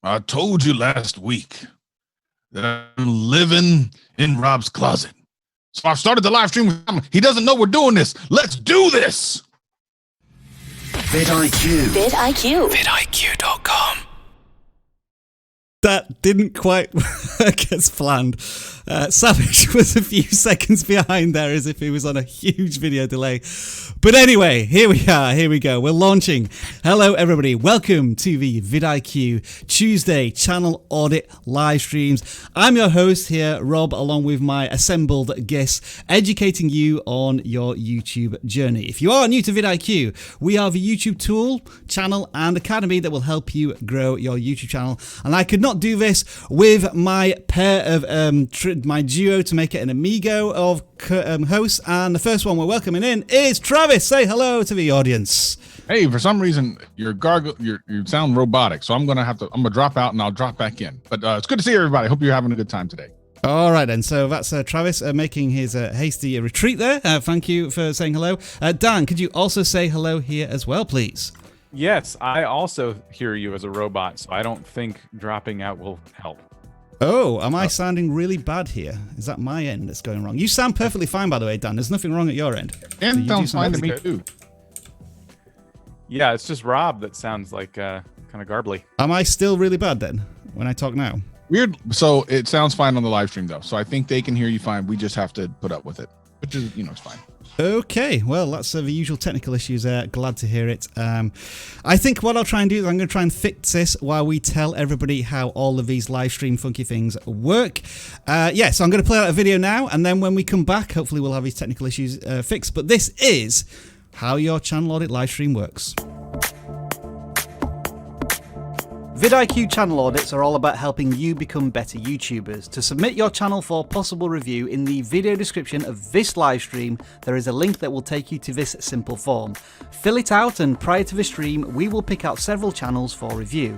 I told you last week that I'm living in Rob's closet. So I've started the live stream with him. He doesn't know we're doing this. Let's do this. VidIQ. VidIQ. VidIQ.com. That didn't quite work as planned. Savage was a few seconds behind there as if he was on a huge video delay. But anyway, here we are, here we go. We're launching. Hello everybody, welcome to the VidIQ Tuesday channel audit live streams. I'm your host here, Rob, along with my assembled guests, educating you on your YouTube journey. If you are new to VidIQ, we are the YouTube tool, channel and academy that will help you grow your YouTube channel. And I could not do this with my pair of my duo to make it an amigo of hosts, and the first one we're welcoming in is Travis. Say hello to the audience. Hey, for some reason you sound robotic, so I'm gonna drop out and I'll drop back in. But it's good to see everybody. Hope you're having a good time today. All right, then. So that's Travis making his hasty retreat there. Thank you for saying hello. Dan, could you also say hello here as well, please? Yes, I also hear you as a robot, so I don't think dropping out will help. Oh, am I sounding really bad here? Is that my end that's going wrong? You sound perfectly fine, by the way, Dan. There's nothing wrong at your end. Dan sounds fine to me, too. Yeah, it's just Rob that sounds like kind of garbly. Am I still really bad, then, when I talk now? Weird. So it sounds fine on the live stream, though. So I think they can hear you fine. We just have to put up with it, which is, it's fine. Okay, well, that's the usual technical issues there. Glad to hear it. I think what I'll try and do is I'm going to try and fix this while we tell everybody how all of these live stream funky things work. So I'm going to play out a video now, and then when we come back, hopefully we'll have these technical issues fixed. But this is how your channel audit live stream works. VidIQ channel audits are all about helping you become better YouTubers. To submit your channel for possible review, in the video description of this live stream, there is a link that will take you to this simple form. Fill it out, and prior to the stream, we will pick out several channels for review.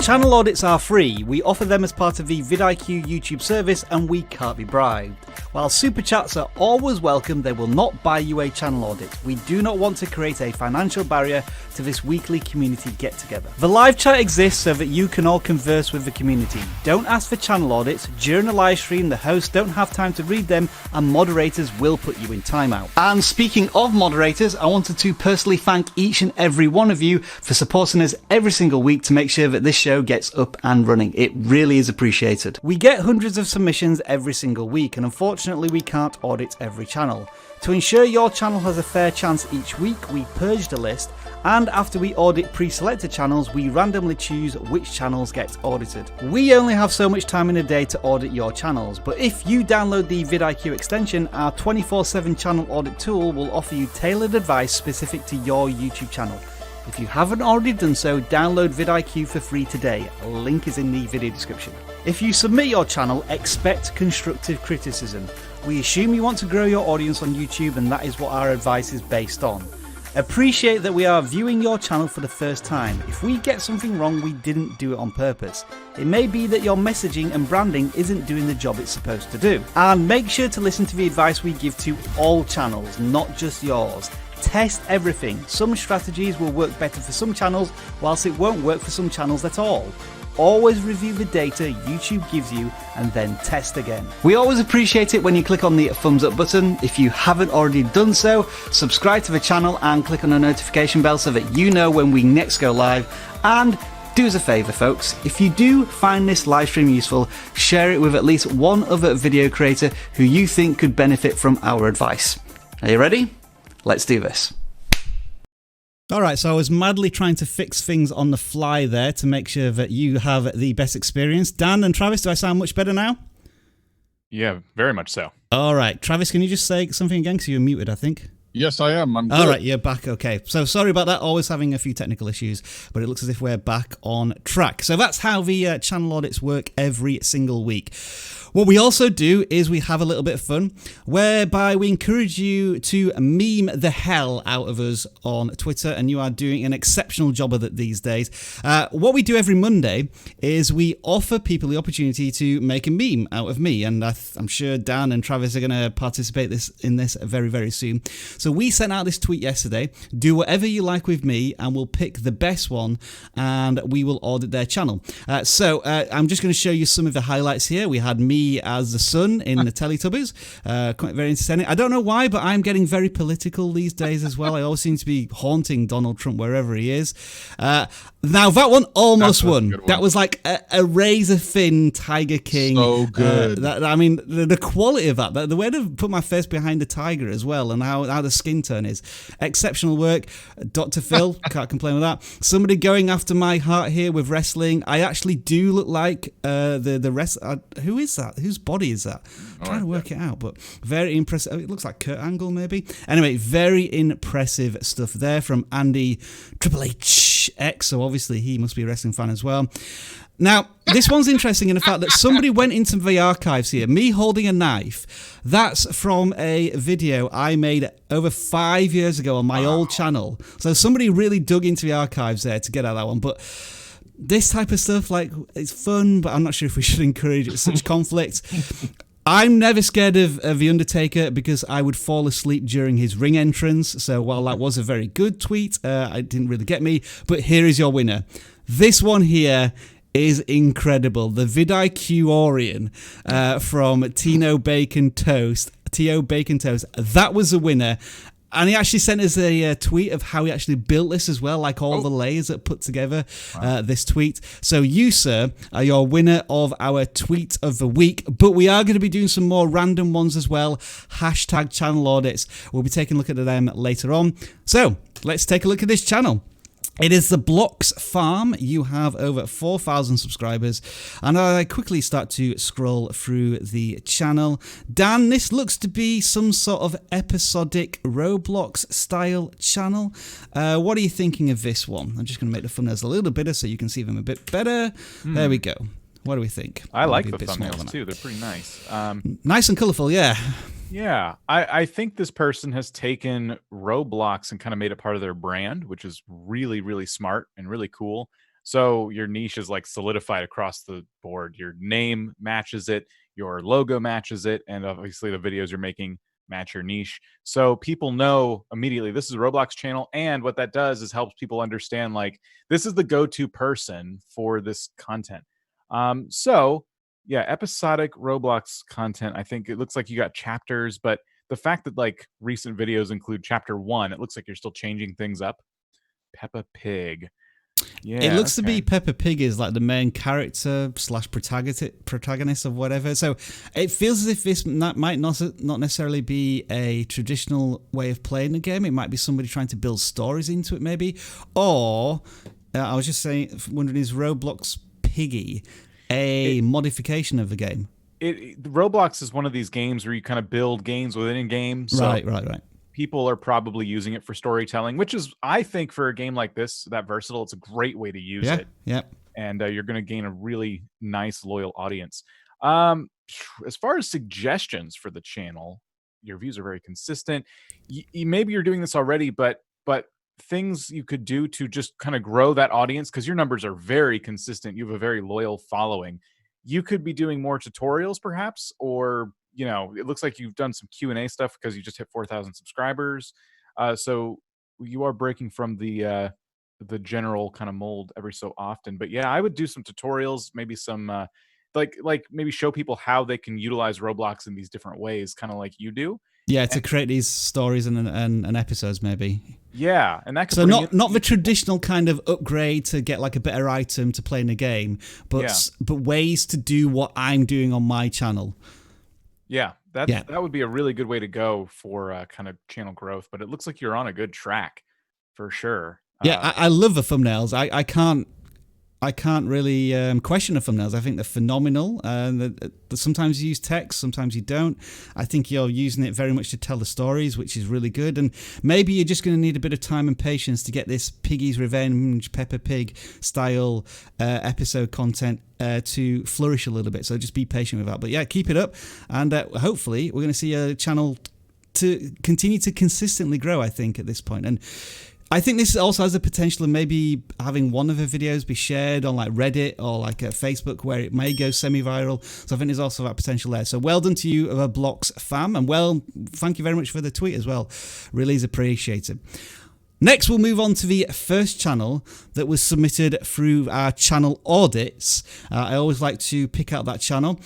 Channel audits are free. We offer them as part of the VidIQ YouTube service, and we can't be bribed. While super chats are always welcome, they will not buy you a channel audit. We do not want to create a financial barrier to this weekly community get-together. The live chat exists so that you can all converse with the community. Don't ask for channel audits. During a live stream, the hosts don't have time to read them, and moderators will put you in timeout. And speaking of moderators, I wanted to personally thank each and every one of you for supporting us every single week to make sure that this show gets up and running. It really is appreciated. We get hundreds of submissions every single week, and unfortunately we can't audit every channel. To ensure your channel has a fair chance each week, we purge the list, and after we audit pre-selected channels, we randomly choose which channels get audited. We only have so much time in a day to audit your channels, but if you download the VidIQ extension, our 24/7 channel audit tool will offer you tailored advice specific to your YouTube channel. If you haven't already done so, download VidIQ for free today. A link is in the video description. If you submit your channel, expect constructive criticism. We assume you want to grow your audience on YouTube, and that is what our advice is based on. Appreciate that we are viewing your channel for the first time. If we get something wrong, we didn't do it on purpose. It may be that your messaging and branding isn't doing the job it's supposed to do. And make sure to listen to the advice we give to all channels, not just yours. Test everything. Some strategies will work better for some channels, whilst it won't work for some channels at all. Always review the data YouTube gives you and then test again. We always appreciate it when you click on the thumbs up button. If you haven't already done so, subscribe to the channel and click on the notification bell so that you know when we next go live. And do us a favour, folks, if you do find this live stream useful, share it with at least one other video creator who you think could benefit from our advice. Are you ready? Let's do this. All right, so I was madly trying to fix things on the fly there to make sure that you have the best experience. Dan and Travis, do I sound much better now? Yeah, very much so. All right, Travis, can you just say something again because you were muted, I think? Yes, I am. I'm good. All right, you're back. Okay. So sorry about that. Always having a few technical issues, but it looks as if we're back on track. So that's how the channel audits work every single week. What we also do is we have a little bit of fun, whereby we encourage you to meme the hell out of us on Twitter, and you are doing an exceptional job of it these days. What we do every Monday is we offer people the opportunity to make a meme out of me, and I'm sure Dan and Travis are going to participate in this very, very soon. So we sent out this tweet yesterday, do whatever you like with me, and we'll pick the best one, and we will audit their channel. So I'm just going to show you some of the highlights here. We had me as the sun in the Teletubbies. Quite very entertaining. I don't know why, but I'm getting very political these days as well. I always seem to be haunting Donald Trump wherever he is. Now, that one almost won. That was like a razor-thin Tiger King. So good. The quality of that, the way to put my face behind the tiger as well, and how the skin tone is. Exceptional work. Dr. Phil, can't complain with that. Somebody going after my heart here with wrestling. I actually do look like the rest. Who is that? Whose body is that? I'm trying to work it out, but very impressive. It looks like Kurt Angle, maybe. Anyway, very impressive stuff there from Andy Triple H X. So obviously he must be a wrestling fan as well. Now, this one's interesting in the fact that somebody went into the archives here. Me holding a knife. That's from a video I made over 5 years ago on my old channel. So somebody really dug into the archives there to get at that one. But this type of stuff, like, it's fun, but I'm not sure if we should encourage such conflict. I'm never scared of The Undertaker because I would fall asleep during his ring entrance. So while that was a very good tweet, it didn't really get me. But here is your winner. This one here is incredible. The VidIQ Orion from Tino Bacon Toast. T.O. Bacon Toast. That was the winner. And he actually sent us a tweet of how he actually built this as well, like all the layers that put together this tweet. So you, sir, are your winner of our tweet of the week. But we are going to be doing some more random ones as well. Hashtag channel audits. We'll be taking a look at them later on. So let's take a look at this channel. It is the Blocks Farm. You have over 4,000 subscribers. And I quickly start to scroll through the channel. Dan, this looks to be some sort of episodic Roblox style channel. What are you thinking of this one? I'm just going to make the thumbnails a little bit so you can see them a bit better. There we go. What do we think? I like the thumbnails too. They're pretty nice. Nice and colourful, yeah. Yeah, I think this person has taken Roblox and kind of made it part of their brand, which is really, really smart and really cool. So your niche is like solidified across the board. Your name matches it, your logo matches it, and obviously the videos you're making match your niche. So people know immediately this is a Roblox channel, and what that does is helps people understand, like, this is the go-to person for this content. Yeah, episodic Roblox content. I think it looks like you got chapters, but the fact that like recent videos include chapter 1, it looks like you're still changing things up. Peppa Pig. Yeah, it looks to be Peppa Pig is like the main character / protagonist of whatever. So it feels as if this might not necessarily be a traditional way of playing the game. It might be somebody trying to build stories into it, maybe. Or I was just wondering, is Roblox Piggy a modification of the game? Roblox is one of these games where you kind of build games within a game. So right. People are probably using it for storytelling, which is, I think, for a game like this, that versatile, it's a great way to use it. Yeah. And you're going to gain a really nice, loyal audience. As far as suggestions for the channel, your views are very consistent. Maybe you're doing this already, but things you could do to just kind of grow that audience, because your numbers are very consistent. You have a very loyal following. You could be doing more tutorials perhaps, or, you know, it looks like you've done some Q&A stuff because you just hit 4,000 subscribers. So you are breaking from the general kind of mold every so often. But yeah, I would do some tutorials, maybe some like maybe show people how they can utilize Roblox in these different ways, kind of like you do. Yeah, to create these stories and episodes, maybe. Yeah, and that could so not the traditional kind of upgrade to get like a better item to play in a game, but ways to do what I'm doing on my channel. Yeah, that would be a really good way to go for kind of channel growth. But it looks like you're on a good track, for sure. Yeah, I love the thumbnails. I can't I can't really question the thumbnails. I think they're phenomenal. Sometimes you use text, sometimes you don't. I think you're using it very much to tell the stories, which is really good. And maybe you're just going to need a bit of time and patience to get this Piggy's Revenge, Peppa Pig style episode content to flourish a little bit. So just be patient with that. But yeah, keep it up. And hopefully we're going to see a channel to continue to consistently grow, I think, at this point. And I think this also has the potential of maybe having one of the videos be shared on like Reddit or like Facebook, where it may go semi-viral. So I think there's also that potential there. So well done to you, Blocks fam, and thank you very much for the tweet as well. Really is appreciated. Next, we'll move on to the first channel that was submitted through our channel audits. I always like to pick out that channel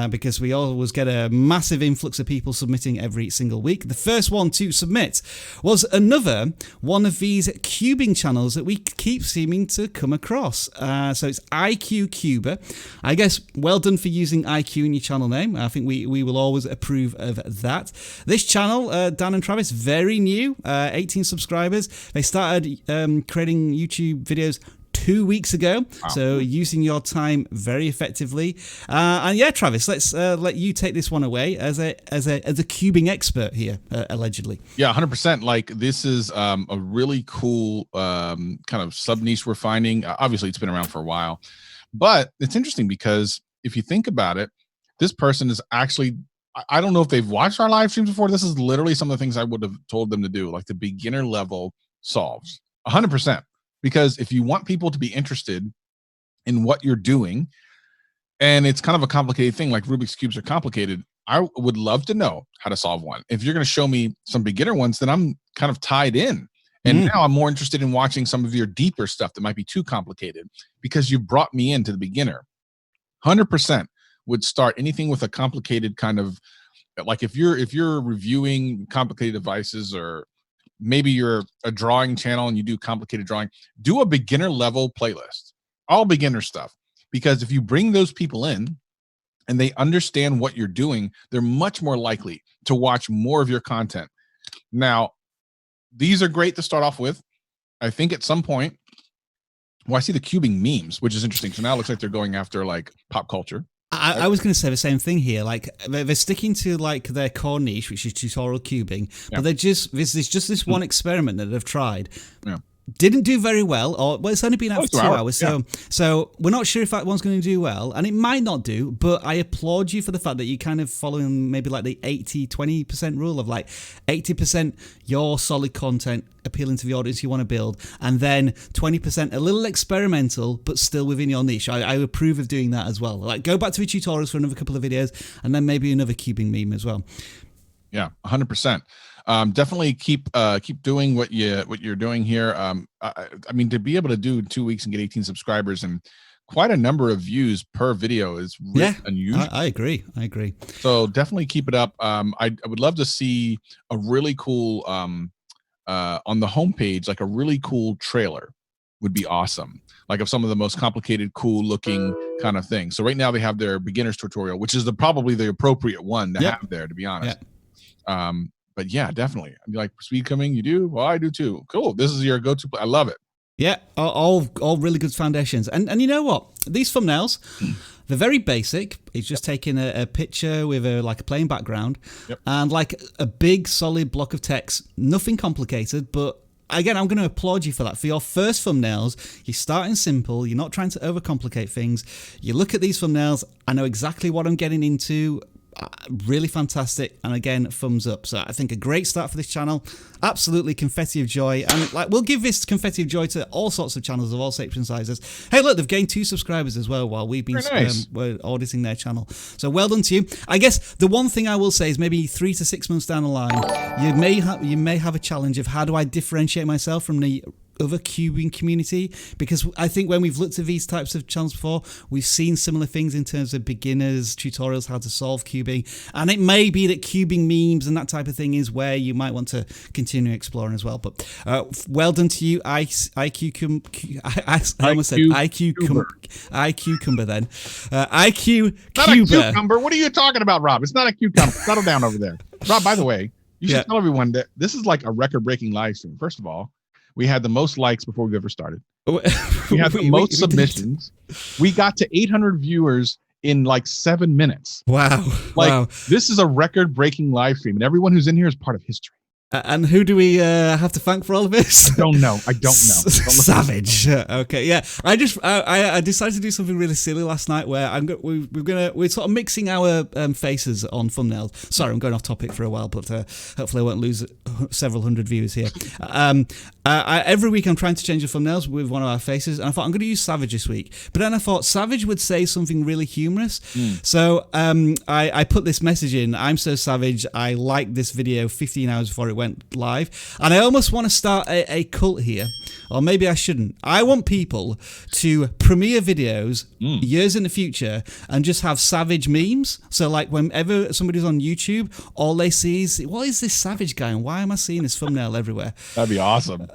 because we always get a massive influx of people submitting every single week. The first one to submit was another one of these cubing channels that we keep seeming to come across. So it's IQ Cuba. I guess well done for using IQ in your channel name. I think we will always approve of that. This channel, Dan and Travis, very new, 18 subscribers. They started creating YouTube videos 2 weeks ago, so using your time very effectively. And yeah, Travis, let's let you take this one away as a cubing expert here, allegedly. Yeah, 100%. Like this is a really cool kind of sub niche we're finding. Obviously, it's been around for a while, but it's interesting because if you think about it, this person is actually, I don't know if they've watched our live streams before. This is literally some of the things I would have told them to do, like the beginner level solves, 100%. Because if you want people to be interested in what you're doing, and it's kind of a complicated thing, like Rubik's Cubes are complicated, I would love to know how to solve one. If you're going to show me some beginner ones, then I'm kind of tied in. And now I'm more interested in watching some of your deeper stuff that might be too complicated because you brought me into the beginner. 100% would start anything with a complicated kind of, like if you're reviewing complicated devices, or maybe you're a drawing channel and you do complicated drawing, do a beginner level playlist, all beginner stuff. Because if you bring those people in and they understand what you're doing, they're much more likely to watch more of your content. Now, these are great to start off with. I think at some point, well, I see the cubing memes, which is interesting. So now it looks like they're going after like pop culture. I was going to say the same thing here. Like they're sticking to like their core niche, which is tutorial cubing, but there's just this one experiment that they've tried. Yeah. Didn't do very well, or well, it's only been out for 2 hours, so we're not sure if that one's going to do well, and it might not do. But I applaud you for the fact that you kind of following maybe like the 80-20% rule of like 80% your solid content appealing to the audience you want to build, and then 20% a little experimental but still within your niche. I approve of doing that as well. Like go back to the tutorials for another couple of videos, and then maybe another cubing meme as well. Yeah, 100%. Definitely keep doing what you're doing here. I mean, to be able to do 2 weeks and get 18 subscribers and quite a number of views per video is really unusual. I agree. So definitely keep it up. I would love to see a really cool on the homepage, like a really cool trailer would be awesome. Like of some of the most complicated, cool looking kind of things. So right now they have their beginner's tutorial, which is probably the appropriate one to have there, to be honest. But yeah, definitely. I'm like, speed coming, you do? Well, I do too. Cool. This is your go-to. I love it. Yeah, all really good foundations. And you know what? These thumbnails, they're very basic. It's just taking a picture with a plain background and like a big solid block of text. Nothing complicated, but again, I'm going to applaud you for that. For your first thumbnails, you're starting simple. You're not trying to overcomplicate things. You look at these thumbnails, I know exactly what I'm getting into. Really fantastic, and again, thumbs up. So I think a great start for this channel. Absolutely confetti of joy, and like we'll give this confetti of joy to all sorts of channels of all shapes and sizes. Hey, look, they've gained 2 subscribers as well while we've been we're auditing their channel. So well done to you. I guess the one thing I will say is maybe 3 to 6 months down the line, you may have a challenge of how do I differentiate myself from the other cubing community, because I think when we've looked at these types of channels before, we've seen similar things in terms of beginners tutorials, how to solve cubing, and it may be that cubing memes and that type of thing is where you might want to continue exploring as well. But well done to you, IQ Cucumber then. IQ Not Cuba. a cucumber. What are you talking about, Rob? It's not a cucumber. Settle down over there. Rob, by the way, you should tell everyone that this is like a record-breaking live stream. First of all, We had the most likes before we've ever started. We We had the most submissions. We got to 800 viewers in like 7 minutes. Wow. Like, wow. this is a record-breaking live stream, and everyone who's in here is part of history. And who do we have to thank for all of this? I don't know. Savage. Okay, yeah. I decided to do something really silly last night where we're sort of mixing our faces on thumbnails. Sorry, I'm going off topic for a while, but hopefully I won't lose several hundred viewers here. Every week I'm trying to change the thumbnails with one of our faces, and I thought I'm going to use Savage this week. But then I thought Savage would say something really humorous. So I put this message in. I'm so savage. I liked this video 15 hours before it went live, and I almost want to start a cult here, or maybe I shouldn't. I want people to premiere videos years in the future and just have savage memes. So like whenever somebody's on YouTube, all they see is, what is this savage guy and why am I seeing his thumbnail everywhere? That'd be awesome.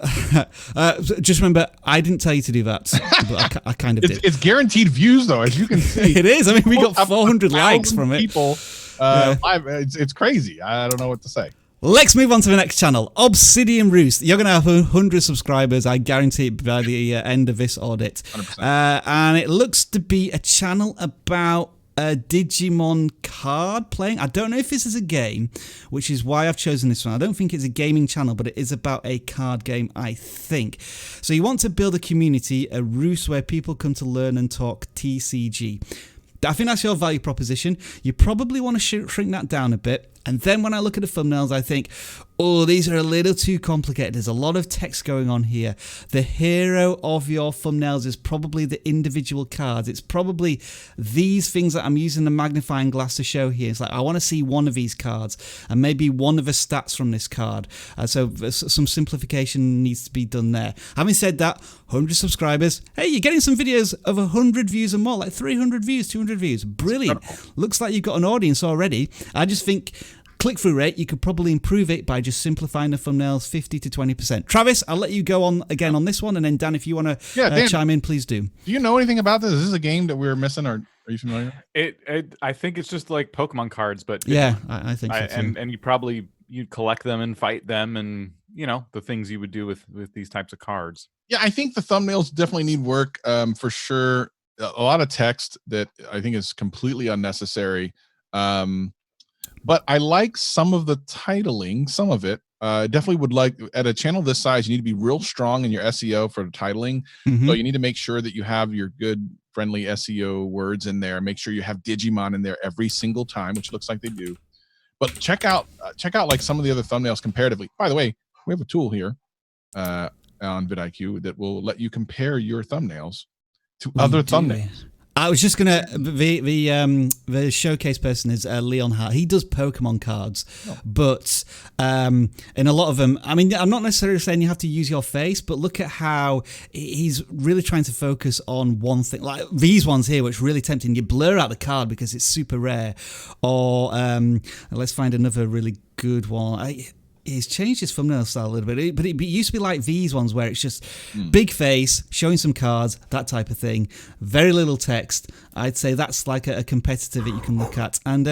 Just remember, I didn't tell you to do that, but I kind of did. It's guaranteed views though, as you can see. It is. I mean, we got 400 likes from it. People, it's crazy. I don't know what to say. Let's move on to the next channel, Obsidian Roost. You're going to have 100 subscribers, I guarantee it, by the end of this audit. 100%. And it looks to be a channel about Digimon card playing. I don't know if this is a game, which is why I've chosen this one. I don't think it's a gaming channel, but it is about a card game, I think. So you want to build a community, a roost where people come to learn and talk TCG. I think that's your value proposition. You probably want to shrink that down a bit. And then when I look at the thumbnails, I think, oh, these are a little too complicated. There's a lot of text going on here. The hero of your thumbnails is probably the individual cards. It's probably these things that I'm using the magnifying glass to show here. It's like, I want to see one of these cards and maybe one of the stats from this card. So some simplification needs to be done there. Having said that, 100 subscribers. Hey, you're getting some videos of 100 views and more, like 300 views, 200 views. Brilliant. Looks like you've got an audience already. I just think click-through rate, you could probably improve it by just simplifying the thumbnails 50 to 20%. Travis, I'll let you go on again on this one, and then Dan, if you want to chime in, please do. Do you know anything about this? Is this a game that we're missing, or are you familiar? I think it's just like Pokemon cards, but yeah, I think so too. And you'd collect them and fight them, and you know the things you would do with these types of cards. Yeah, I think the thumbnails definitely need work, for sure. A lot of text that I think is completely unnecessary. But I like some of the titling, some of it. Definitely would like, at a channel this size, you need to be real strong in your SEO for the titling. So you need to make sure that you have your good, friendly SEO words in there. Make sure you have Digimon in there every single time, which looks like they do. But check out like some of the other thumbnails comparatively. By the way, we have a tool here on VidIQ that will let you compare your thumbnails to other thumbnails. I was just gonna the showcase person is Leon Hart. He does Pokemon cards, but in a lot of them, I mean, I'm not necessarily saying you have to use your face, but look at how he's really trying to focus on one thing. Like these ones here, which are really tempting. You blur out the card because it's super rare. Or let's find another really good one. He's changed his thumbnail style a little bit, but it used to be like these ones where it's just big face, showing some cards, that type of thing. Very little text. I'd say that's like a competitor that you can look at. And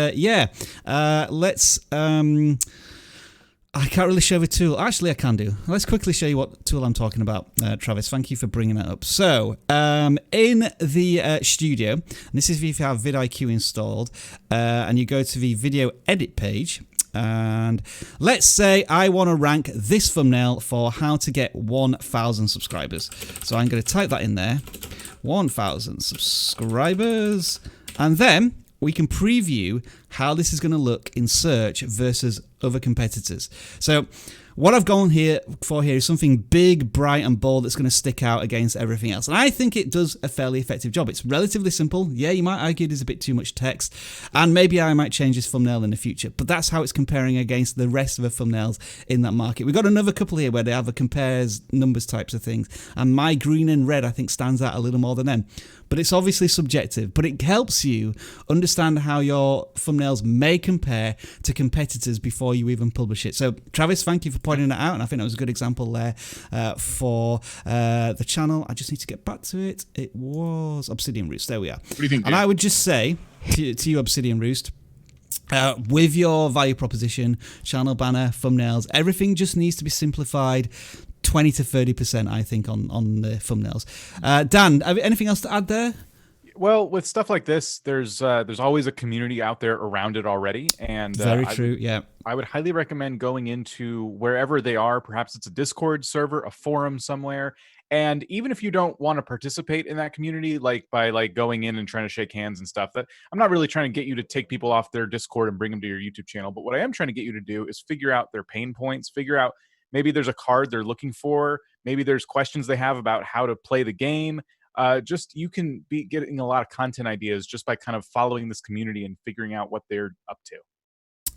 let's... I can't really show the tool. Actually, I can do. Let's quickly show you what tool I'm talking about, Travis. Thank you for bringing that up. So, in the studio, and this is if you have VidIQ installed, and you go to the video edit page, and let's say I want to rank this thumbnail for how to get 1,000 subscribers. So I'm going to type that in there, 1,000 subscribers, and then we can preview how this is going to look in search versus other competitors. So what I've gone for here is something big, bright, and bold that's going to stick out against everything else. And I think it does a fairly effective job. It's relatively simple. Yeah, you might argue there's a bit too much text, and maybe I might change this thumbnail in the future, but that's how it's comparing against the rest of the thumbnails in that market. We've got another couple here where they have a compares numbers types of things, and my green and red, I think, stands out a little more than them. But it's obviously subjective, but it helps you understand how your thumbnails may compare to competitors before you even publish it. So, Travis, thank you for pointing that out, and I think that was a good example there for the channel. I just need to get back to it. It was Obsidian Roost. There we are. What do you think, and I would just say to you, Obsidian Roost, with your value proposition, channel banner, thumbnails, everything just needs to be simplified 20 to 30%, I think, on the thumbnails. Dan, anything else to add there? Well, with stuff like this, there's always a community out there around it already, and very true. Yeah, I would highly recommend going into wherever they are. Perhaps it's a Discord server, a forum somewhere, and even if you don't want to participate in that community, like by like going in and trying to shake hands and stuff, that I'm not really trying to get you to take people off their Discord and bring them to your YouTube channel. But what I am trying to get you to do is figure out their pain points, figure out maybe there's a card they're looking for, maybe there's questions they have about how to play the game. Just you can be getting a lot of content ideas just by kind of following this community and figuring out what they're up to.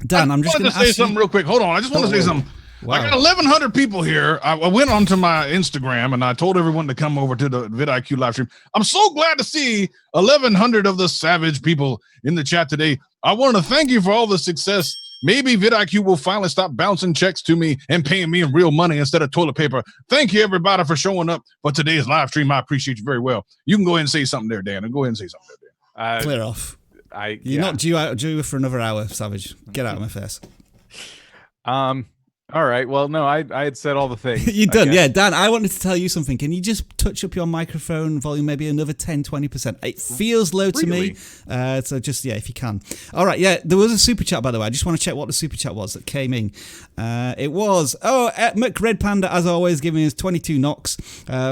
Dan, I'm just going to say something real quick. Hold on, I just want to say something. Wow. I got 1,100 people here. I went onto my Instagram and I told everyone to come over to the VidIQ live stream. I'm so glad to see 1,100 of the savage people in the chat today. I want to thank you for all the success. Maybe VidIQ will finally stop bouncing checks to me and paying me in real money instead of toilet paper. Thank you, everybody, for showing up for today's live stream. I appreciate you very well. You can go ahead and say something there, Dan, and go ahead and say something there, Dan. Clear off. You're not due for another hour, Savage. Get out of my face. All right. Well, no, I had said all the things. You're done. Yeah, Dan, I wanted to tell you something. Can you just touch up your microphone volume maybe another 10-20%? It feels low to me. So just, yeah, if you can. All right. Yeah, there was a super chat, by the way. I just want to check what the super chat was that came in. It was, Red Panda, as always, giving us 22 knocks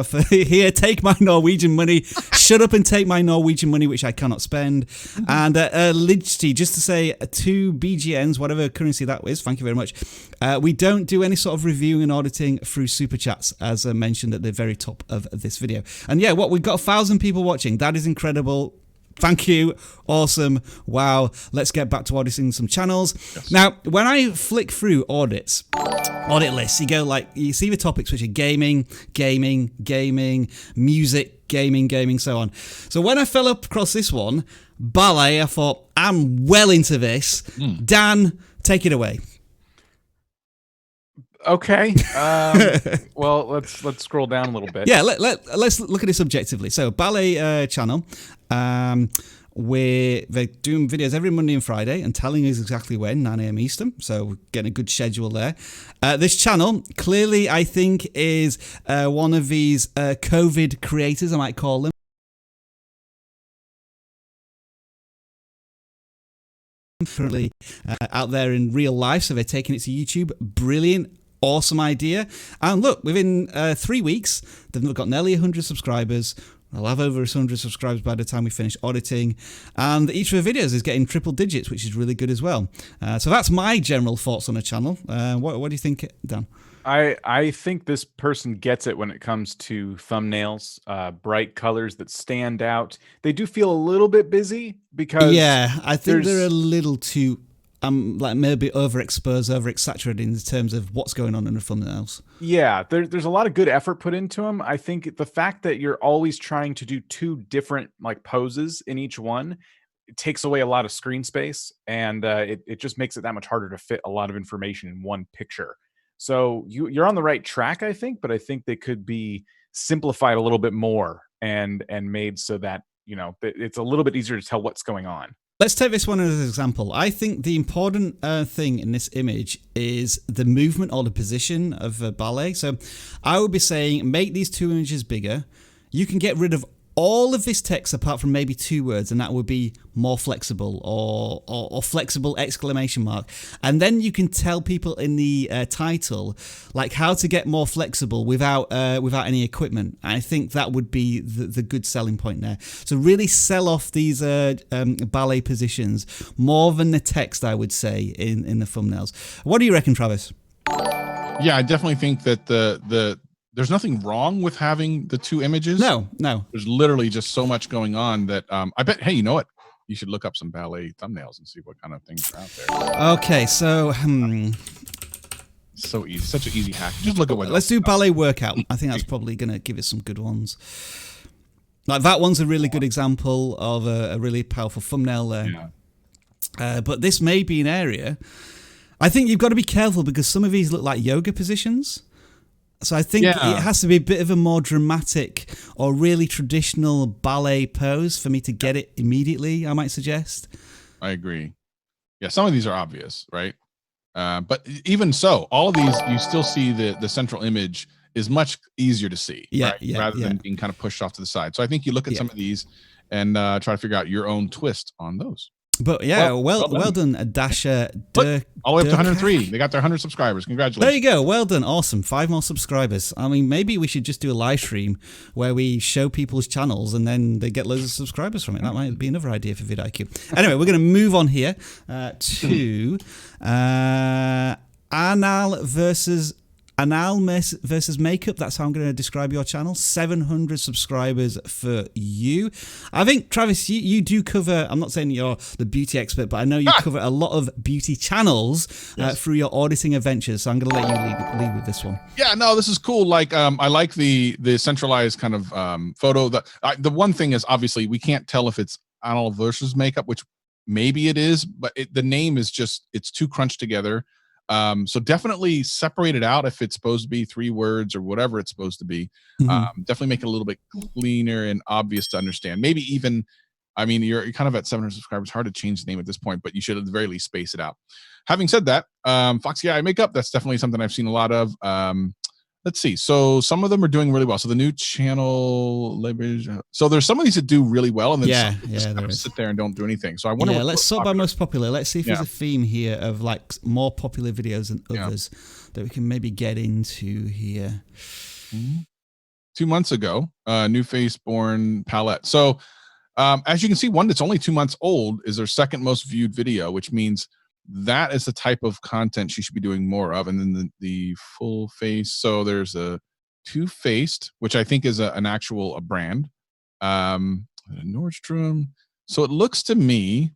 for here. Take my Norwegian money. Shut up and take my Norwegian money, which I cannot spend. And Lidgety, just to say 2 BGNs, whatever currency that is. Thank you very much. We don't do any sort of reviewing and auditing through super chats, as I mentioned at the very top of this video. And yeah, we've got 1,000 people watching. That is incredible. Thank you. Awesome. Wow. Let's get back to auditing some channels. Yes. Now, when I flick through audit lists, you see the topics which are gaming, music, gaming, so on. So when I fell up across this one, ballet, I thought, I'm well into this. Dan, take it away. Okay. Well, let's scroll down a little bit. Yeah, let's look at this objectively. So, ballet channel, where they're doing videos every Monday and Friday and telling us exactly when, 9 a.m. Eastern. So, we're getting a good schedule there. This channel clearly, I think, is one of these COVID creators, I might call them. Currently out there in real life, so they're taking it to YouTube. Brilliant. Awesome idea. And look, within 3 weeks, they've got nearly 100 subscribers. I'll have over 100 subscribers by the time we finish auditing. And each of the videos is getting triple digits, which is really good as well. So that's my general thoughts on the channel. What do you think, Dan? I think this person gets it when it comes to thumbnails, bright colors that stand out. They do feel a little bit busy because... Yeah, I think they're a little too... like maybe overexposed, overexaggerated in terms of what's going on in the thumbnails. Yeah, there's a lot of good effort put into them. I think the fact that you're always trying to do 2 different like poses in each one, it takes away a lot of screen space, and it just makes it that much harder to fit a lot of information in one picture. So you're on the right track, I think, but I think they could be simplified a little bit more and made so that, you know, it's a little bit easier to tell what's going on. Let's take this one as an example. I think the important thing in this image is the movement or the position of ballet. So I would be saying make these 2 images bigger. You can get rid of all of this text apart from maybe 2 words, and that would be more flexible or flexible exclamation mark. And then you can tell people in the title like how to get more flexible without any equipment. I think that would be the good selling point there. So really sell off these ballet positions more than the text, I would say, in the thumbnails. What do you reckon, Travis? Yeah, I definitely think that there's nothing wrong with having the 2 images. No. There's literally just so much going on that I bet, hey, you know what? You should look up some ballet thumbnails and see what kind of things are out there. Okay, so... So easy. Such an easy hack. Just look at what... Let's do ballet workout. I think that's probably going to give us some good ones. Like that one's a really good example of a really powerful thumbnail there. Yeah. But this may be an area... I think you've got to be careful because some of these look like yoga positions. So I think it has to be a bit of a more dramatic or really traditional ballet pose for me to get it immediately, I might suggest. I agree. Yeah, some of these are obvious, right? But even so, all of these, you still see the central image is much easier to see, Yeah, right? Rather than being kind of pushed off to the side. So I think you look at some of these and try to figure out your own twist on those. But yeah, well done, Dasher. All the way up to 103. They got their 100 subscribers. Congratulations. There you go. Well done. Awesome. 5 more subscribers. I mean, maybe we should just do a live stream where we show people's channels and then they get loads of subscribers from it. That might be another idea for vidIQ. Anyway, we're going to move on here to Anal versus Makeup. That's how I'm going to describe your channel. 700 subscribers for you. I think, Travis, you do cover, I'm not saying you're the beauty expert, but I know you cover a lot of beauty channels through your auditing adventures. So I'm going to let you lead with this one. Yeah, no, this is cool. Like, I like the centralized kind of photo. The one thing is, obviously, we can't tell if it's Anal versus Makeup, which maybe it is, but the name is just, it's too crunched together. So definitely separate it out if it's supposed to be 3 words or whatever it's supposed to be. Definitely make it a little bit cleaner and obvious to understand. Maybe even, I mean, you're kind of at 700 subscribers. Hard to change the name at this point, but you should at the very least space it out. Having said that, Foxy Eye Makeup, that's definitely something I've seen a lot of. Let's see. So some of them are doing really well. So the new channel, so there's some of these that do really well, and then some just kind of sit there and don't do anything. So I wonder. Yeah, let's sort by most popular. Let's see if there's a theme here of like more popular videos than others that we can maybe get into here. 2 months ago, new face born palette. So as you can see, one that's only 2 months old is their second most viewed video, which means that is the type of content she should be doing more of. And then the full face. So there's a Two-Faced, which I think is an actual brand. Nordstrom. So it looks to me,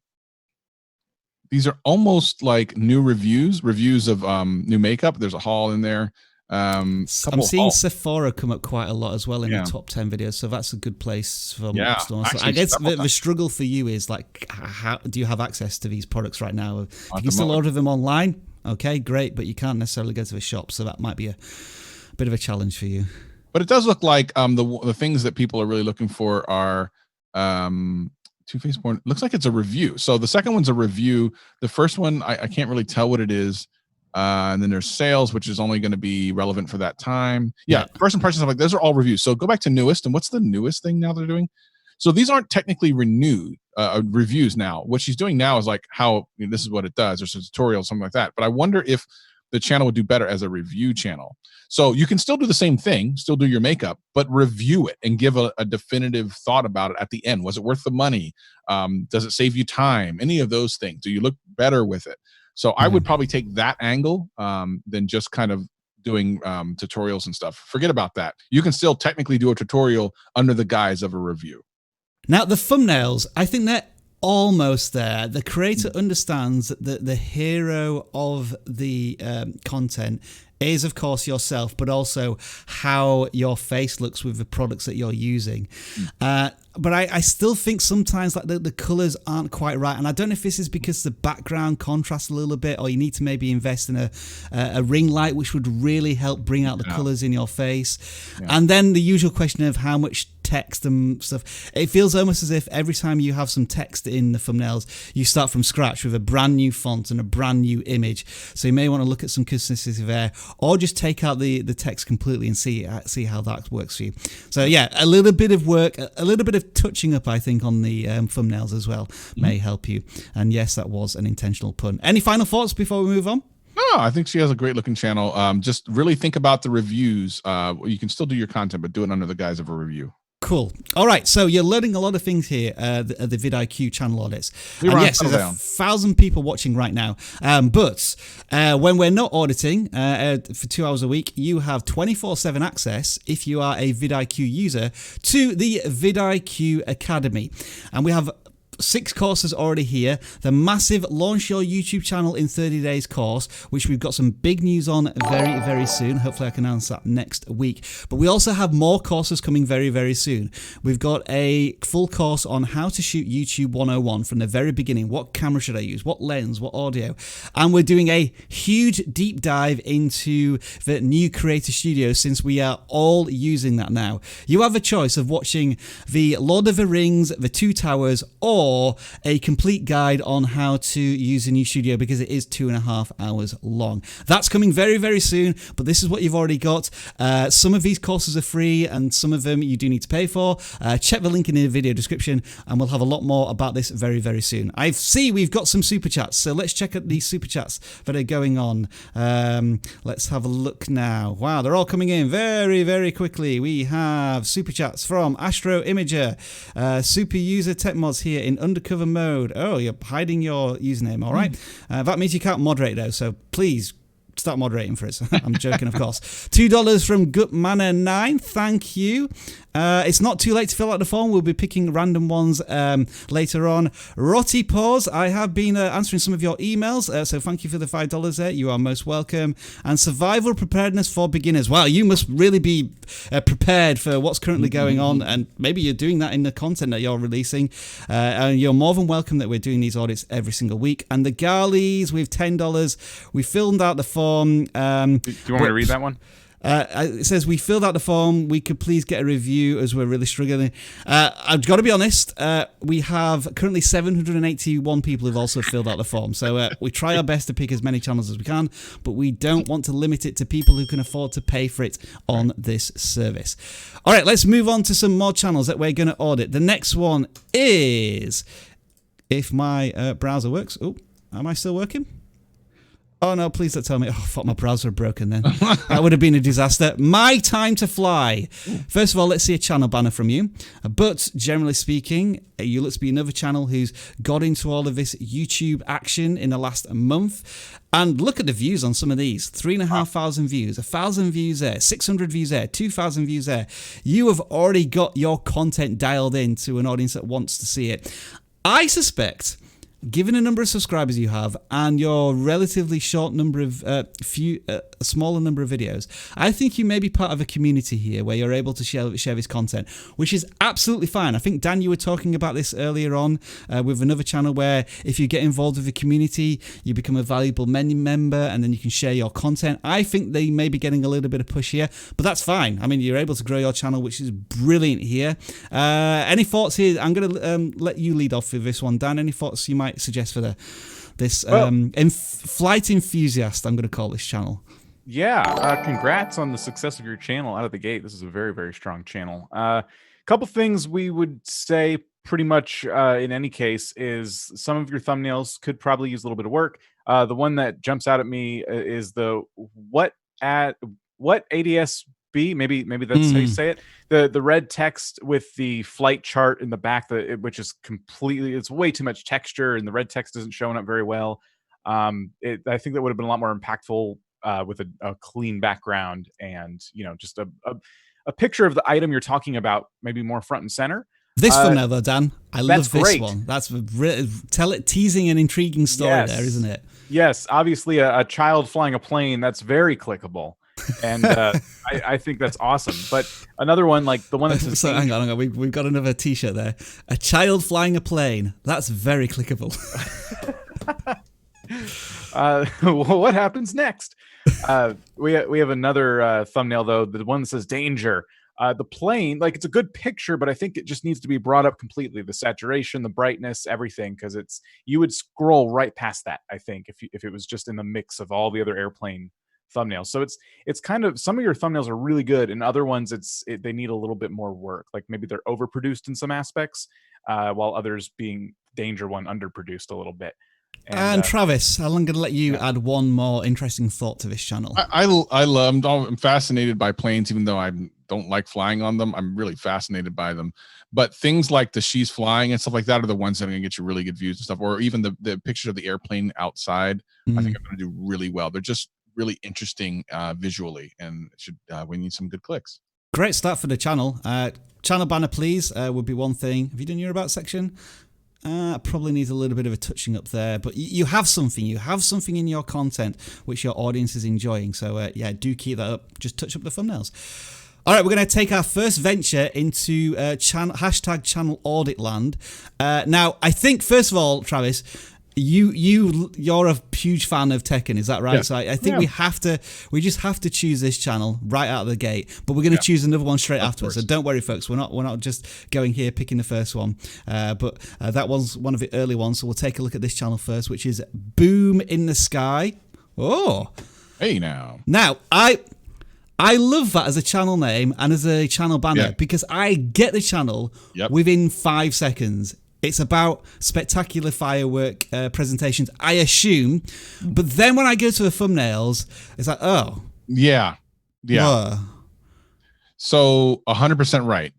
these are almost like new reviews of new makeup. There's a haul in there. I'm seeing Sephora come up quite a lot as well in the top 10 videos, so that's a good place for stores. So I guess the struggle for you is like, how do you have access to these products right now? If you can still order them online, okay, great, but you can't necessarily go to the shop, so that might be a bit of a challenge for you. But it does look like the things that people are really looking for are Two-Faced Born. Looks like it's a review. So the second one's a review. The first one, I can't really tell what it is. And then there's sales, which is only going to be relevant for that time. First impressions, stuff like those are all reviews. So go back to newest, and what's the newest thing now they're doing? So these aren't technically renewed reviews now. What she's doing now is like how this is what it does. There's a tutorial, something like that. But I wonder if the channel would do better as a review channel. So you can still do the same thing, still do your makeup, but review it and give a definitive thought about it at the end. Was it worth the money? Does it save you time? Any of those things. Do you look better with it? So I would probably take that angle than just kind of doing tutorials and stuff. Forget about that. You can still technically do a tutorial under the guise of a review. Now, the thumbnails, I think they're almost there. The creator understands that the hero of the content is, of course, yourself, but also how your face looks with the products that you're using. But I still think sometimes like the colors aren't quite right. And I don't know if this is because the background contrasts a little bit, or you need to maybe invest in a ring light, which would really help bring out the colors in your face. And then the usual question of how much text and stuff. It feels almost as if every time you have some text in the thumbnails, you start from scratch with a brand new font and a brand new image. So you may want to look at some consistency there, or just take out the text completely and see how that works for you. So yeah, a little bit of work, a little bit of touching up, I think, on the thumbnails as well may help you. And yes, that was an intentional pun. Any final thoughts before we move on? No, I think she has a great looking channel. Just really think about the reviews. You can still do your content, but do it under the guise of a review. Cool. All right, so you're learning a lot of things here at the vidIQ channel audits. And yes, there's 1,000 people watching right now. But when we're not auditing for 2 hours a week, you have 24/7 access, if you are a vidIQ user, to the vidIQ Academy. And we have 6 courses already here. The massive Launch Your YouTube Channel in 30 Days course, which we've got some big news on very, very soon. Hopefully I can announce that next week. But we also have more courses coming very, very soon. We've got a full course on how to shoot YouTube 101 from the very beginning. What camera should I use? What lens? What audio? And we're doing a huge deep dive into the new Creator Studio, since we are all using that now. You have a choice of watching the Lord of the Rings, the Two Towers, or or a complete guide on how to use a new studio, because it is 2.5 hours long. That's coming very, very soon, but this is what you've already got. Some of these courses are free and some of them you do need to pay for. Check the link in the video description and we'll have a lot more about this very, very soon. I see we've got some super chats, so let's check out these super chats that are going on. Let's have a look now. Wow, they're all coming in very, very quickly. We have super chats from Astro Imager, Super User Tech Mods here in undercover mode. Oh, you're hiding your username, all right. That means you can't moderate though, so please start moderating for us. I'm joking, of course. $2 from Gutmanner9. Thank you. It's not too late to fill out the form. We'll be picking random ones later on. Rotty Paws, I have been answering some of your emails, so thank you for the $5 there. You are most welcome. And Survival Preparedness for Beginners. Wow, you must really be prepared for what's currently going on, and maybe you're doing that in the content that you're releasing. And you're more than welcome that we're doing these audits every single week. And the Garleys with $10. We filled out the form. Do you want me to read that one? It says, we filled out the form. We could please get a review as we're really struggling. I've got to be honest. We have currently 781 people who've also filled out the form. So we try our best to pick as many channels as we can, but we don't want to limit it to people who can afford to pay for it on this service. All right, let's move on to some more channels that we're going to audit. The next one is, if my browser works. Oh, am I still working? Oh no, please don't tell me. Oh, I thought my browser had broken then. That would have been a disaster. My Time to Fly. First of all, let's see a channel banner from you. But generally speaking, you look to be another channel who's got into all of this YouTube action in the last month. And look at the views on some of these. 3,500 views, 1,000 views there, 600 views there, 2,000 views there. You have already got your content dialed in to an audience that wants to see it. I suspect, given the number of subscribers you have and your relatively short number of smaller number of videos, I think you may be part of a community here where you're able to share this content, which is absolutely fine. I think, Dan, you were talking about this earlier on with another channel where if you get involved with the community, you become a valuable member and then you can share your content. I think they may be getting a little bit of push here, but that's fine. I mean, you're able to grow your channel, which is brilliant here. Any thoughts here? I'm going to let you lead off with this one, Dan. Any thoughts you might suggest for this flight enthusiast, I'm going to call this channel? Yeah, congrats on the success of your channel out of the gate. This is a very, very strong channel. Couple things we would say pretty much in any case is some of your thumbnails could probably use a little bit of work. The one that jumps out at me is the what ADS maybe that's how you say it. The red text with the flight chart in the back, which is completely, it's way too much texture, and the red text isn't showing up very well. I think that would have been a lot more impactful with a clean background and just a picture of the item you're talking about, maybe more front and center. This thumbnail though, Dan, I love this great. one. That's teasing an intriguing story there, isn't it? Yes, obviously a child flying a plane, that's very clickable. And I think that's awesome. But another one, like the one that says, hang on, we've got another t-shirt there. A child flying a plane. That's very clickable. What happens next? We have another thumbnail though, the one that says danger. The plane, like, it's a good picture, but I think it just needs to be brought up completely. The saturation, the brightness, everything, because you would scroll right past that, I think, if it was just in the mix of all the other airplane thumbnails. So it's kind of, some of your thumbnails are really good, and other ones they need a little bit more work. Like maybe they're overproduced in some aspects, while others, being danger one, underproduced a little bit. And Travis, I'm going to let you add one more interesting thought to this channel. I'm fascinated by planes, even though I don't like flying on them. I'm really fascinated by them. But things like the she's flying and stuff like that are the ones that are going to get you really good views and stuff. Or even the picture of the airplane outside, I think I'm going to do really well. They're just really interesting visually, and we need some good clicks. Great start for the channel. Channel banner, please, would be one thing. Have you done your about section? Probably needs a little bit of a touching up there, but you have something. You have something in your content which your audience is enjoying. So yeah, do keep that up. Just touch up the thumbnails. All right, we're going to take our first venture into channel audit land. Now, I think, first of all, Travis, You're a huge fan of Tekken, is that right? Yeah. So I think we just have to choose this channel right out of the gate, but we're going to choose another one straight afterwards. So don't worry, folks. We're not just going here picking the first one, but that one's one of the early ones. So we'll take a look at this channel first, which is Boom in the Sky. Oh, hey now. Now I love that as a channel name and as a channel banner because I get the channel within 5 seconds. It's about spectacular firework presentations, I assume. But then when I go to the thumbnails, it's like, oh. Yeah. So 100% right.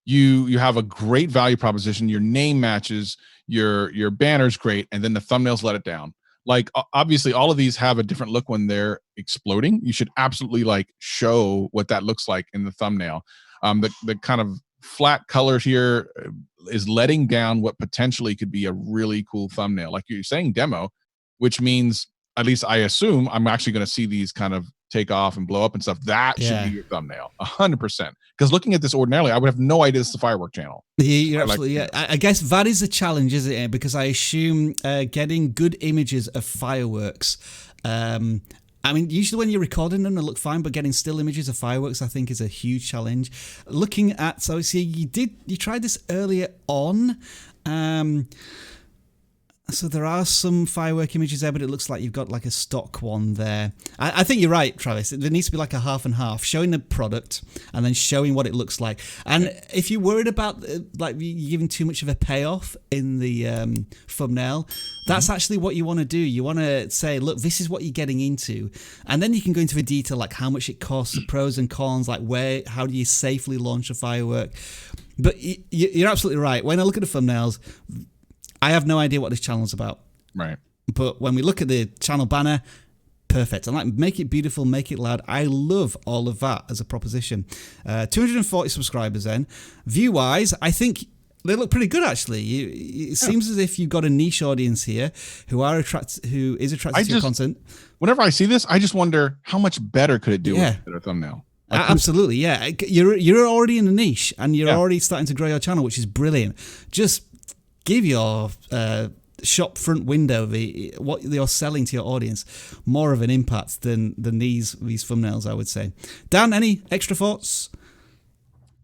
You have a great value proposition. Your name matches. Your banner's great. And then the thumbnails let it down. Like, obviously, all of these have a different look when they're exploding. You should absolutely like show what that looks like in the thumbnail. The kind of flat color here is letting down what potentially could be a really cool thumbnail. Like you're saying demo, which means, at least I assume, I'm actually going to see these kind of take off and blow up and stuff. That should be your thumbnail, 100%. Because looking at this ordinarily, I would have no idea it's the firework channel. You're absolutely, I guess that is a challenge, isn't it? Because I assume getting good images of fireworks. I mean, usually when you're recording them, they look fine, but getting still images of fireworks, I think, is a huge challenge. Looking at, so see, you tried this earlier on. So there are some firework images there, but it looks like you've got like a stock one there. I think you're right, Travis. There needs to be like a half and half, showing the product and then showing what it looks like. And if you're worried about like you giving too much of a payoff in the thumbnail, that's actually what you want to do. You want to say, look, this is what you're getting into. And then you can go into the detail, like how much it costs, the pros and cons, like how do you safely launch a firework. But you're absolutely right. When I look at the thumbnails, I have no idea what this channel is about. Right. But when we look at the channel banner, perfect. And like, make it beautiful, make it loud. I love all of that as a proposition. 240 subscribers then. View-wise, I think they look pretty good, actually. It seems as if you've got a niche audience here who is attracted to your content. Whenever I see this, I just wonder how much better could it do with a thumbnail? Like, absolutely, yeah. You're already in a niche and you're already starting to grow your channel, which is brilliant. Just give your shop front window, what you're selling to your audience, more of an impact than these thumbnails, I would say. Dan, any extra thoughts?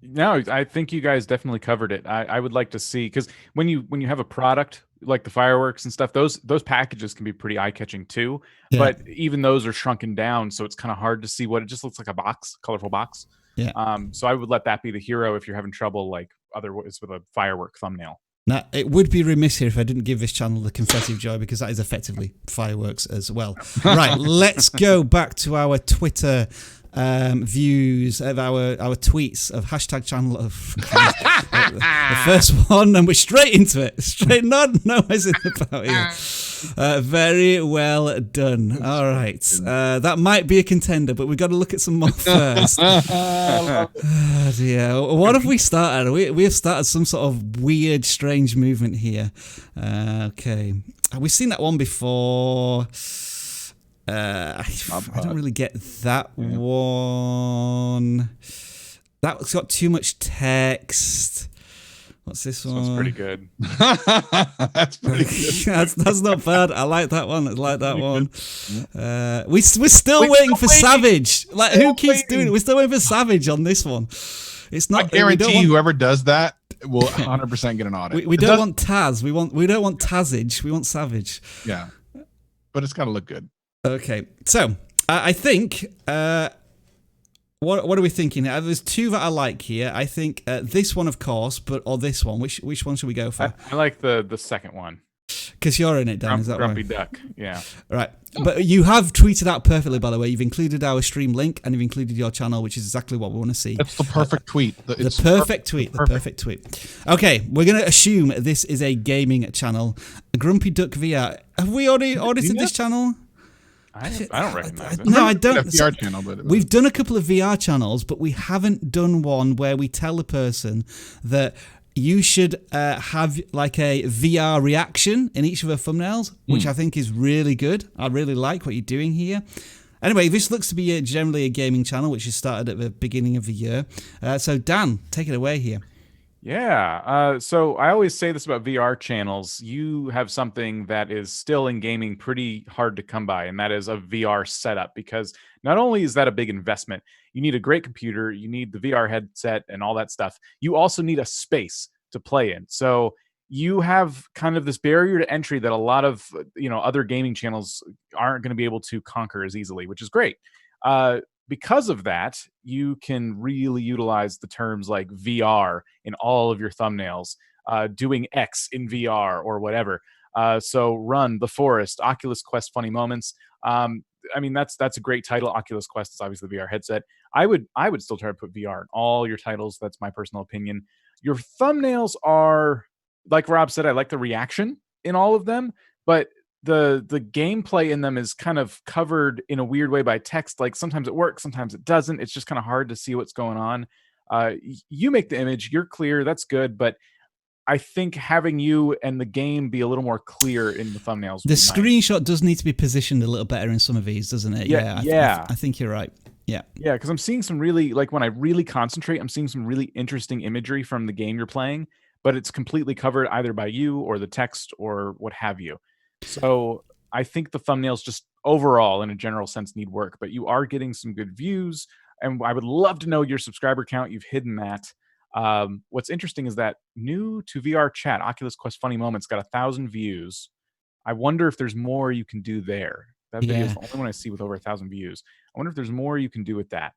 No, I think you guys definitely covered it. I would like to see, because when you have a product like the fireworks and stuff, those packages can be pretty eye-catching too. Yeah. But even those are shrunken down, so it's kind of hard to see what it just looks like, a box, colorful box. Yeah. So I would let that be the hero if you're having trouble like otherwise with a firework thumbnail. Now, it would be remiss here if I didn't give this channel the confetti of joy, because that is effectively fireworks as well. Right, let's go back to our Twitter views of our tweets of hashtag channel of the first one, and we're straight into it. No messing about here. Very well done. All right, that might be a contender, but we've got to look at some more first. Oh dear, what have we started? We have started some sort of weird, strange movement here. Okay, we've seen that one before. I don't really get that one. That's got too much text. What's this one? That's pretty good. That's pretty good. that's not bad. I like that one. I like that one. We're still waiting for Savage. Like, who keeps doing it? We're still waiting for Savage on this one. It's not. I guarantee whoever does that will 100% get an audit. We don't want Taz. We don't want Tazage. We want Savage. Yeah, but it's got to look good. Okay, so I think what are we thinking? There's two that I like here. I think this one, of course, or this one. Which one should we go for? I like the second one. Because you're in it, Dan. Is that Grumpy right? Duck? Yeah. Right, but you have tweeted out perfectly, by the way. You've included our stream link and you've included your channel, which is exactly what we want to see. That's the perfect tweet. The perfect tweet. Okay, we're going to assume this is a gaming channel. Grumpy Duck VR. Have we already audited this channel? I don't recognize it. No, I don't. A VR channel, but we've done a couple of VR channels, but we haven't done one where we tell the person that you should have like a VR reaction in each of the thumbnails, which I think is really good. I really like what you're doing here. Anyway, this looks to be generally a gaming channel, which is started at the beginning of the year. So Dan, take it away here. Yeah. So I always say this about VR channels. You have something that is still in gaming pretty hard to come by, and that is a VR setup. Because not only is that a big investment, you need a great computer, you need the VR headset and all that stuff. You also need a space to play in. So you have kind of this barrier to entry that a lot of other gaming channels aren't going to be able to conquer as easily, which is great. Because of that, you can really utilize the terms like VR in all of your thumbnails, doing X in VR or whatever. So Run, The Forest, Oculus Quest Funny Moments. I mean, that's a great title. Oculus Quest is obviously the VR headset. I would still try to put VR in all your titles. That's my personal opinion. Your thumbnails are, like Rob said, I like the reaction in all of them, but the gameplay in them is kind of covered in a weird way by text. Like sometimes it works, sometimes it doesn't. It's just kind of hard to see what's going on. You make the image, you're clear, that's good, but I think having you and the game be a little more clear in the thumbnails. The screenshot does need to be positioned a little better in some of these, doesn't it? Yeah. I think you're right. Yeah. Yeah, because I'm seeing some really, like when I really concentrate, I'm seeing some really interesting imagery from the game you're playing, but it's completely covered either by you or the text or what have you. So I think the thumbnails just overall, in a general sense, need work, but you are getting some good views, and I would love to know your subscriber count. You've hidden that. What's interesting is that new to VR chat, Oculus Quest Funny Moments got 1,000 views. I wonder if there's more you can do there. That video is the only one I see with over 1,000 views. I wonder if there's more you can do with that.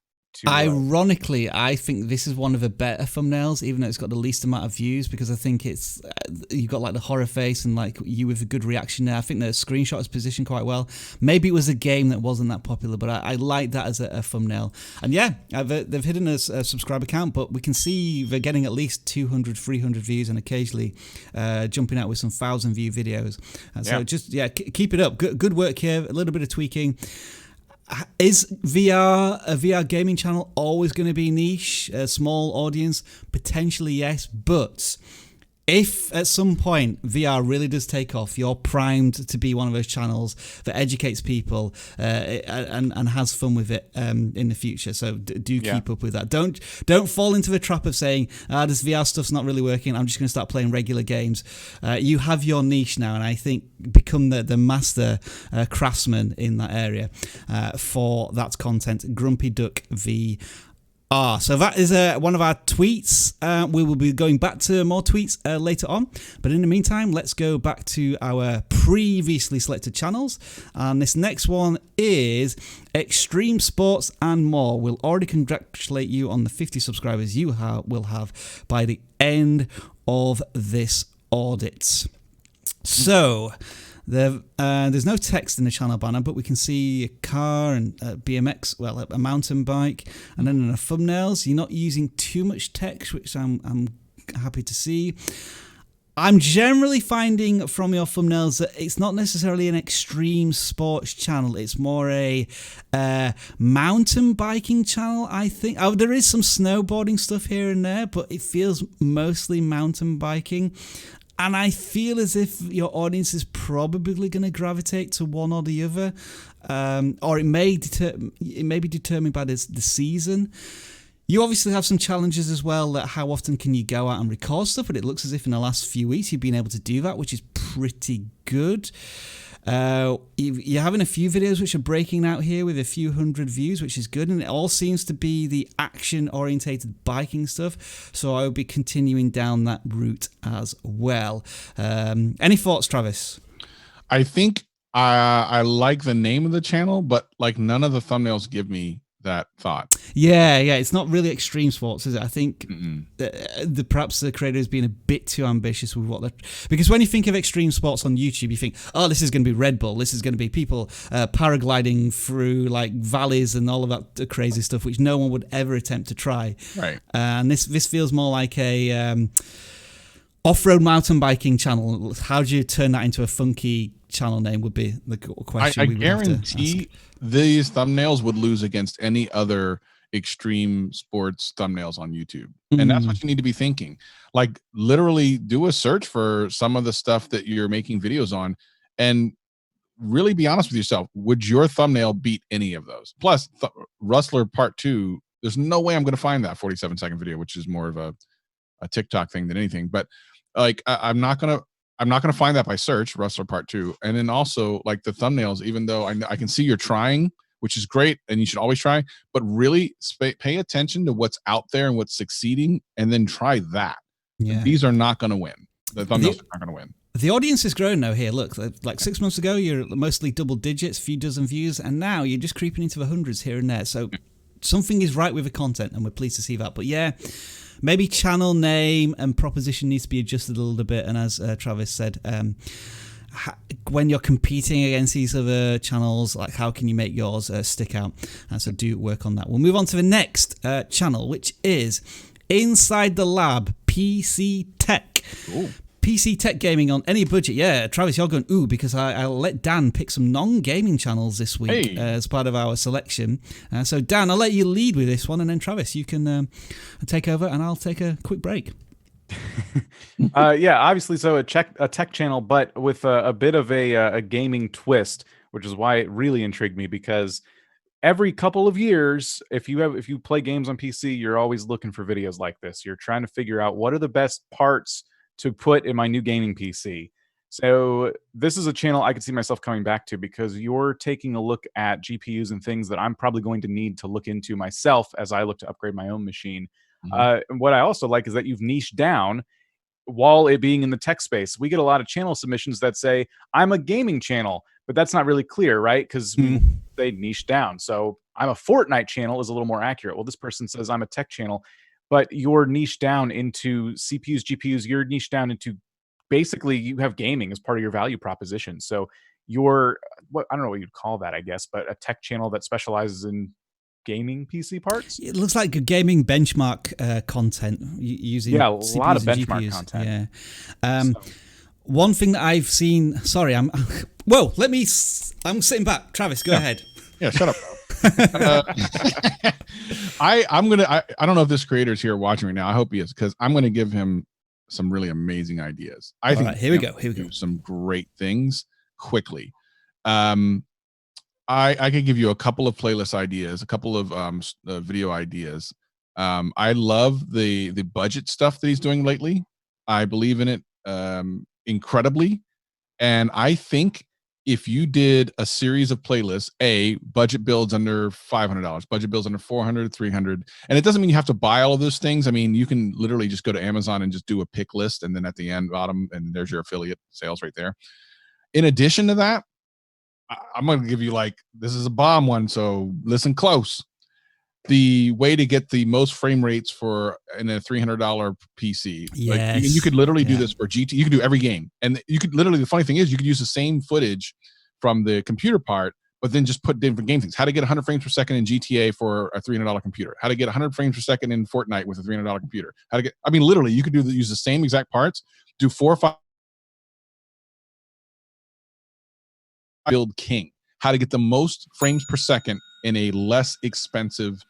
Ironically, I think this is one of the better thumbnails, even though it's got the least amount of views, because I think it's you got like the horror face and like you with a good reaction there. I think the screenshot is positioned quite well. Maybe it was a game that wasn't that popular, but I like that as a thumbnail. And yeah, they've hidden a subscriber count, but we can see they're getting at least 200, 300 views and occasionally jumping out with some 1,000 view videos. So just keep it up. Good work here. A little bit of tweaking. Is a VR gaming channel always going to be niche, a small audience? Potentially, yes. But if at some point VR really does take off, you're primed to be one of those channels that educates people and has fun with it in the future. So do keep up with that. Don't fall into the trap of saying, this VR stuff's not really working, I'm just going to start playing regular games. You have your niche now, and I think become the master craftsman in that area for that content. Grumpy Duck V. So that is one of our tweets. We will be going back to more tweets later on. But in the meantime, let's go back to our previously selected channels. And this next one is Extreme Sports and More. We'll already congratulate you on the 50 subscribers you will have by the end of this audit. So there's no text in the channel banner, but we can see a car and a BMX, well, a mountain bike, and then in the thumbnails, you're not using too much text, which I'm happy to see. I'm generally finding from your thumbnails that it's not necessarily an extreme sports channel. It's more a mountain biking channel, I think. There is some snowboarding stuff here and there, but it feels mostly mountain biking. And I feel as if your audience is probably going to gravitate to one or the other, or it may be determined by the season. You obviously have some challenges as well. That how often can you go out and record stuff? But it looks as if in the last few weeks you've been able to do that, which is pretty good. You're having a few videos which are breaking out here with a few hundred views, which is good, and it all seems to be the action-orientated biking stuff, so I will be continuing down that route as well. Any thoughts, Travis? I think I like the name of the channel, but like none of the thumbnails give me that thought. Yeah, it's not really extreme sports, is it? I think perhaps the creator is being a bit too ambitious with what they're... Because when you think of extreme sports on YouTube, you think, oh, this is going to be Red Bull, this is going to be people paragliding through like valleys and all of that crazy stuff, which no one would ever attempt to try. Right. And this feels more like a off-road mountain biking channel. How do you turn that into a funky channel name would be the question. I guarantee these thumbnails would lose against any other extreme sports thumbnails on YouTube. And that's what you need to be thinking. Like literally do a search for some of the stuff that you're making videos on and really be honest with yourself. Would your thumbnail beat any of those? Plus Rustler Part 2, there's no way I'm going to find that 47-second video, which is more of a TikTok thing than anything. But like, I'm not gonna find that by search, Rustler Part 2. And then also like the thumbnails, even though I can see you're trying, which is great, and you should always try, but really pay attention to what's out there and what's succeeding, and then try that. Yeah. These are not going to win. The thumbnails are not going to win. The audience is growing now here. Look, like 6 months ago, you're mostly double digits, few dozen views, and now you're just creeping into the hundreds here and there. So something is right with the content, and we're pleased to see that. But yeah, maybe channel name and proposition needs to be adjusted a little bit. And as Travis said, when you're competing against these other channels, like how can you make yours stick out? And so do work on that. We'll move on to the next channel, which is Inside the Lab PC Tech. Ooh. PC Tech Gaming on any budget. Yeah, Travis, you're going, ooh, because I'll let Dan pick some non-gaming channels this week as part of our selection. So Dan, I'll let you lead with this one, and then Travis, you can take over, and I'll take a quick break. Yeah, obviously, so a tech channel, but with a bit of a gaming twist, which is why it really intrigued me, because every couple of years, if you play games on PC, you're always looking for videos like this. You're trying to figure out what are the best parts to put in my new gaming PC. So this is a channel I could see myself coming back to, because you're taking a look at GPUs and things that I'm probably going to need to look into myself as I look to upgrade my own machine. And what I also like is that you've niched down while it being in the tech space. We get a lot of channel submissions that say, I'm a gaming channel, but that's not really clear, right? Because they niche down. So I'm a Fortnite channel is a little more accurate. Well, this person says I'm a tech channel, but you're niche down into CPUs, GPUs, you're niche down into basically you have gaming as part of your value proposition. So you're, I don't know what you'd call that, I guess, but a tech channel that specializes in gaming PC parts. It looks like a gaming benchmark content using a CPUs lot of and benchmark GPUs. content. Yeah. One thing that I've seen. Sorry, I'm sitting back. Travis, go ahead. Yeah, shut up. I don't know if this creator is here watching right now. I hope he is, because I'm going to give him some really amazing ideas. I think here we go. Some great things quickly. I could give you a couple of playlist ideas, a couple of video ideas. I love the budget stuff that he's doing lately. I believe in it incredibly, and I think if you did a series of playlists, budget builds under $500, budget builds under $400, $300, and it doesn't mean you have to buy all of those things. I mean, you can literally just go to Amazon and just do a pick list, and then at the end, bottom, and there's your affiliate sales right there. In addition to that, I'm going to give you this is a bomb one, so listen close. The way to get the most frame rates in a $300 PC. Yes. You could literally do this for GT. You could do every game, and you could literally. The funny thing is, you could use the same footage from the computer part, but then just put different game things. How to get 100 frames per second in GTA for a $300 computer. How to get 100 frames per second in Fortnite with a $300 computer. Literally, you could use the same exact parts. Do 4 or 5. Build king. How to get the most frames per second in a less expensive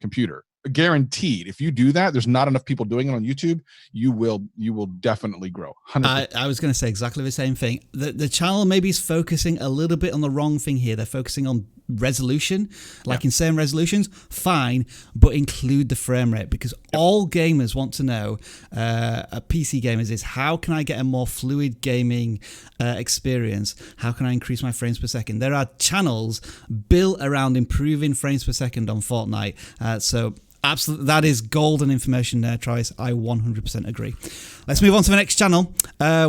computer. Guaranteed. If you do that, there's not enough people doing it on YouTube. You will definitely grow. I was going to say exactly the same thing. The channel maybe is focusing a little bit on the wrong thing here. They're focusing on resolution, in certain resolutions, fine, but include the frame rate, because all gamers want to know, PC gamers, is how can I get a more fluid gaming experience? How can I increase my frames per second? There are channels built around improving frames per second on Fortnite. So absolutely, that is golden information there, Travis. I 100% agree. Let's move on to the next channel,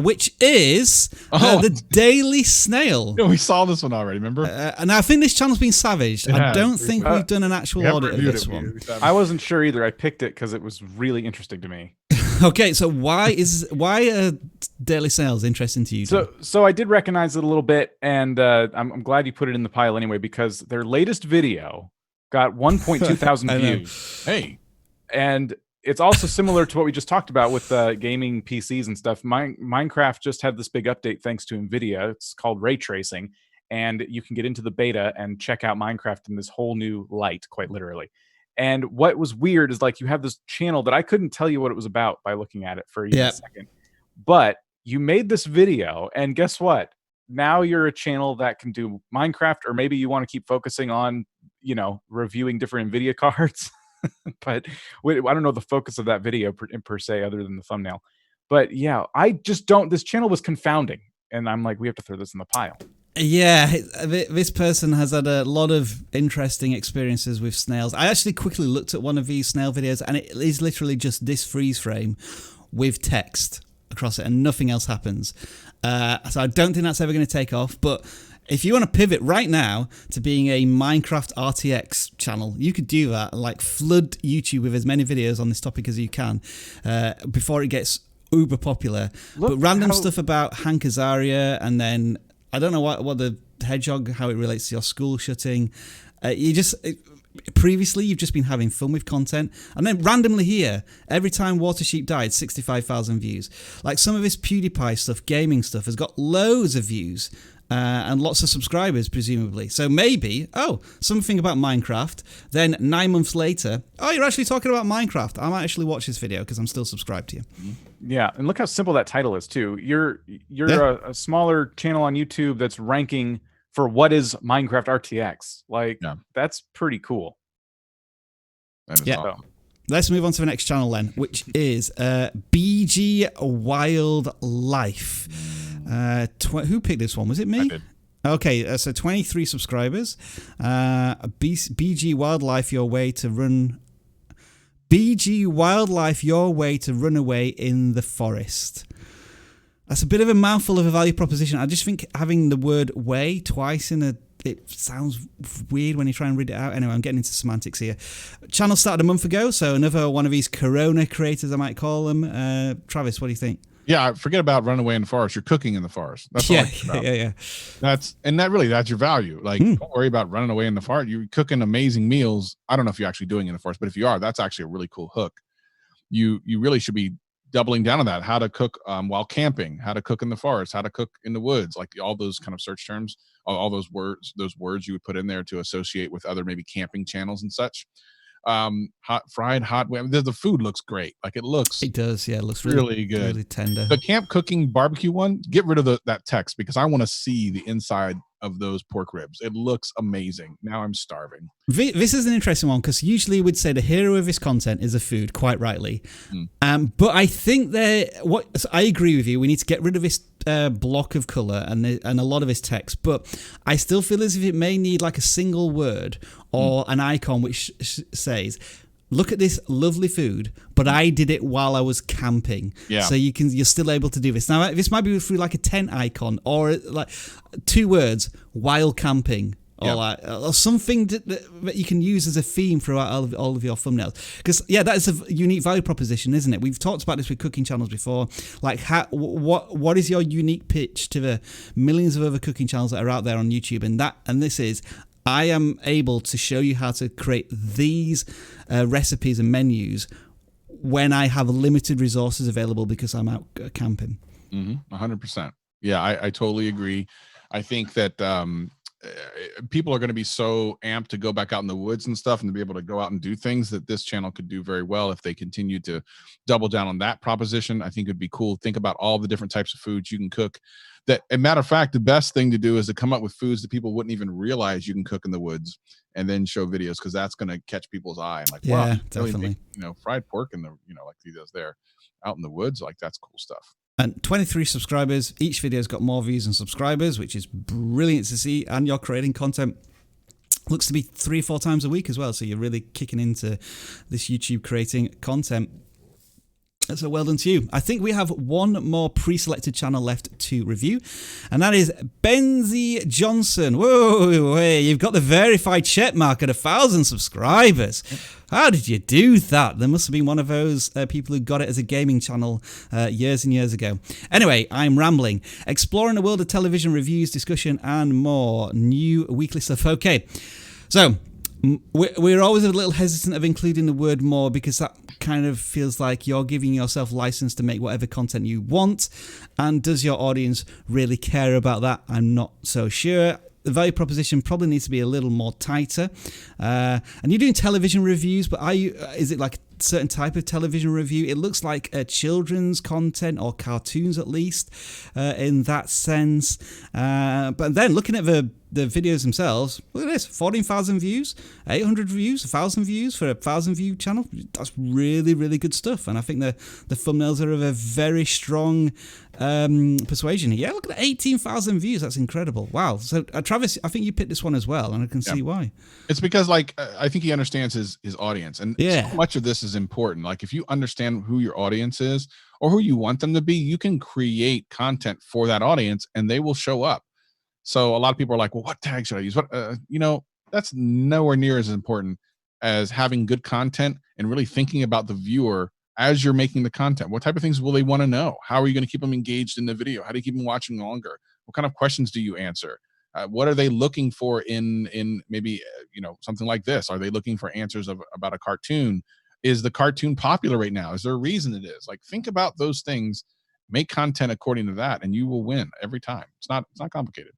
which is the Daily Snail. Yeah, we saw this one already, remember? And I think this chann's been savaged. I don't think we've done an actual audit of this one. I wasn't sure either. I picked it because it was really interesting to me. Okay, so why Daily Snails interesting to you? So I did recognize it a little bit, and I'm glad you put it in the pile anyway, because their latest video got 1.2 thousand views. Hey. And it's also similar to what we just talked about with gaming PCs and stuff. Minecraft just had this big update thanks to NVIDIA. It's called ray tracing. And you can get into the beta and check out Minecraft in this whole new light, quite literally. And what was weird is you have this channel that I couldn't tell you what it was about by looking at it for even a second. But you made this video, and guess what? Now you're a channel that can do Minecraft, or maybe you want to keep focusing on, reviewing different NVIDIA cards. but I don't know the focus of that video per se, other than the thumbnail. But yeah, I just don't. This channel was confounding, and I'm like, we have to throw this in the pile. Yeah, this person has had a lot of interesting experiences with snails. I actually quickly looked at one of these snail videos, and it is literally just this freeze frame with text across it, and nothing else happens. So I don't think that's ever going to take off. But if you want to pivot right now to being a Minecraft RTX channel, you could do that, like flood YouTube with as many videos on this topic as you can before it gets uber popular. But random stuff about Hank Azaria, and then I don't know what the hedgehog, how it relates to your school shutting. Previously, you've just been having fun with content, and then randomly here, every time Water Sheep died, 65,000 views. Like some of this PewDiePie stuff, gaming stuff, has got loads of views and lots of subscribers, presumably. So maybe, something about Minecraft. Then 9 months later, you're actually talking about Minecraft. I might actually watch this video because I'm still subscribed to you. Yeah, and look how simple that title is too. You're a smaller channel on YouTube that's ranking for what is Minecraft RTX. Like, that's pretty cool. That is awesome. Let's move on to the next channel then, which is BG Wildlife. Who picked this one? Was it me? I did. Okay, so 23 subscribers. BG Wildlife, your way to run away in the forest. That's a bit of a mouthful of a value proposition. I just think having the word way twice it sounds weird when you try and read it out. Anyway, I'm getting into semantics here. Channel started a month ago, so another one of these Corona creators, I might call them. Travis, what do you think? Yeah, forget about running away in the forest. You're cooking in the forest. That's all I care about. Yeah. That's your value. Like, don't worry about running away in the forest. You're cooking amazing meals. I don't know if you're actually doing it in the forest, but if you are, that's actually a really cool hook. You really should be doubling down on that. How to cook while camping, how to cook in the forest, how to cook in the woods, like all those kind of search terms, all those words you would put in there to associate with other maybe camping channels and such. Hot. The food looks great. Like it does. Yeah, it looks really good, really tender. The camp cooking barbecue one, get rid of that text because I want to see the inside of those pork ribs. It looks amazing. Now I'm starving. This is an interesting one because usually we'd say the hero of this content is the food, quite rightly. But I think I agree with you. We need to get rid of this block of color and a lot of this text. But I still feel as if it may need like a single word or an icon which says, look at this lovely food, but I did it while I was camping. Yeah. So you're still able to do this. Now, this might be through like a tent icon or like 2 words, while camping. Or something that you can use as a theme throughout all of your thumbnails. Because, that is a unique value proposition, isn't it? We've talked about this with cooking channels before. Like, what is your unique pitch to the millions of other cooking channels that are out there on YouTube? And this is, I am able to show you how to create these recipes and menus when I have limited resources available because I'm out camping. 100%. Yeah, I totally agree. I think that people are going to be so amped to go back out in the woods and stuff and to be able to go out and do things that this channel could do very well if they continue to double down on that proposition. I think it'd be cool. Think about all the different types of foods you can cook. That, as a matter of fact, the best thing to do is to come up with foods that people wouldn't even realize you can cook in the woods and then show videos because that's going to catch people's eye and like, wow, definitely. Really fried pork in the, like he does there out in the woods. Like that's cool stuff. And 23 subscribers. Each video's got more views and subscribers, which is brilliant to see. And you're creating content. Looks to be 3 or 4 times a week as well. So you're really kicking into this YouTube creating content. So well done to you. I think we have one more pre-selected channel left to review, and that is Benzie Johnson. Whoa, you've got the verified check mark at 1,000 subscribers. How did you do that? There must have been one of those people who got it as a gaming channel years and years ago. Anyway, I'm rambling. Exploring the world of television reviews, discussion, and more. New weekly stuff. Okay, so we're always a little hesitant of including the word more because that kind of feels like you're giving yourself license to make whatever content you want. And does your audience really care about that? I'm not so sure. The value proposition probably needs to be a little more tighter. And you're doing television reviews, but is it like a certain type of television review? It looks like children's content or cartoons at least in that sense. But then looking at the the videos themselves, look at this, 14,000 views, 800 views, 1,000 views for a 1,000 view channel. That's really, really good stuff. And I think the thumbnails are of a very strong persuasion. Yeah, look at 18,000 views. That's incredible. Wow. So Travis, I think you picked this one as well, and I can see why. It's because like I think he understands his audience, and so much of this is important. Like if you understand who your audience is or who you want them to be, you can create content for that audience and they will show up. So a lot of people are like, well, what tag should I use? What, you know, that's nowhere near as important as having good content and really thinking about the viewer as you're making the content. What type of things will they want to know? How are you going to keep them engaged in the video? How do you keep them watching longer? What kind of questions do you answer? What are they looking for in maybe, you know, something like this? Are they looking for answers about a cartoon? Is the cartoon popular right now? Is there a reason it is? Like, think about those things, make content according to that, and you will win every time. It's not complicated.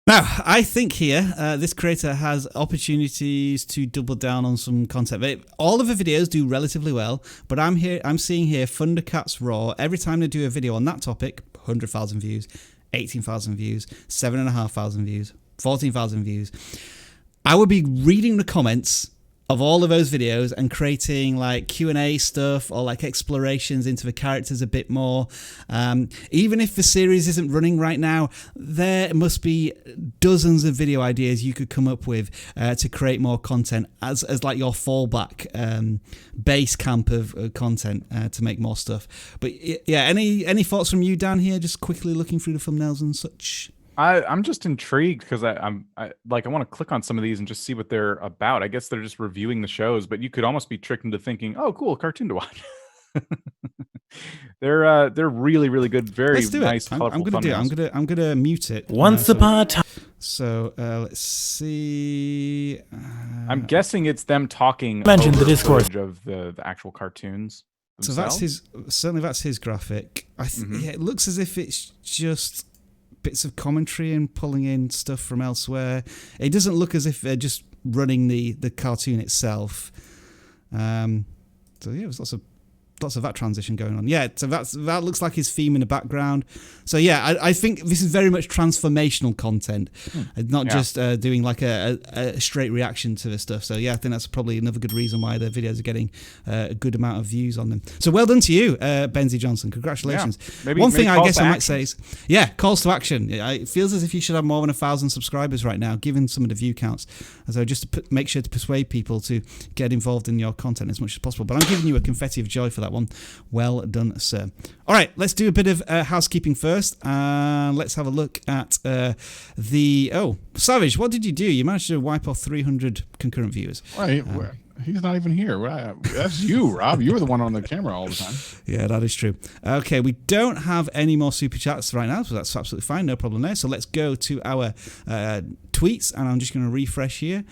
Now, I think here, this creator has opportunities to double down on some content. All of the videos do relatively well, but I'm seeing here Thundercats Raw. Every time they do a video on that topic, 100,000 views, 18,000 views, 7,500 views, 14,000 views. I would be reading the comments of all of those videos and creating like Q&A stuff or like explorations into the characters a bit more. Even if the series isn't running right now, there must be dozens of video ideas you could come up with to create more content as like your fallback base camp of content to make more stuff. But yeah, any thoughts from you, Dan, here? Just quickly looking through the thumbnails and such. I'm just intrigued because I want to click on some of these and just see what they're about. I guess they're just reviewing the shows, but you could almost be tricked into thinking, "Oh, cool, cartoon to watch." They're really, really good, very nice, colorful. I'm gonna do it. I'm gonna mute it. Once upon a time. So let's see. I'm guessing it's them talking. Mention the Discord of the actual cartoons. Themselves. So that's his graphic. Yeah, it looks as if it's just bits of commentary and pulling in stuff from elsewhere. It doesn't look as if they're just running the cartoon itself. So yeah, there's lots of that transition going on. Yeah, so that looks like his theme in the background. So yeah, I think this is very much transformational content, not just doing like a straight reaction to this stuff. So yeah, I think that's probably another good reason why the videos are getting a good amount of views on them. So well done to you, Benzie Johnson. Congratulations. Yeah, One thing I guess I might say is, calls to action. It feels as if you should have more than 1,000 subscribers right now, given some of the view counts. So just to make sure to persuade people to get involved in your content as much as possible. But I'm giving you a confetti of joy for that one. Well done, sir. All right, let's do a bit of housekeeping first. Let's have a look at Savage, what did you do? You managed to wipe off 300 concurrent viewers. Right. He's not even here. That's you, Rob. You were the one on the camera all the time. Yeah, that is true. Okay, we don't have any more super chats right now, so that's absolutely fine. No problem there. So let's go to our tweets, and I'm just going to refresh here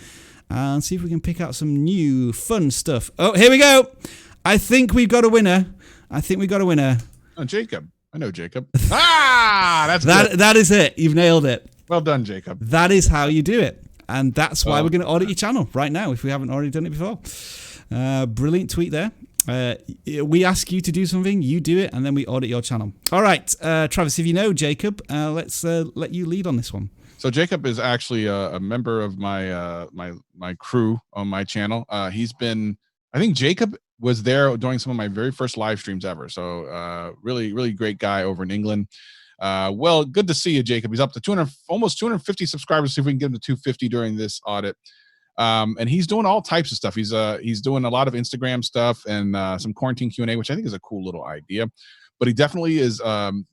and see if we can pick out some new fun stuff. Oh, here we go. I think we've got a winner. Oh, Jacob. I know Jacob. That's good. That is it. You've nailed it. Well done, Jacob. That is how you do it. And that's why we're going to audit your channel right now if we haven't already done it before. Brilliant tweet there. We ask you to do something, you do it, and then we audit your channel. All right, Travis, if you know Jacob, let's let you lead on this one. So Jacob is actually a member of my my crew on my channel. I think Jacob was there during some of my very first live streams ever. So really, really great guy over in England. Well, good to see you, Jacob. He's up to almost 250 subscribers. See if we can get him to 250 during this audit. And he's doing all types of stuff. He's doing a lot of Instagram stuff and some quarantine Q&A, which I think is a cool little idea. But he definitely is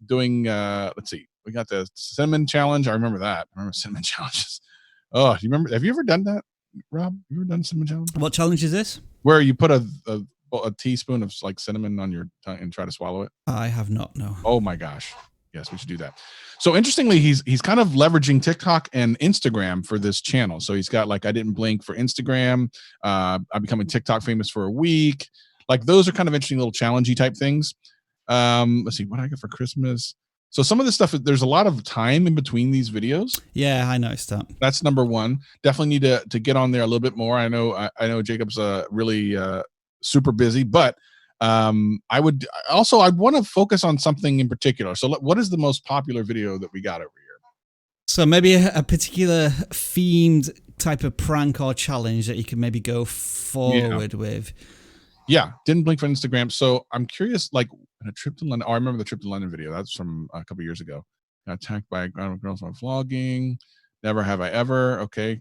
doing, let's see, we got the cinnamon challenge. I remember that. I remember cinnamon challenges. Oh, do you remember? Have you ever done that, Rob? Have you ever done cinnamon challenge? What challenge is this? Where you put a teaspoon of like cinnamon on your tongue and try to swallow it? I have not, no. Oh my gosh. Yes, we should do that. So interestingly, he's kind of leveraging TikTok and Instagram for this channel. So he's got like I Didn't Blink for Instagram. I'm becoming TikTok famous for a week. Like those are kind of interesting little challengey type things. Let's see what I get for Christmas. So some of this stuff, there's a lot of time in between these videos. Yeah, I noticed that. That's number one. Definitely need to get on there a little bit more. I know Jacob's really super busy, but I'd want to focus on something in particular. So what is the most popular video that we got over here? So maybe a particular themed type of prank or challenge that you can maybe go forward with. Yeah, didn't blink for Instagram. So I'm curious, like a trip to London. Oh, I remember the trip to London video. That's from a couple years ago. Got attacked by girls on vlogging. Never have I ever. Okay.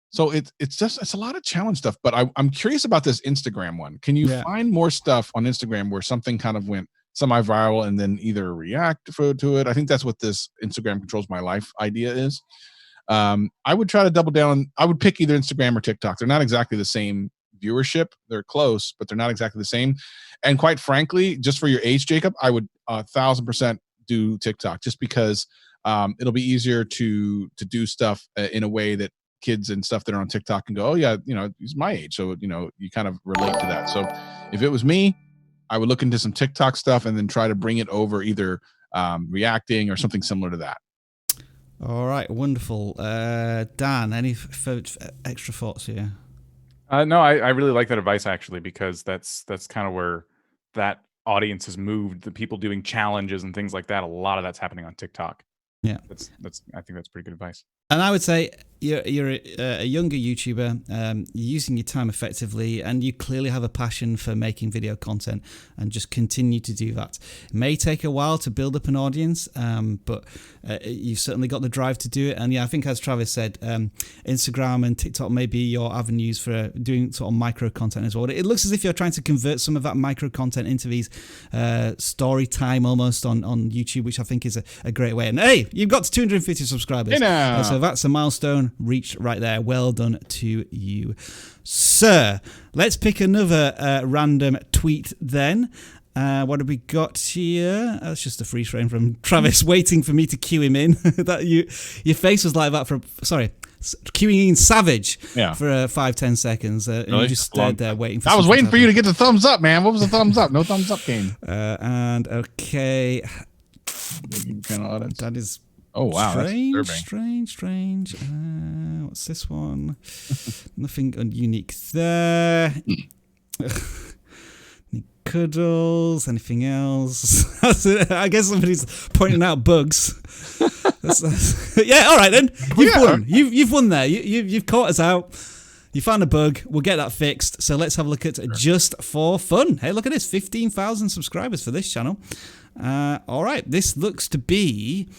So it's a lot of challenge stuff, but I'm curious about this Instagram one. Can you find more stuff on Instagram where something kind of went semi-viral and then either react to it? I think that's what this Instagram controls my life idea is. I would try to double down. I would pick either Instagram or TikTok. They're not exactly the same viewership. They're close, but they're not exactly the same. And quite frankly, just for your age, Jacob, I would 1,000% do TikTok, just because it'll be easier to do stuff in a way that kids and stuff that are on TikTok can go, oh yeah, he's my age. So, you kind of relate to that. So if it was me, I would look into some TikTok stuff and then try to bring it over either reacting or something similar to that. All right. Wonderful. Dan, any extra thoughts here? No, I really like that advice actually, because that's kind of where that audience has moved. The people doing challenges and things like that. A lot of that's happening on TikTok. Yeah, I think that's pretty good advice. And I would say you're a younger YouTuber, you're using your time effectively, and you clearly have a passion for making video content, and just continue to do that. It may take a while to build up an audience, but you've certainly got the drive to do it. And yeah, I think as Travis said, Instagram and TikTok may be your avenues for doing sort of micro content as well. It looks as if you're trying to convert some of that micro content into these story time almost on YouTube, which I think is a great way. And hey, you've got to 250 subscribers. So that's a milestone reached right there. Well done to you, sir. Let's pick another random tweet then. What have we got here? That's just a freeze frame from Travis waiting for me to cue him in. Your face was like that for, sorry, queuing in Savage for 5-10 seconds. And you just stood there waiting for I was waiting for you to get the thumbs up, man. What was the thumbs up? No thumbs up game. And okay. That is... Oh, wow. Strange. What's this one? Nothing unique there. Any cuddles? Anything else? I guess somebody's pointing out bugs. Yeah, all right then. You've won. You've won there. You've caught us out. You found a bug. We'll get that fixed. So let's have a look at Just for Fun. Hey, look at this. 15,000 subscribers for this channel. All right. This looks to be...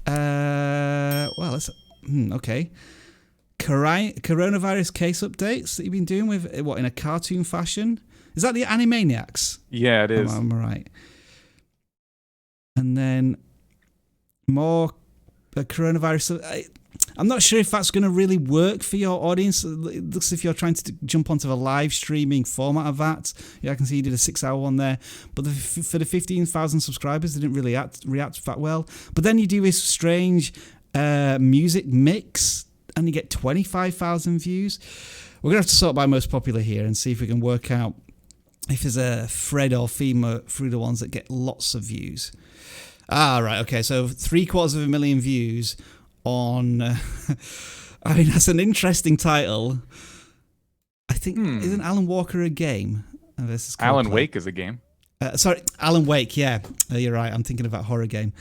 well, let's okay. Coronavirus case updates that you've been doing with what, in a cartoon fashion? Is that the Animaniacs? Yeah, it is. I'm right. And then more coronavirus. I'm not sure if that's going to really work for your audience. It looks as if you're trying to jump onto the live streaming format of that. Yeah, I can see you did a 6-hour one there. But for the 15,000 subscribers, they didn't really react that well. But then you do this strange music mix, and you get 25,000 views. We're going to have to sort by most popular here and see if we can work out if there's a thread or theme through the ones that get lots of views. Right, okay. So 750,000 views on I mean, that's an interesting title. I think isn't Alan Walker a game? This is Alan Wake is a game. Sorry, Alan Wake. Yeah, you're right. I'm thinking about horror game.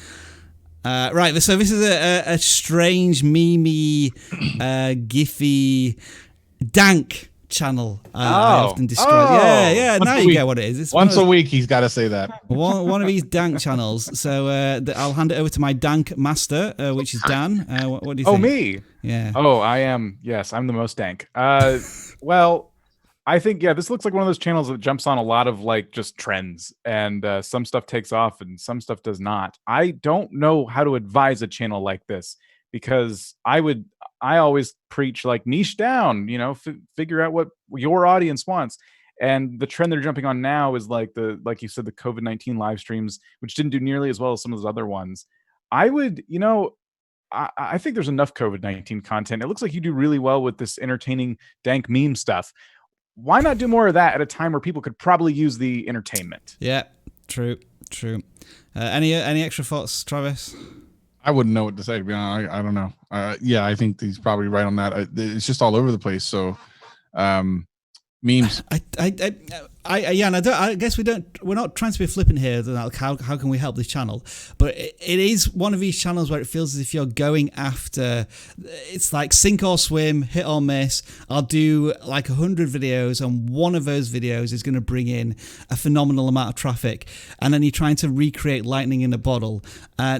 Right, so this is a strange, memey, giphy, dank channel. I often describe. Yeah. Now you get what it is. It's once a week, he's got to say that. One of these dank channels. So I'll hand it over to my dank master, which is Dan. What do you think? Oh, me? Yeah. Oh, I am. Yes, I'm the most dank. Well, I think, this looks like one of those channels that jumps on a lot of like just trends, and some stuff takes off and some stuff does not. I don't know how to advise a channel like this, because I always preach like niche down, figure out what your audience wants. And the trend they're jumping on now is like you said, the COVID-19 live streams, which didn't do nearly as well as some of those other ones. I would, I think there's enough COVID-19 content. It looks like you do really well with this entertaining dank meme stuff. Why not do more of that at a time where people could probably use the entertainment? Yeah, true. Any extra thoughts, Travis? I wouldn't know what to say, to be honest. I don't know. I think he's probably right on that. It's just all over the place. So, memes. I I guess we're not trying to be flippant here. Like how can we help this channel? But it is one of these channels where it feels as if you're going after. It's like sink or swim, hit or miss. I'll do like 100 videos, and one of those videos is going to bring in a phenomenal amount of traffic, and then you're trying to recreate lightning in a bottle.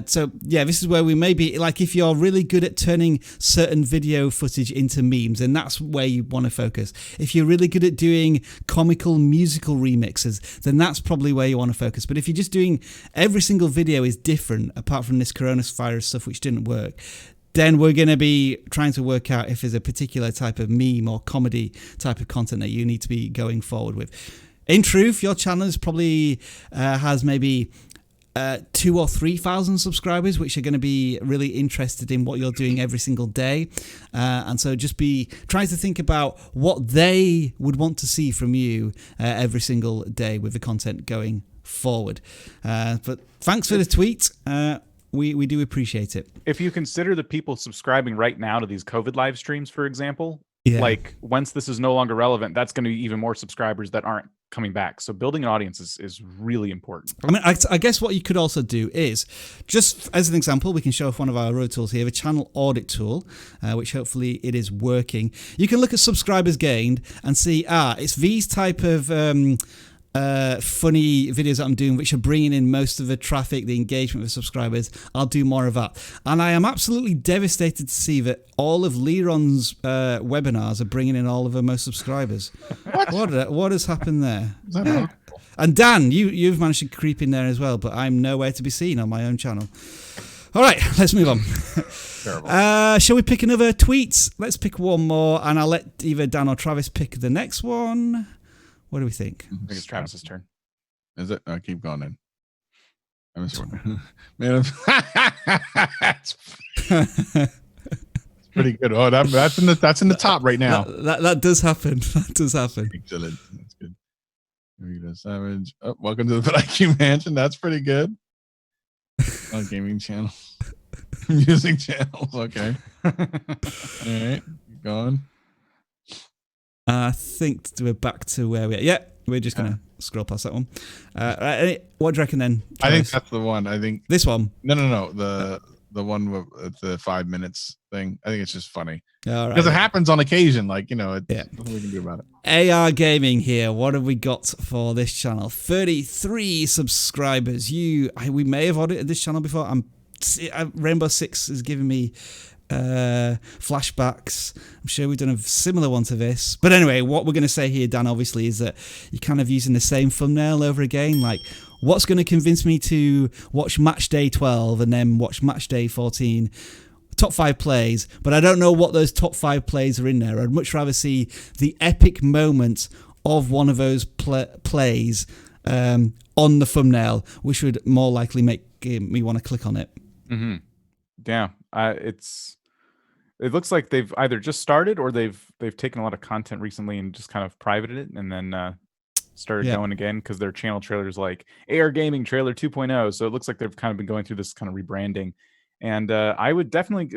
So yeah, this is where we may be. Like if you're really good at turning certain video footage into memes, then that's where you want to focus. If you're really good at doing comical musical remixes, then that's probably where you want to focus. But if you're just doing every single video is different, apart from this coronavirus stuff which didn't work, then we're going to be trying to work out if there's a particular type of meme or comedy type of content that you need to be going forward with. In truth, your channel is probably has maybe 2,000 or 3,000 subscribers, which are going to be really interested in what you're doing every single day. And so just be trying to think about what they would want to see from you every single day with the content going forward. But thanks for the tweet. We do appreciate it. If you consider the people subscribing right now to these COVID live streams, for example, like once this is no longer relevant, that's going to be even more subscribers that aren't coming back. So building an audience is really important. I mean, I guess what you could also do is, just as an example, we can show off one of our road tools here, the channel audit tool, which hopefully it is working. You can look at subscribers gained and see, it's these type of funny videos that I'm doing which are bringing in most of the traffic, the engagement with subscribers. I'll do more of that. And I am absolutely devastated to see that all of Leron's webinars are bringing in all of the most subscribers. What has happened there? And Dan, you've managed to creep in there as well, but I'm nowhere to be seen on my own channel. All right, let's move on. Terrible. Shall we pick another tweet? Let's pick one more, and I'll let either Dan or Travis pick the next one. What do we think? I think it's Travis's turn. Is it? I keep going in. I missed one. Man, it's pretty good. Oh, that's in the top right now. That does happen. That does happen. Excellent. That's good. Here we go, Savage. Oh, welcome to the VidIQ Mansion. That's pretty good. Gaming channel, music channels. Okay. All right, keep going. I think we're back to where we are. Yeah, we're just going to scroll past that one. What do you reckon then, Travis? I think that's the one. I think this one. No. The one with the 5 minutes thing. I think it's just funny. All right. Because it happens on occasion. Like, nothing we can do about it. AR Gaming here. What have we got for this channel? 33 subscribers. We may have audited this channel before. Rainbow Six is giving me flashbacks. I'm sure we've done a similar one to this. But anyway, what we're going to say here, Dan, obviously, is that you're kind of using the same thumbnail over again. Like, what's going to convince me to watch match day 12 and then watch match day 14? Top 5 plays, but I don't know what those top 5 plays are in there. I'd much rather see the epic moment of one of those plays on the thumbnail, which would more likely make me want to click on it. Mm-hmm. Yeah, it looks like they've either just started or they've taken a lot of content recently and just kind of privated it and then started going again because their channel trailer is like AR Gaming Trailer 2.0. So it looks like they've kind of been going through this kind of rebranding. And I would definitely,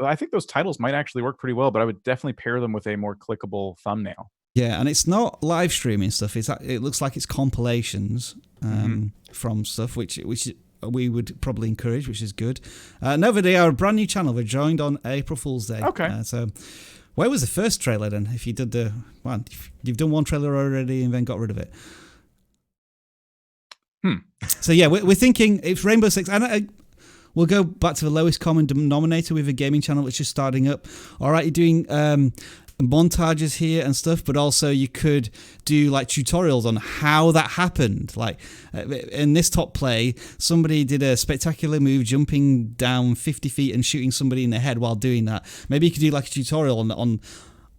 I think those titles might actually work pretty well, but I would definitely pair them with a more clickable thumbnail. Yeah, and it's not live streaming stuff. It looks like it's compilations from stuff, which we would probably encourage, which is good. Nova, they are a brand new channel. They joined on April Fool's Day. Okay. So where was the first trailer then? If you did you've done one trailer already and then got rid of it. So yeah, we're thinking it's Rainbow Six. And we'll go back to the lowest common denominator with a gaming channel which is starting up. All right, you're doing montages here and stuff, but also you could do like tutorials on how that happened. Like in this top play, somebody did a spectacular move jumping down 50 feet and shooting somebody in the head while doing that. Maybe you could do like a tutorial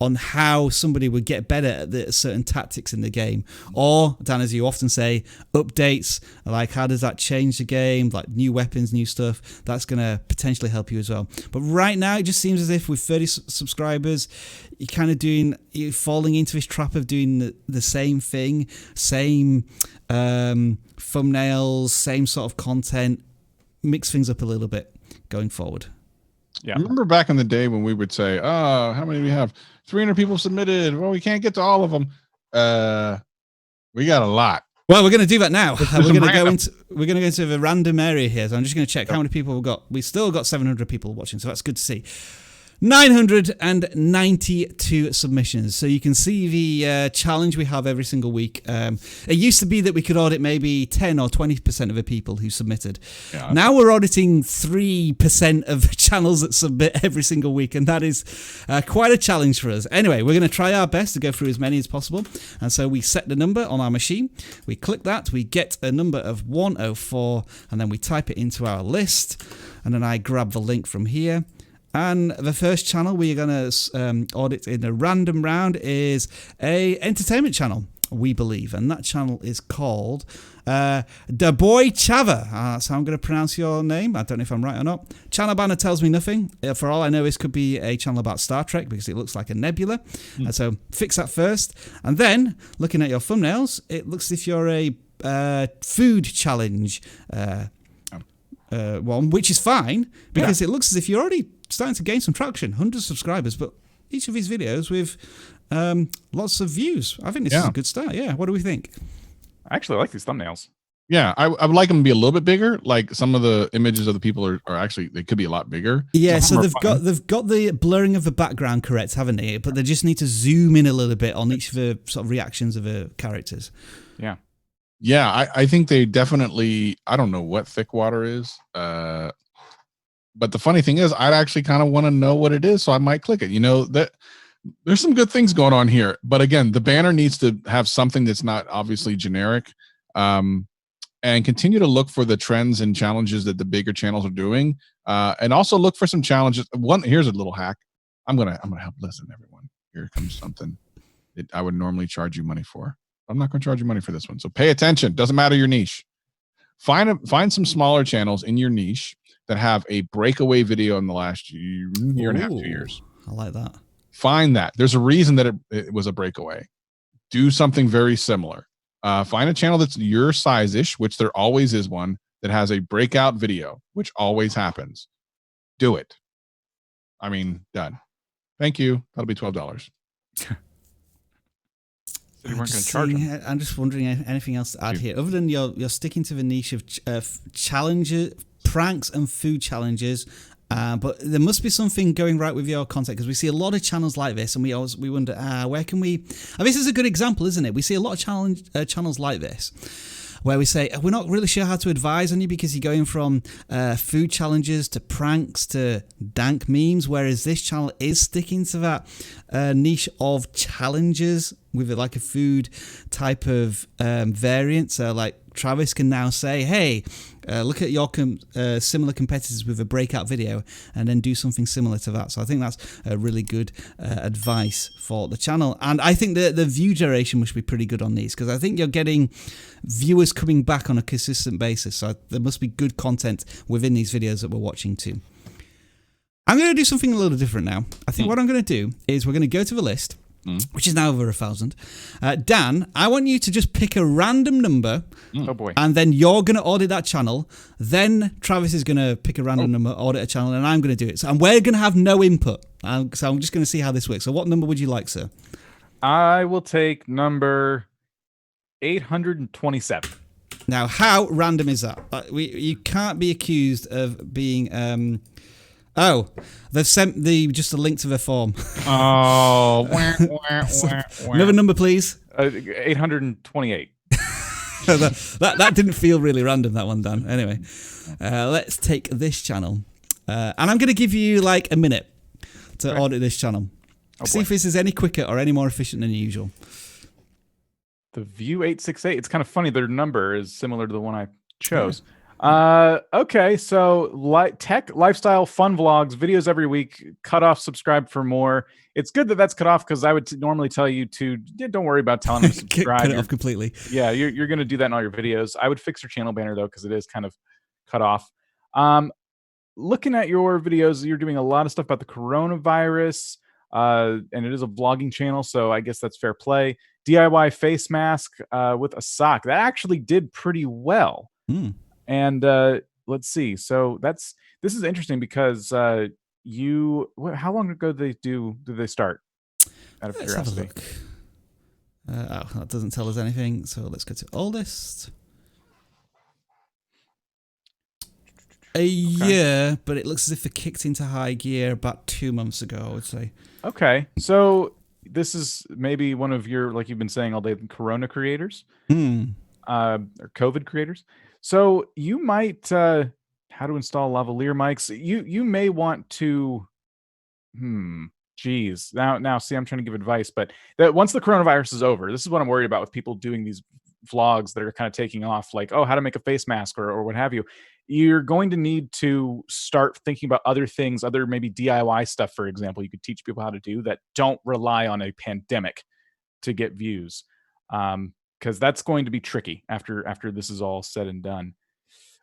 on how somebody would get better at certain tactics in the game. Or, Dan, as you often say, updates, like how does that change the game, like new weapons, new stuff. That's going to potentially help you as well. But right now, it just seems as if with 30 subscribers, you're falling into this trap of doing the same thing, same thumbnails, same sort of content, mix things up a little bit going forward. Yeah. Remember back in the day when we would say, how many do we have? 300 people submitted. Well, we can't get to all of them. We got a lot. Well, we're going to do that now. Let's do We're some going to go random. into a random area here. So I'm just going to check how many people we've got. We still got 700 people watching, so that's good to see. 992 submissions. So you can see the challenge we have every single week. It used to be that we could audit maybe 10 or 20% of the people who submitted. Yeah. Now we're auditing 3% of channels that submit every single week, and that is quite a challenge for us. Anyway, we're going to try our best to go through as many as possible. And so we set the number on our machine. We click that. We get a number of 104, and then we type it into our list. And then I grab the link from here. And the first channel we're going to audit in a random round is a entertainment channel, we believe. And that channel is called Da Boy Chava. That's how I'm going to pronounce your name. I don't know if I'm right or not. Channel banner tells me nothing. For all I know, this could be a channel about Star Trek because it looks like a nebula. And so fix that first. And then, looking at your thumbnails, it looks as if you're a food challenge one, which is fine because it looks as if you're already starting to gain some traction, 100 subscribers, but each of these videos with lots of views. I think this is a good start. Yeah, what do we think? I actually like these thumbnails. Yeah, I would like them to be a little bit bigger. Like some of the images of the people are actually, they could be a lot bigger. Yeah, so they've got the blurring of the background correct, haven't they? But they just need to zoom in a little bit on each of the sort of reactions of the characters. Yeah. Yeah, I think they definitely, I don't know what thick water is. But the funny thing is, I'd actually kind of want to know what it is, so I might click it. You know, that there's some good things going on here. But again, the banner needs to have something that's not obviously generic. And continue to look for the trends and challenges that the bigger channels are doing. And also look for some challenges. Here's a little hack. I'm gonna help. Listen, everyone. Here comes something that I would normally charge you money for. I'm not going to charge you money for this one. So pay attention. Doesn't matter your niche. Find some smaller channels in your niche that have a breakaway video in the last year and a half, 2 years. I like that. Find that. There's a reason that it was a breakaway. Do something very similar. Find a channel that's your size-ish, which there always is one, that has a breakout video, which always happens. Do it. I mean, done. Thank you. That'll be $12. You weren't going to charge them. I'm just wondering anything else to add here, other than you're sticking to the niche of challenges, pranks, and food challenges. But there must be something going right with your content because we see a lot of channels like this, and we wonder where can we? And this is a good example, isn't it? We see a lot of channels like this, where we say we're not really sure how to advise on you because you're going from food challenges to pranks to dank memes, whereas this channel is sticking to that niche of challenges with like a food type of variant. So like Travis can now say, hey, look at your similar competitors with a breakout video and then do something similar to that. So I think that's a really good advice for the channel. And I think the view duration must be pretty good on these because I think you're getting viewers coming back on a consistent basis. So there must be good content within these videos that we're watching too. I'm going to do something a little different now. I think what I'm going to do is we're going to go to the list, which is now over 1,000. Dan, I want you to just pick a random number. Oh boy. And then you're going to audit that channel. Then Travis is going to pick a random number, audit a channel, and I'm going to do it. And we're going to have no input. So I'm just going to see how this works. So what number would you like, sir? I will take number 827. Now, how random is that? You can't be accused of being... they've sent just a link to the form. Oh, Another number, please. 828. that didn't feel really random, that one, Dan. Anyway, let's take this channel. And I'm going to give you like a minute to audit this channel. See if this is any quicker or any more efficient than usual. The View 868. It's kind of funny. Their number is similar to the one I chose. Okay, so tech, lifestyle, fun vlogs, videos every week, cut off, subscribe for more. It's good that that's cut off because I would normally tell you to, don't worry about telling them to subscribe. Cut it off completely. Yeah, you're going to do that in all your videos. I would fix your channel banner though because it is kind of cut off. Looking at your videos, you're doing a lot of stuff about the coronavirus, and it is a vlogging channel, so I guess that's fair play. DIY face mask with a sock. That actually did pretty well. And let's see. So this is interesting because how long ago did they start? Out of curiosity. That doesn't tell us anything. So let's go to oldest. A year, but it looks as if it kicked into high gear about 2 months ago, I would say. Okay, so this is maybe one of your, like you've been saying all day, Corona creators, or COVID creators. So you might how to install lavalier mics. You may want to. Geez. Now, see, I'm trying to give advice, but that once the coronavirus is over, this is what I'm worried about with people doing these vlogs that are kind of taking off, like, oh, how to make a face mask or what have you. You're going to need to start thinking about other things, other maybe DIY stuff, for example, you could teach people how to do that don't rely on a pandemic to get views. Because that's going to be tricky after this is all said and done.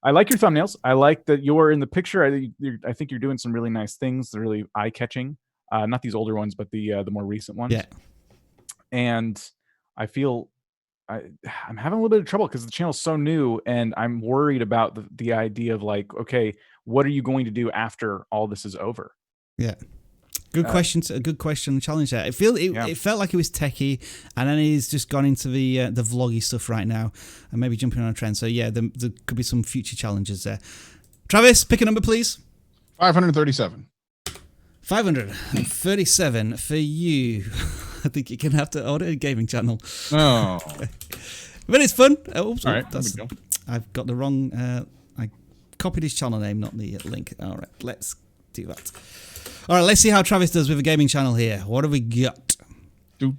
I like your thumbnails. I like that you're in the picture. I think you're doing some really nice things. They're really eye-catching. Not these older ones, but the more recent ones. Yeah. And I feel I'm having a little bit of trouble because the channel's so new, and I'm worried about the idea of like, okay, what are you going to do after all this is over? Yeah. Good question. A good question. Challenge there. It felt like it was techie, and then he's just gone into the vloggy stuff right now, and maybe jumping on a trend. So yeah, there could be some future challenges there. Travis, pick a number, please. 537. 537 for you. I think you're gonna have to audit a gaming channel. Oh, but it's fun. Oops, all right, there we go. I've got the wrong. I copied his channel name, not the link. All right, let's do that. All right, let's see how Travis does with a gaming channel here. What have we got? Oh,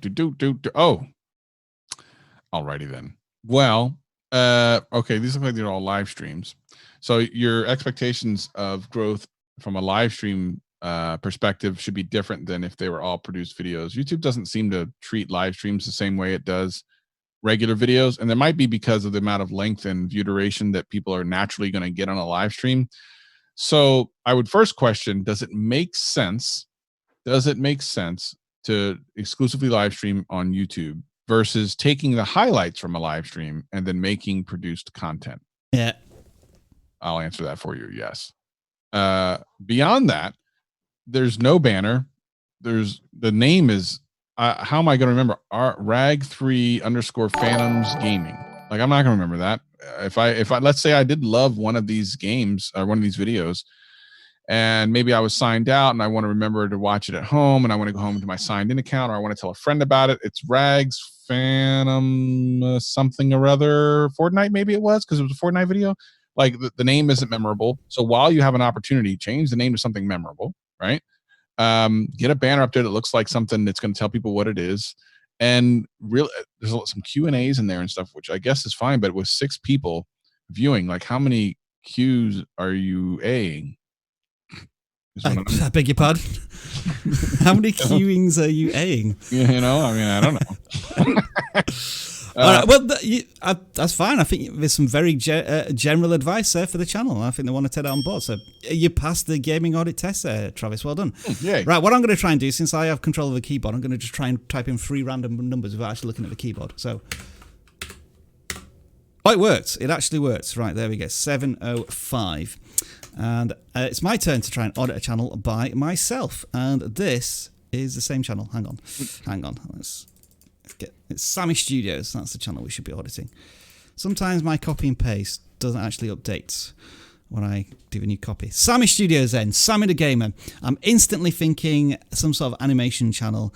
alrighty then. Well, okay, these look like they're all live streams. So your expectations of growth from a live stream perspective should be different than if they were all produced videos. YouTube doesn't seem to treat live streams the same way it does regular videos, and there might be because of the amount of length and view duration that people are naturally going to get on a live stream. So I would first question, does it make sense? Does it make sense to exclusively live stream on YouTube versus taking the highlights from a live stream and then making produced content? Yeah. I'll answer that for you. Yes. Beyond that, there's no banner. There's the name is, how am I going to remember? rag3_phantoms gaming. Like, I'm not going to remember that. If I let's say I did love one of these games or one of these videos, and maybe I was signed out and I want to remember to watch it at home, and I want to go home to my signed in account, or I want to tell a friend about it. It's Rags Phantom something or other Fortnite, maybe it was, because it was a Fortnite video. Like the name isn't memorable. So while you have an opportunity, change the name to something memorable, right? Get a banner up there that looks like something that's going to tell people what it is. And really, there's some Q&As in there and stuff, which I guess is fine. But with 6 people viewing, like, how many Qs are you A-ing? I beg your pardon? How many queuings are you A-ing? You know, I mean, I don't know. All right, well, that's fine. I think there's some very general advice there for the channel. I think they want to take that on board. So you passed the gaming audit test there, Travis. Well done. Yay. Right, what I'm going to try and do, since I have control of the keyboard, I'm going to just try and type in 3 random numbers without actually looking at the keyboard. So, oh, it worked. It actually works. Right, there we go. 705. And it's my turn to try and audit a channel by myself. And this is the same channel. Hang on. It's Sammy Studios. That's the channel we should be auditing. Sometimes my copy and paste doesn't actually update when I do a new copy. Sammy Studios then. Sammy the Gamer. I'm instantly thinking some sort of animation channel.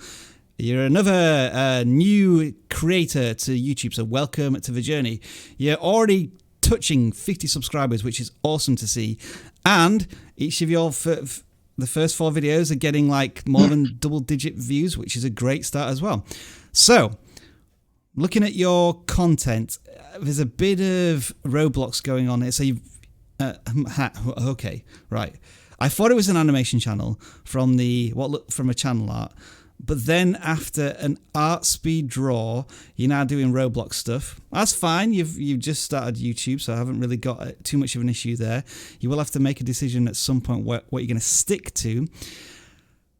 You're another new creator to YouTube, so welcome to the journey. You're already touching 50 subscribers, which is awesome to see. And each of your the first 4 videos are getting like more than double-digit views, which is a great start as well. So, looking at your content, there's a bit of Roblox going on here. So you've okay, right. I thought it was an animation channel from from a channel art, but then after an art speed draw, you're now doing Roblox stuff. That's fine. You've just started YouTube, so I haven't really got too much of an issue there. You will have to make a decision at some point what you're going to stick to.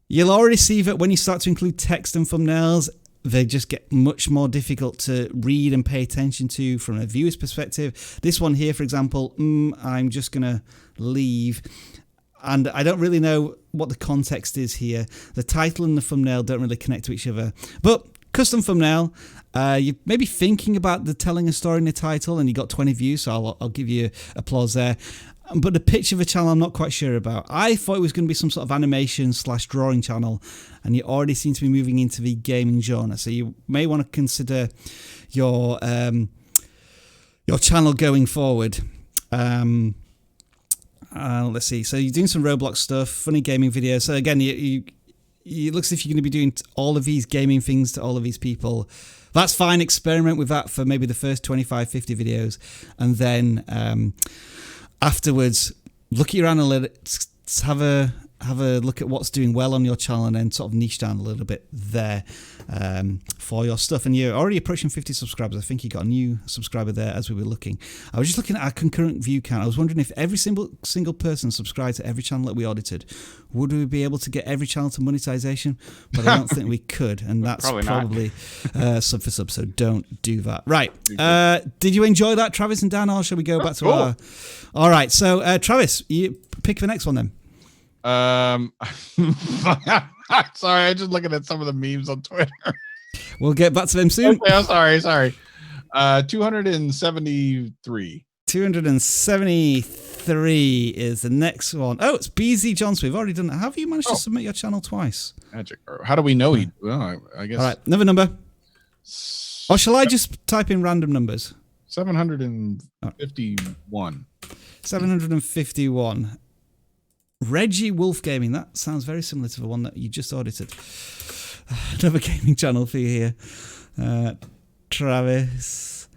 You'll already see that when you start to include text and thumbnails, they just get much more difficult to read and pay attention to from a viewer's perspective. This one here, for example, I'm just going to leave. And I don't really know what the context is here. The title and the thumbnail don't really connect to each other. But custom thumbnail. You're maybe thinking about telling a story in the title, and you got 20 views, so I'll give you applause there. But the pitch of a channel, I'm not quite sure about. I thought it was going to be some sort of animation/drawing channel, and you already seem to be moving into the gaming genre. So you may want to consider your channel going forward. Let's see. So you're doing some Roblox stuff, funny gaming videos. So again, it looks as if you're going to be doing all of these gaming things to all of these people. That's fine. Experiment with that for maybe the first 25, 50 videos. And then afterwards, look at your analytics, have a look at what's doing well on your channel, and then sort of niche down a little bit there for your stuff. And you're already approaching 50 subscribers. I think you got a new subscriber there as we were looking. I was just looking at our concurrent view count. I was wondering if every single person subscribed to every channel that we audited, would we be able to get every channel to monetization? But I don't think we could, and that's probably sub for sub, so don't do that. Right. Did you enjoy that, Travis and Dan, or shall we go back to our... All right, so Travis, you pick the next one then. Sorry, I'm just looking at some of the memes on Twitter. We'll get back to them soon. Okay, I'm sorry. 273. 273 is the next one. Oh, it's BZ Johnson. We've already done that. How have you managed to submit your channel twice? Magic. How do we know he? Well, I guess. All right, another number. Or shall I just type in random numbers? 751. 751. Reggie Wolf Gaming. That sounds very similar to the one that you just audited. Another gaming channel for you here. Travis.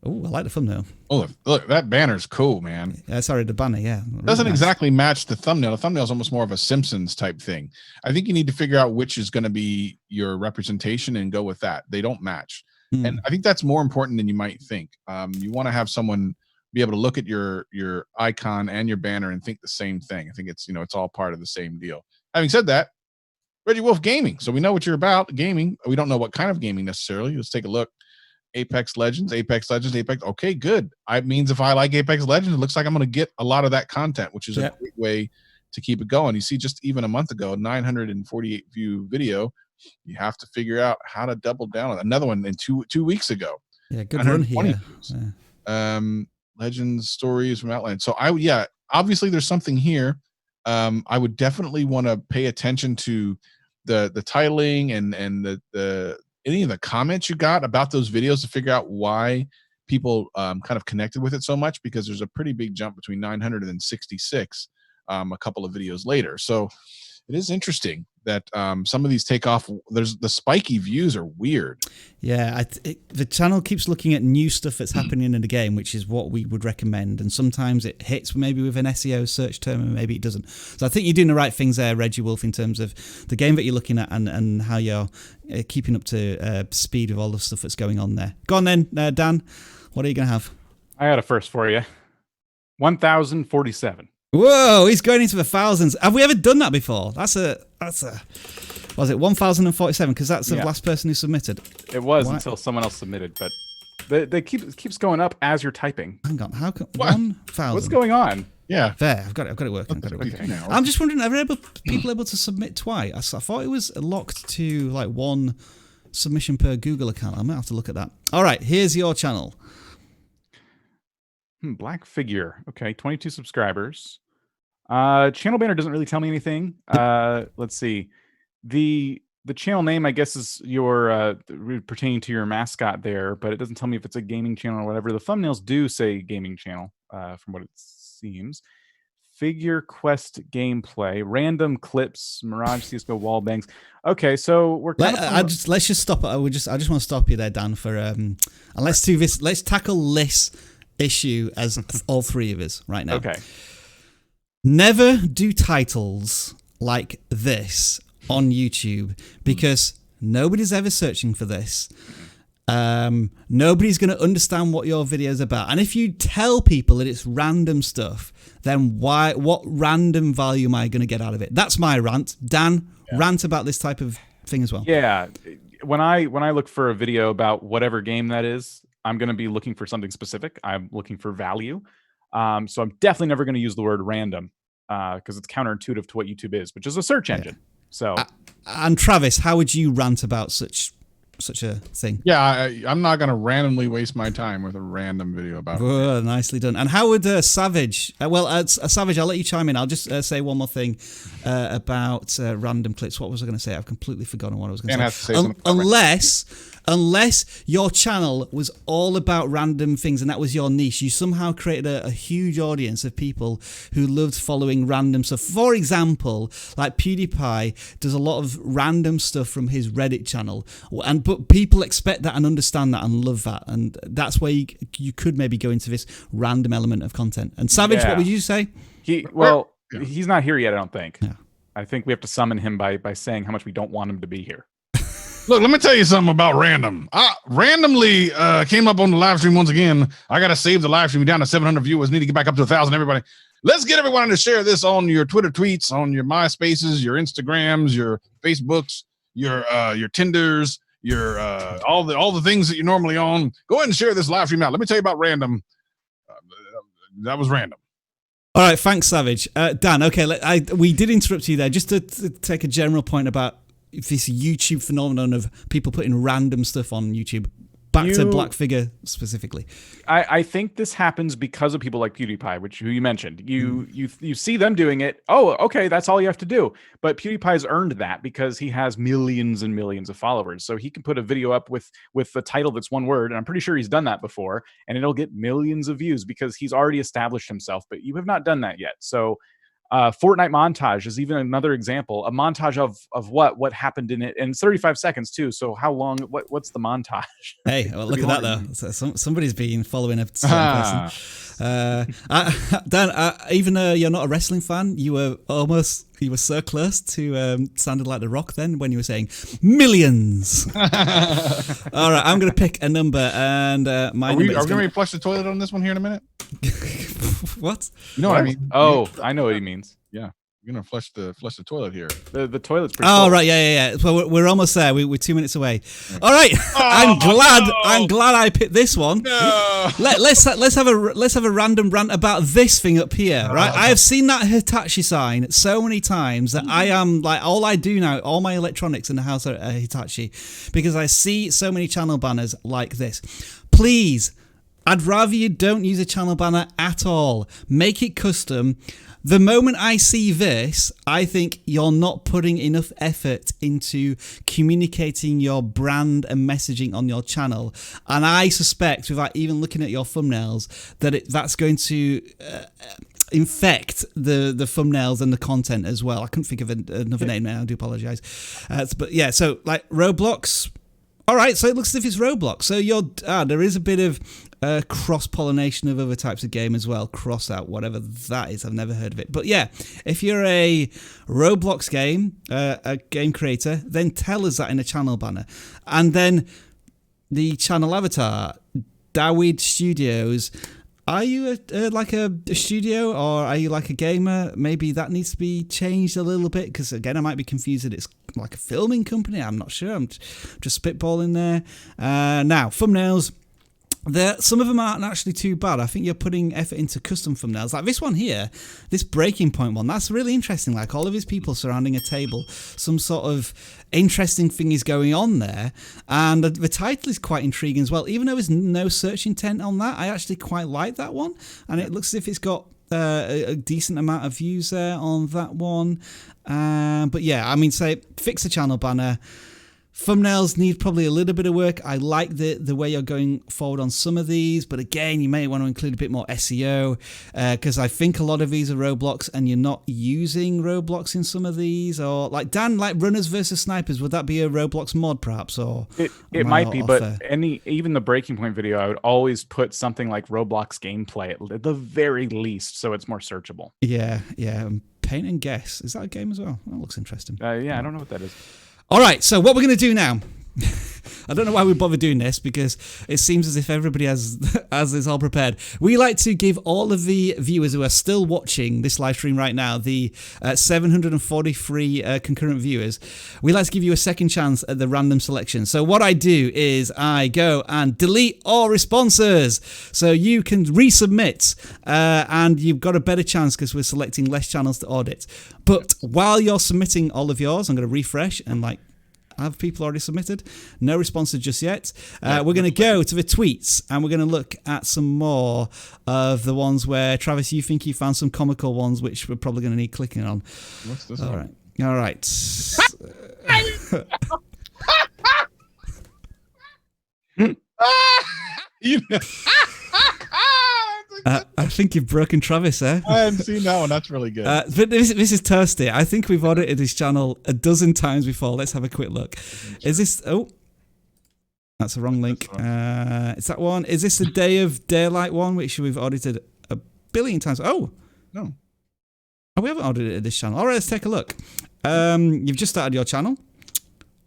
Oh, I like the thumbnail. Oh, look, that banner's cool, man. Sorry, the banner, yeah. Really doesn't nice. exactly match the thumbnail. The thumbnail is almost more of a Simpsons type thing. I think you need to figure out which is going to be your representation and go with that. They don't match. And I think that's more important than you might think. You want to have someone be able to look at your icon and your banner and think the same thing. I think it's, it's all part of the same deal. Having said that, Reggie Wolf Gaming. So we know what you're about, gaming. We don't know what kind of gaming necessarily. Let's take a look. Apex Legends. Okay, good. It means if I like Apex Legends, it looks like I'm going to get a lot of that content, which is a great way to keep it going. You see, just even a month ago, 948 view video. You have to figure out how to double down on another one in two weeks ago. Yeah, good run here. Legends stories from Outland. So obviously there's something here. I would definitely want to pay attention to the titling and the any of the comments you got about those videos to figure out why people kind of connected with it so much, because there's a pretty big jump between 966 a couple of videos later. So it is interesting that some of these take off. There's the spiky views are weird. Yeah, the channel keeps looking at new stuff that's happening in the game, which is what we would recommend. And sometimes it hits maybe with an SEO search term, and maybe it doesn't. So I think you're doing the right things there, Reggie Wolf, in terms of the game that you're looking at and how you're keeping up to speed with all the stuff that's going on there. Go on then, Dan. What are you going to have? I got a first for you. 1,047. Whoa, he's going into the thousands. Have we ever done that before? That's a was it 1,047? Because that's the last person who submitted. It was until someone else submitted, but they keeps going up as you're typing. Hang on, how come 1,000? What's going on? Yeah, there. I've got it working. Okay. I'm just wondering, are people able to submit twice? I thought it was locked to like one submission per Google account. I might have to look at that. All right, here's your channel. Black Figure. Okay, 22 subscribers. Channel banner doesn't really tell me anything. Let's see. The channel name, I guess, is your pertaining to your mascot there, but it doesn't tell me if it's a gaming channel or whatever. The thumbnails do say gaming channel, from what it seems. Figure Quest gameplay, random clips, Mirage, CS:GO, wall bangs. Okay, so we're let's just stop it. I just want to stop you there, Dan, for and let's do this. Let's tackle this issue as all three of us right now. Okay. Never do titles like this on YouTube, because nobody's ever searching for this. Nobody's going to understand what your video is about. And if you tell people that it's random stuff, then what random value am I going to get out of it? That's my rant. Dan, rant about this type of thing as well. Yeah. When I look for a video about whatever game that is, I'm going to be looking for something specific. I'm looking for value. So I'm definitely never going to use the word random because it's counterintuitive to what YouTube is, which is a search engine. So, and Travis, how would you rant about such such a thing. Yeah, I'm not going to randomly waste my time with a random video about it. Oh, nicely done. And how would Savage? Savage, I'll let you chime in. I'll just say one more thing about random clips. What was I going to say? I've completely forgotten what I was going to say. Unless your channel was all about random things and that was your niche, you somehow created a huge audience of people who loved following random stuff. For example, like PewDiePie does a lot of random stuff from his Reddit channel, but people expect that and understand that and love that, and that's where you could maybe go into this random element of content. And Savage, what would you say? He's not here yet, I don't think. Yeah. I think we have to summon him by saying how much we don't want him to be here. Look, let me tell you something about random. I randomly came up on the live stream once again. I got to save the live stream. We're down to 700 viewers. Need to get back up to 1,000. Everybody, let's get everyone to share this on your Twitter tweets, on your MySpaces, your Instagrams, your Facebooks, your Tinders, your all the things that you normally own. Go ahead and share this live stream out. Let me tell you about random. That was random. All right, thanks, Savage. Dan, okay, we did interrupt you there just to take a general point about this YouTube phenomenon of people putting random stuff on YouTube. Back to Black Figure specifically. I think this happens because of people like PewDiePie, who you mentioned. You see them doing it. Oh, okay, that's all you have to do. But PewDiePie's earned that because he has millions and millions of followers. So he can put a video up with the title that's one word, and I'm pretty sure he's done that before, and it'll get millions of views because he's already established himself. But you have not done that yet. So Fortnite montage is even another example. A montage of what happened in it, and it's 35 seconds too. So how long? What's the montage? Hey, well, look at that though. So somebody's been following a certain person. Dan, even though you're not a wrestling fan, you were so close to sounded like The Rock then when you were saying millions. All right, I'm going to pick a number, and my number. Are we going to flush the toilet on this one here in a minute? What? You know what I mean? Oh, I know what he means. Yeah, you're gonna flush the toilet here. The toilet's pretty. Oh, cool. right, yeah. Well, we're almost there. We're 2 minutes away. All right, I'm glad I picked this one. No. Let's have a random rant about this thing up here. Right, I have seen that Hitachi sign so many times that I am like, all I do now, all my electronics in the house are Hitachi, because I see so many channel banners like this. Please, I'd rather you don't use a channel banner at all. Make it custom. The moment I see this, I think you're not putting enough effort into communicating your brand and messaging on your channel. And I suspect, without even looking at your thumbnails, that that's going to infect the thumbnails and the content as well. I couldn't think of another name now. I do apologize. But yeah, so like Roblox. All right, so it looks as if it's Roblox. So there is a bit of cross-pollination of other types of game as well. Cross out, whatever that is. I've never heard of it. But yeah, if you're a Roblox game, a game creator, then tell us that in a channel banner. And then the channel avatar, Dawid Studios. Are you like a studio, or are you like a gamer? Maybe that needs to be changed a little bit, because again, I might be confused that it's like a filming company. I'm not sure. I'm just spitballing there. Now, thumbnails. Some of them aren't actually too bad. I think you're putting effort into custom thumbnails. Like this one here, this breaking point one, that's really interesting. Like all of his people surrounding a table, some sort of interesting thing is going on there. And the title is quite intriguing as well. Even though there's no search intent on that, I actually quite like that one. And it looks as if it's got a decent amount of views there on that one. But yeah, I mean, say, fix the channel banner. Thumbnails need probably a little bit of work. I like the way you're going forward on some of these, but again, you may want to include a bit more SEO, because I think a lot of these are Roblox and you're not using Roblox in some of these. Or like Dan, like runners versus snipers, would that be a Roblox mod perhaps? Or it might be, but even the breaking point video, I would always put something like Roblox gameplay at the very least, so it's more searchable. Yeah. Paint and Guess, is that a game as well? That looks interesting. Yeah, I don't know what that is. All right, so what we're going to do now, I don't know why we bother doing this, because it seems as if everybody has this all prepared. We like to give all of the viewers who are still watching this live stream right now, the 743 concurrent viewers, we like to give you a second chance at the random selection. So what I do is I go and delete all responses, so you can resubmit, and you've got a better chance because we're selecting less channels to audit. But while you're submitting all of yours, I'm going to refresh and Have people already submitted? No responses just yet. We're going to go to the tweets, and we're going to look at some more of the ones where, Travis, you think you found some comical ones, which we're probably going to need clicking on. What's this? All right. All right. I think you've broken Travis there. I haven't seen that one. That's really good. But this is Toasty. I think we've audited his channel a dozen times before. Let's have a quick look. Is this... Oh, that's the wrong link. It's that one. Is this the Day of Daylight one, which we've audited a billion times? Oh. No. Oh, we haven't audited this channel. All right, let's take a look. You've just started your channel.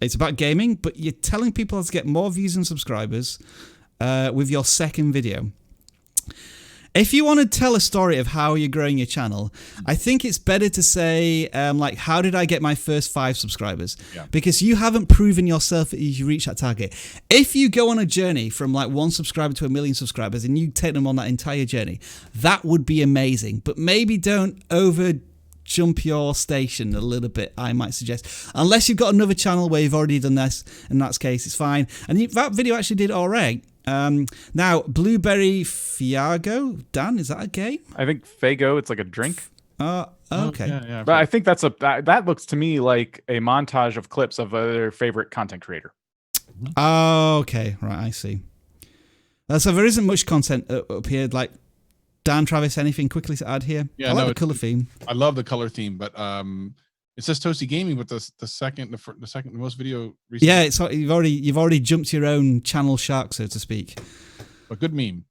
It's about gaming, but you're telling people how to get more views and subscribers with your second video. If you want to tell a story of how you're growing your channel, I think it's better to say, like, how did I get my first 5 subscribers? Yeah. Because you haven't proven yourself that you reach that target. If you go on a journey from like 1 subscriber to 1 million subscribers and you take them on that entire journey, that would be amazing. But maybe don't jump your station a little bit, I might suggest. Unless you've got another channel where you've already done this, in that case, it's fine. And that video actually did all right. Now, Blueberry Fiago, Dan, is that a game? I think Fago, it's like a drink. Okay. Yeah, but I think that looks to me like a montage of clips of their favorite content creator. Oh, okay. Right, I see. So there isn't much content up here. Like, Dan, Travis, anything quickly to add here? Yeah, I like the color theme. I love the color theme, but it says Toasty Gaming, but the second most video. Recently. Yeah, it's you've already jumped your own channel shark, so to speak. A good meme.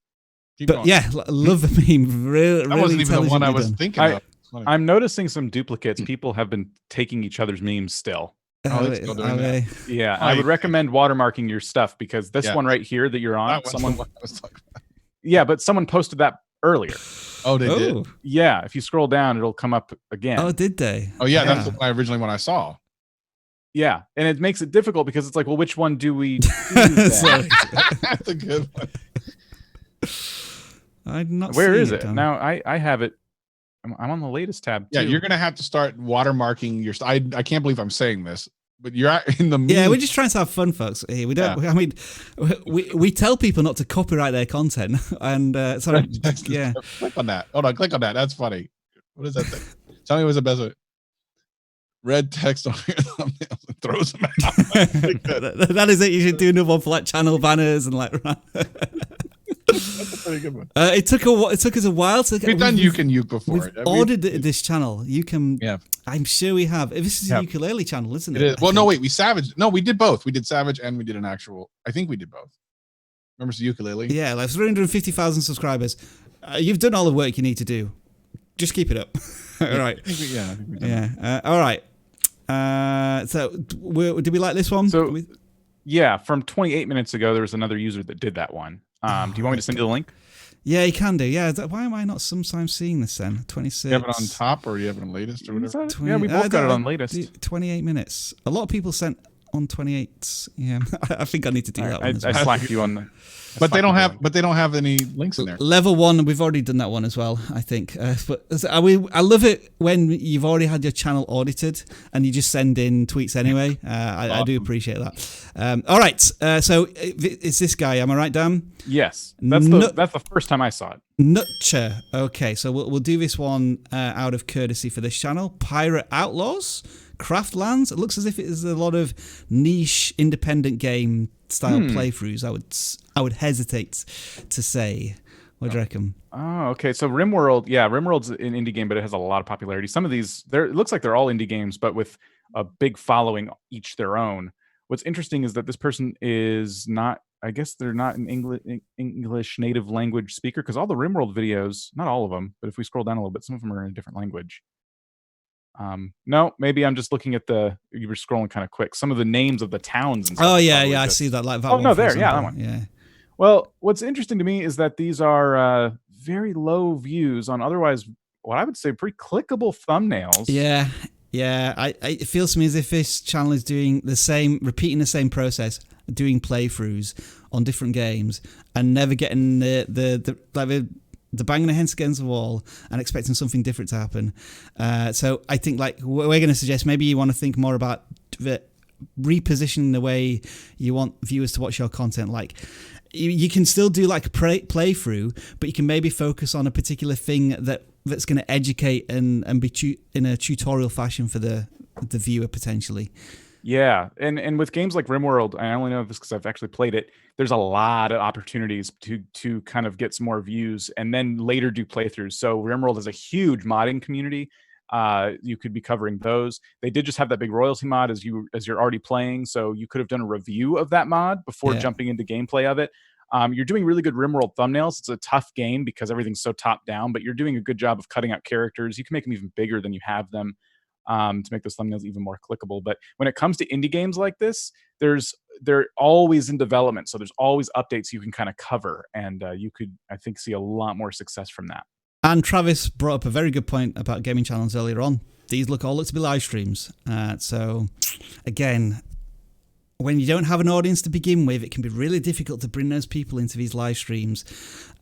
Keep but going. yeah, love the meme. Really, that wasn't even the one I was thinking of. I'm noticing some duplicates. People have been taking each other's memes still. Oh, they're still doing that. Yeah, I would recommend watermarking your stuff because this one right here that you're on, yeah, but someone posted that earlier. Oh, they did? Yeah, if you scroll down, it'll come up again. Oh, did they? Oh, yeah, that's originally one I saw. Yeah, and it makes it difficult because it's like, well, which one do we do that? That's a good one. I'm not. Where is it? Now I have it. I'm on the latest tab. Yeah, you're gonna have to start watermarking your. I can't believe I'm saying this, but you're in the. Yeah, we're just trying to have fun, folks. Here we don't. Yeah. I mean, we tell people not to copyright their content, and sorry, yeah. Click on that. Hold on, click on that. That's funny. What is that thing? Tell me what's the best way. Red text on your thumbnails and throws them out. That is it. You should do another one for like channel banners and like. That's a pretty good one. It took us a while to. We've done Uke and Uke before. We've audited this channel. You can. Yeah. I'm sure we have. This is a ukulele channel, isn't it? It is. Well, no, wait. We Savage. No, we did both. We did Savage and we did an actual. I think we did both. Remember the ukulele? Yeah, like 350,000 subscribers. You've done all the work you need to do. Just keep it up. All right. I think we've done that. All right. So, did we like this one? So, yeah, from 28 minutes ago, there was another user that did that one. Do you want me to send you the link? Yeah, you can do. Yeah, why am I not sometimes seeing this then? 26. You have it on top or you have it on latest or whatever? 20, yeah, we both got it on latest. 28 minutes. A lot of people sent on 28. Yeah, I think I need to do that one as well. I slacked you on the... But they don't have any links in there. Level 1, we've already done that one as well, I think. But I love it when you've already had your channel audited and you just send in tweets anyway. I do appreciate that. All right, so it's this guy. Am I right, Dan? Yes, that's the first time I saw it. Nutcher. Okay, so we'll do this one out of courtesy for this channel. Pirate Outlaws, Craftlands. It looks as if it is a lot of niche independent game style playthroughs. I would hesitate to say. What do you reckon? Oh, okay. So RimWorld, RimWorld's an indie game, but it has a lot of popularity. Some of these, it looks like they're all indie games, but with a big following, each their own. What's interesting is that this person is not, I guess they're not an English native language speaker, because all the RimWorld videos, not all of them, but if we scroll down a little bit, some of them are in a different language. No, maybe I'm just looking at you were scrolling kind of quick. Some of the names of the towns and stuff. Oh yeah, I see that. Like that. Oh no, there, that one. Yeah. Well, what's interesting to me is that these are very low views on otherwise what I would say pretty clickable thumbnails. Yeah. It feels to me as if this channel is doing repeating the same process, doing playthroughs on different games and never getting the banging their heads against the wall and expecting something different to happen. So I think like we're going to suggest maybe you want to think more about repositioning the way you want viewers to watch your content. Like you can still do like a playthrough, but you can maybe focus on a particular thing that's going to educate and be in a tutorial fashion for the viewer potentially. Yeah, and with games like RimWorld, I only know this because I've actually played it. There's a lot of opportunities to kind of get some more views and then later do playthroughs. So RimWorld has a huge modding community. You could be covering those. They did just have that big royalty mod as you're already playing, so you could have done a review of that mod before jumping into gameplay of it. You're doing really good RimWorld thumbnails. It's a tough game because everything's so top down, but you're doing a good job of cutting out characters. You can make them even bigger than you have them. To make those thumbnails even more clickable. But when it comes to indie games like this, they're always in development, so there's always updates you can kind of cover, and you could, I think, see a lot more success from that. And Travis brought up a very good point about gaming channels earlier on. These all look to be live streams. So again, when you don't have an audience to begin with, it can be really difficult to bring those people into these live streams.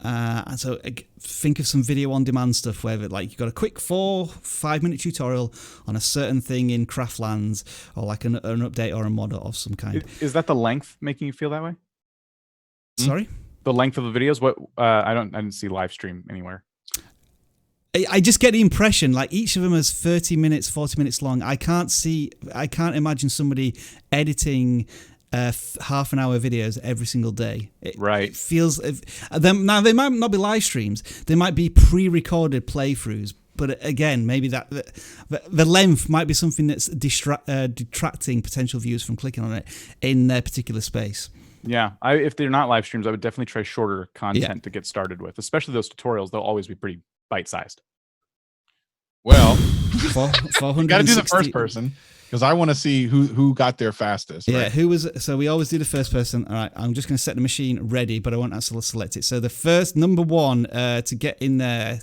And so think of some video on demand stuff where like you've got a quick 4-5 minute tutorial on a certain thing in Craftlands, or like an update or a mod of some kind. Is that the length making you feel that way? Sorry? The length of the videos? What I didn't see live stream anywhere. I just get the impression like each of them is 30 minutes, 40 minutes long. I can't imagine somebody editing half an hour videos every single day. It feels now they might not be live streams. They might be pre-recorded playthroughs. But again, maybe that the length might be something that's detracting potential viewers from clicking on it in their particular space. Yeah, if they're not live streams, I would definitely try shorter content to get started with, especially those tutorials. They'll always be pretty bite-sized. Well, you got to do the first person because I want to see who got there fastest. Yeah, right? who was? So we always do the first person. All right, I'm just going to set the machine ready, but I won't actually select it. So the first number one to get in there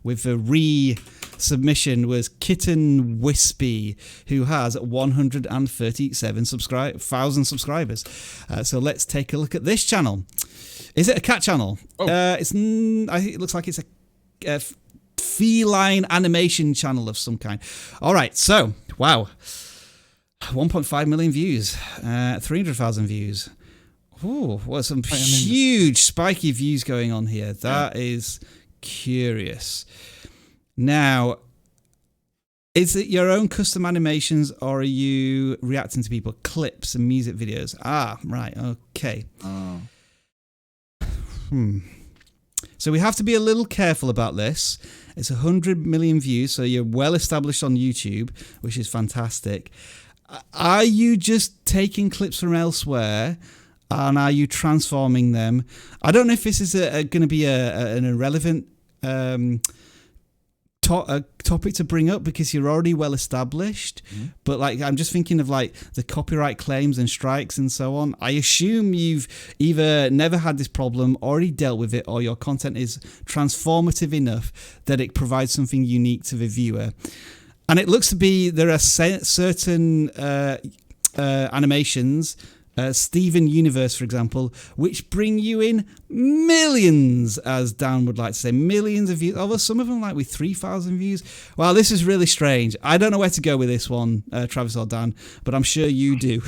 with the re-submission was Kitten Wispy, who has 137,000 subscribers. So let's take a look at this channel. Is it a cat channel? Oh. I think it looks like it's a feline animation channel of some kind. All right, so wow, 1.5 million views, 300,000 views. Ooh, what some huge spiky views going on here. That is curious. Now, is it your own custom animations, or are you reacting to people clips and music videos? Ah, right, okay. So we have to be a little careful about this. It's 100 million views, so you're well established on YouTube, which is fantastic. Are you just taking clips from elsewhere, and are you transforming them? I don't know if this is going to be an irrelevant topic to bring up because you're already well established, but like I'm just thinking of like the copyright claims and strikes and so on. I assume you've either never had this problem, already dealt with it, or your content is transformative enough that it provides something unique to the viewer. And it looks to be there are certain animations, Steven Universe, for example, which bring you in millions, as Dan would like to say, millions of views. Although some of them like with 3,000 views. Wow, this is really strange. I don't know where to go with this one, Travis or Dan, but I'm sure you do.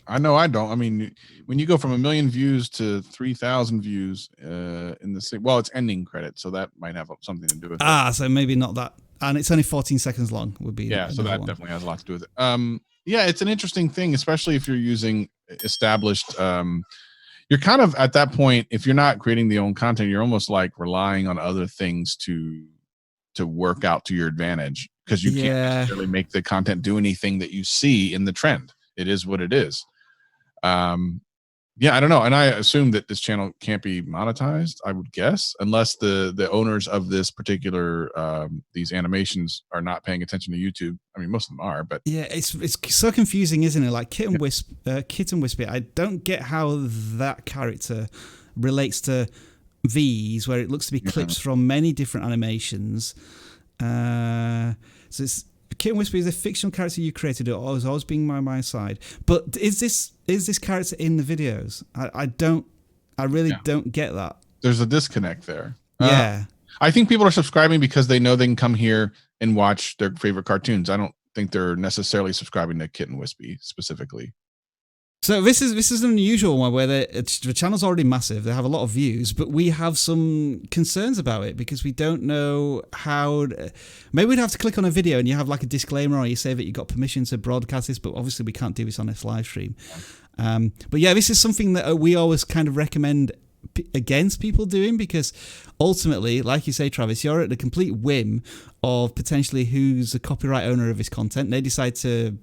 I know I don't. I mean, when you go from 1 million views to 3,000 views in the same, well, it's ending credit, so that might have something to do with it. So maybe not that. And it's only 14 seconds long would be. Yeah, so that definitely has a lot to do with it. Yeah, it's an interesting thing, especially if you're using established. You're kind of at that point, if you're not creating the own content, you're almost like relying on other things to work out to your advantage because you can't necessarily make the content do anything that you see in the trend. It is what it is. Yeah, I don't know. And I assume that this channel can't be monetized, I would guess, unless the owners of this particular these animations are not paying attention to YouTube. I mean, most of them are, but yeah, it's so confusing, isn't it? Like Kitten Wispy, I don't get how that character relates to these, where it looks to be clips from many different animations. So it's Kitten Wispy is a fictional character you created. It was always being by my side. But is this character in the videos? I really don't get that. There's a disconnect there. Yeah. I think people are subscribing because they know they can come here and watch their favorite cartoons. I don't think they're necessarily subscribing to Kitten Wispy specifically. So this is an unusual one where the channel's already massive. They have a lot of views, but we have some concerns about it because we don't know how. Maybe we'd have to click on a video and you have like a disclaimer, or you say that you got permission to broadcast this, but obviously we can't do this on this live stream. But yeah, this is something that we always kind of recommend against people doing, because ultimately, like you say, Travis, you're at the complete whim of potentially who's the copyright owner of this content. They decide to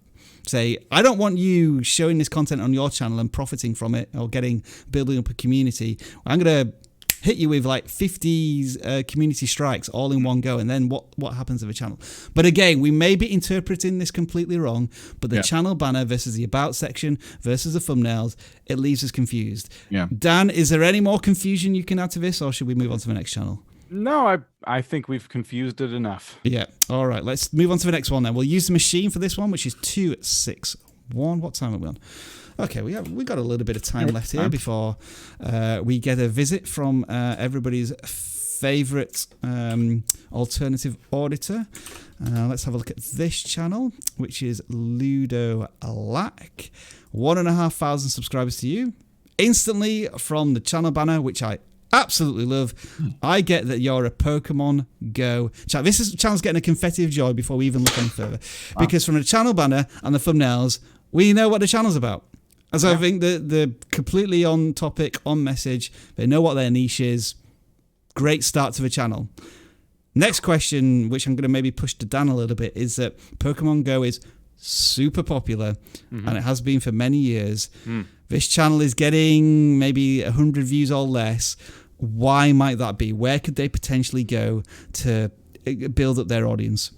say, I don't want you showing this content on your channel and profiting from it or building up a community. I'm going to hit you with like 50 community strikes all in one go, and then what happens to the channel? But again, we may be interpreting this completely wrong, but the channel banner versus the about section versus the thumbnails, it leaves us confused. Yeah. Dan, is there any more confusion you can add to this, or should we move on to the next channel? No, I think we've confused it enough. Yeah. All right, let's move on to the next one then. We'll use the machine for this one, which is 261. What time are we on? Okay, we got a little bit of time left here before we get a visit from everybody's favorite alternative auditor. Let's have a look at this channel, which is Ludo Lack. 1,500 subscribers to you. Instantly from the channel banner, which I absolutely love. I get that you're a Pokemon Go channel. This channel's getting a confetti of joy before we even look any further. Because from the channel banner and the thumbnails, we know what the channel's about. And so I think they're completely on topic, on message. They know what their niche is. Great start to the channel. Next question, which I'm going to maybe push to Dan a little bit, is that Pokemon Go is super popular, and it has been for many years. This channel is getting maybe 100 views or less. Why might that be? Where could they potentially go to build up their audience?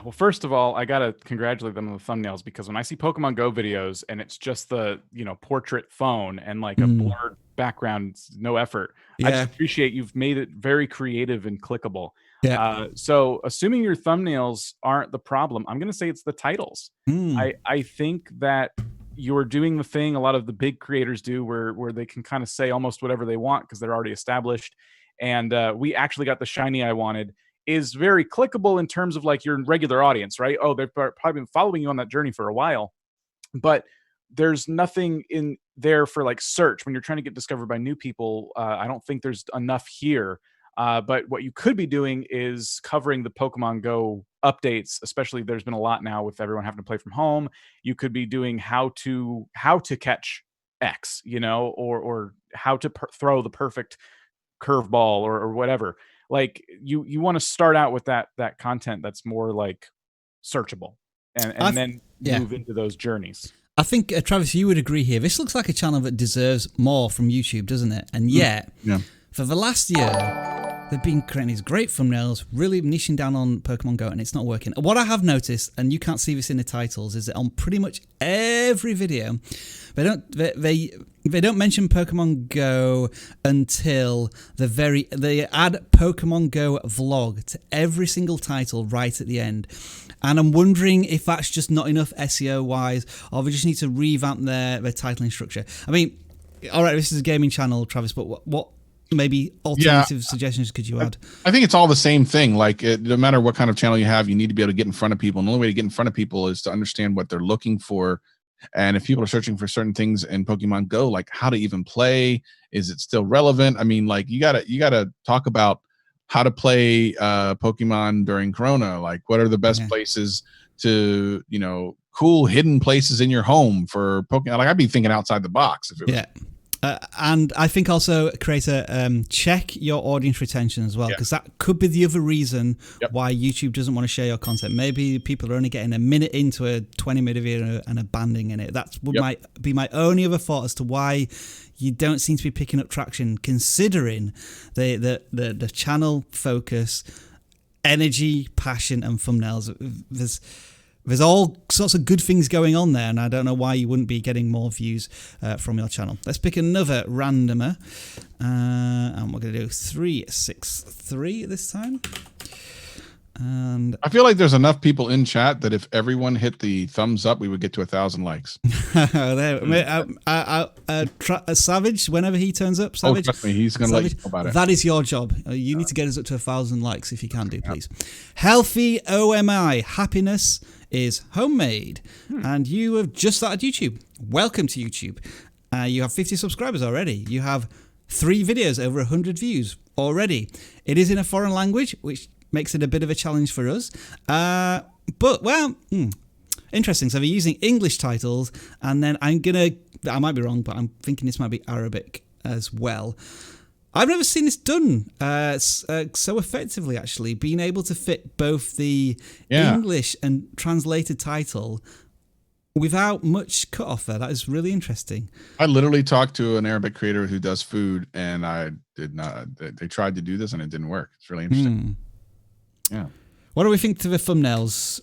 Well, first of all, I gotta congratulate them on the thumbnails, because when I see Pokemon Go videos and it's just the portrait phone and like a blurred background, no effort. I just appreciate you've made it very creative and clickable. Yeah. So assuming your thumbnails aren't the problem, I'm gonna say it's the titles. I think that you're doing the thing a lot of the big creators do, where they can kind of say almost whatever they want because they're already established. And we actually got the shiny I wanted is very clickable in terms of like your regular audience, right? Oh, they've probably been following you on that journey for a while, but there's nothing in there for like search when you're trying to get discovered by new people. I don't think there's enough here. But what you could be doing is covering the Pokemon Go updates, especially there's been a lot now with everyone having to play from home. You could be doing how to catch X, or how to throw the perfect curveball or whatever. Like you want to start out with that content that's more like searchable, and then move into those journeys. I think, Travis, you would agree here. This looks like a channel that deserves more from YouTube, doesn't it? And yet, for the last year, they've been creating these great thumbnails, really niching down on Pokemon Go, and it's not working. What I have noticed, and you can't see this in the titles, is that on pretty much every video, they don't mention Pokemon Go until they add Pokemon Go vlog to every single title right at the end. And I'm wondering if that's just not enough SEO wise, or we just need to revamp their titling structure. I mean, all right, this is a gaming channel, Travis, but what maybe alternative suggestions could you add? I think it's all the same thing. Like, no matter what kind of channel you have, you need to be able to get in front of people. And the only way to get in front of people is to understand what they're looking for. And if people are searching for certain things in Pokemon Go, like how to even play, is it still relevant? I mean, like you gotta talk about how to play Pokemon during Corona. Like, what are the best places to, cool hidden places in your home for Pokemon? Like, I'd be thinking outside the box if it was. And I think also, creator, check your audience retention as well, because that could be the other reason why YouTube doesn't want to share your content. Maybe people are only getting a minute into a 20-minute video and abandoning it. That might be my only other thought as to why you don't seem to be picking up traction, considering the channel focus, energy, passion, and thumbnails. There's all sorts of good things going on there, and I don't know why you wouldn't be getting more views from your channel. Let's pick another randomer, and we're going to do 363 this time. And I feel like there's enough people in chat that if everyone hit the thumbs up, we would get to 1,000 likes. Savage, whenever he turns up, Savage, trust me, he's going to let you know about it. That is your job. You need to get us up to 1,000 likes if you can do, please. Healthy OMI, happiness is homemade, and you have just started YouTube. Welcome to YouTube. You have 50 subscribers already. You have 3 videos over 100 views already. It is in a foreign language, which makes it a bit of a challenge for us. But, well, interesting. So we're using English titles, and then I might be wrong, but I'm thinking this might be Arabic as well. I've never seen this done so effectively, actually. Being able to fit both the English and translated title without much cut off there. That is really interesting. I literally talked to an Arabic creator who does food, and I did not. They tried to do this, and it didn't work. It's really interesting. Yeah. What do we think to the thumbnails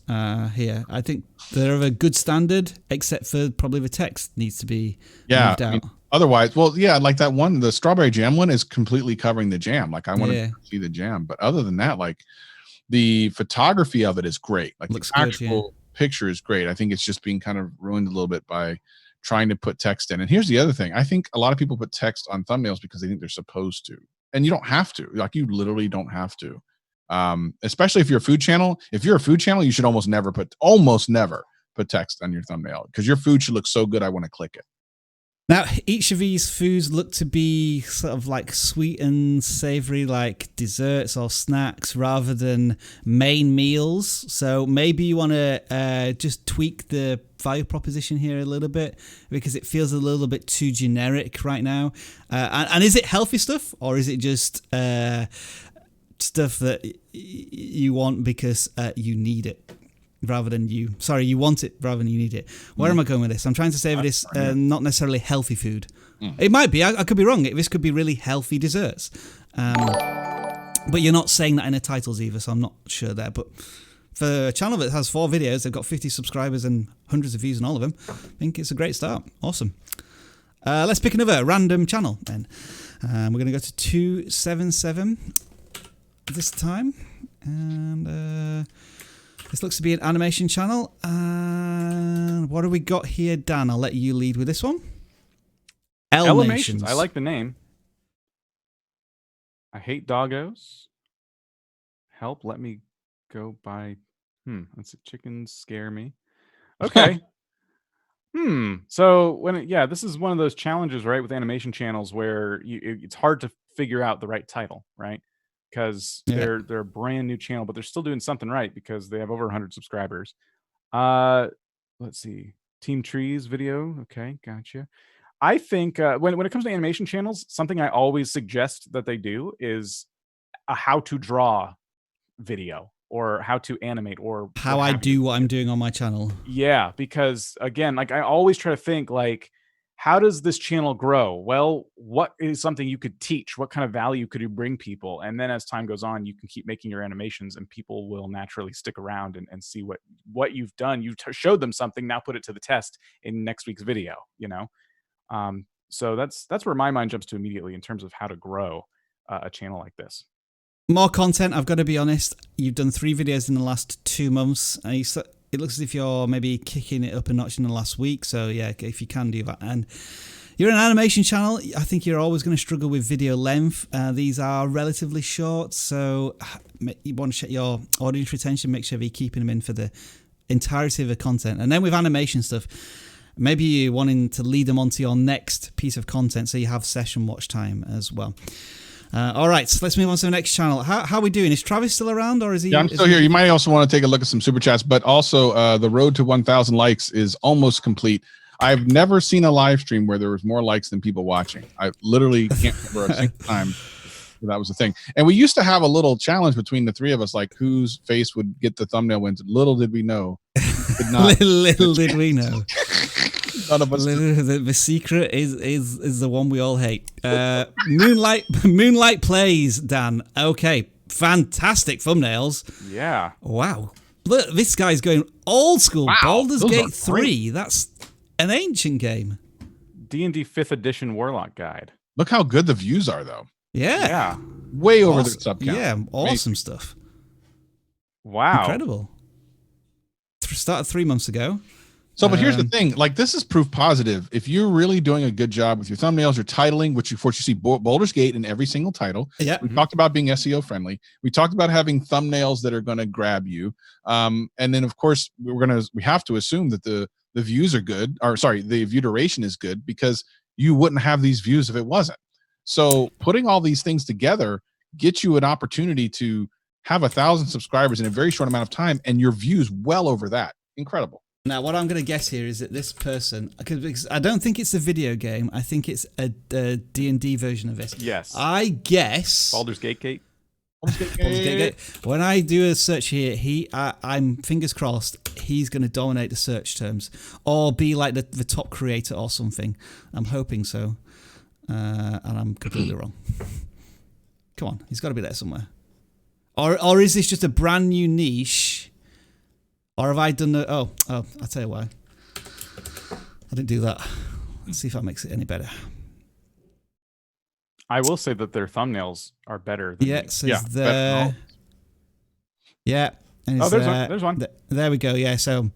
here? I think they're of a good standard, except for probably the text needs to be moved out. I mean, otherwise, well, yeah, like that one, the strawberry jam one is completely covering the jam. Like I want to see the jam, but other than that, like the photography of it is great. Like looks the actual picture is great. I think it's just being kind of ruined a little bit by trying to put text in. And here's the other thing. I think a lot of people put text on thumbnails because they think they're supposed to, and you don't have to. Like you literally don't have to. Especially if you're a food channel. If you're a food channel, you should almost never put text on your thumbnail because your food should look so good I want to click it. Now, each of these foods look to be sort of like sweet and savory, like desserts or snacks rather than main meals. So maybe you want to just tweak the value proposition here a little bit because it feels a little bit too generic right now. And is it healthy stuff or is it just stuff that you want because you need it rather than you want it rather than you need it? Where am I going with this? I'm trying to say that this not necessarily healthy food. It might be. I could be wrong. This could be really healthy desserts, but you're not saying that in the titles either, so I'm not sure there. But for a channel that has 4 videos, they've got 50 subscribers and hundreds of views on all of them, I think it's a great start. Awesome. Let's pick another random channel then. We're going to go to 277 this time, and this looks to be an animation channel. And what do we got here, Dan? I'll let you lead with this one. Elevations. I like the name. I hate doggos. Help, let me go buy. That's it. Chickens scare me. Okay. So this is one of those challenges, right, with animation channels where it's hard to figure out the right title, right? Because they're a brand new channel, but they're still doing something right because they have over 100 subscribers. Let's see. Team Trees video. Okay, gotcha. I think when it comes to animation channels, something I always suggest that they do is a how to draw video or how to animate or how I do what I'm doing on my channel. Yeah, because again, like I always try to think like, how does this channel grow? Well, what is something you could teach? What kind of value could you bring people? And then as time goes on, you can keep making your animations and people will naturally stick around and see what you've done. You showed them something, now put it to the test in next week's video, you know? So that's where my mind jumps to immediately in terms of how to grow a channel like this. More content, I've got to be honest. You've done 3 videos in the last 2 months. It looks as if you're maybe kicking it up a notch in the last week. So yeah, if you can do that. And you're an animation channel, I think you're always going to struggle with video length. These are relatively short. So you want to check your audience retention, make sure you're keeping them in for the entirety of the content. And then with animation stuff, maybe you're wanting to lead them onto your next piece of content so you have session watch time as well. All right, so let's move on to the next channel. How are we doing? Is Travis still around, or is he? Yeah, I'm still here. You might also want to take a look at some super chats, but also the road to 1,000 likes is almost complete. I've never seen a live stream where there was more likes than people watching. I literally can't remember a single time that was a thing. And we used to have a little challenge between the 3 of us, like whose face would get the thumbnail wins. Little did we know. Little did we know. None of us. The secret is the one we all hate. Moonlight Plays, Dan. Okay, fantastic thumbnails. Yeah. Wow. Look, this guy's going old school. Wow, Baldur's Gate 3. That's an ancient game. D&D 5th edition Warlock Guide. Look how good the views are, though. Yeah. Way over the sub count. Yeah, awesome stuff. Wow. Incredible. Started 3 months ago. So, but here's the thing, like this is proof positive. If you're really doing a good job with your thumbnails, your titling, which of course you see Baldur's Gate in every single title. Yeah. We talked about being SEO friendly. We talked about having thumbnails that are going to grab you. And then of course we have to assume that the views are good, or sorry, the view duration is good, because you wouldn't have these views if it wasn't. So putting all these things together gets you an opportunity to have 1,000 subscribers in a very short amount of time, and your views well over that. Incredible. Now, what I'm going to guess here is that this person, because I don't think it's a video game, I think it's a D&D version of this. Yes. I guess. Baldur's Gate. Baldur's Gate. When I do a search here, I'm fingers crossed, he's going to dominate the search terms, or be like the top creator or something. I'm hoping so, and I'm completely wrong. Come on, he's got to be there somewhere. Or is this just a brand new niche? Or have I done the... Oh, I'll tell you why. I didn't do that. Let's see if that makes it any better. I will say that their thumbnails are better than So there. Yeah. And there's one. There we go. Yeah, so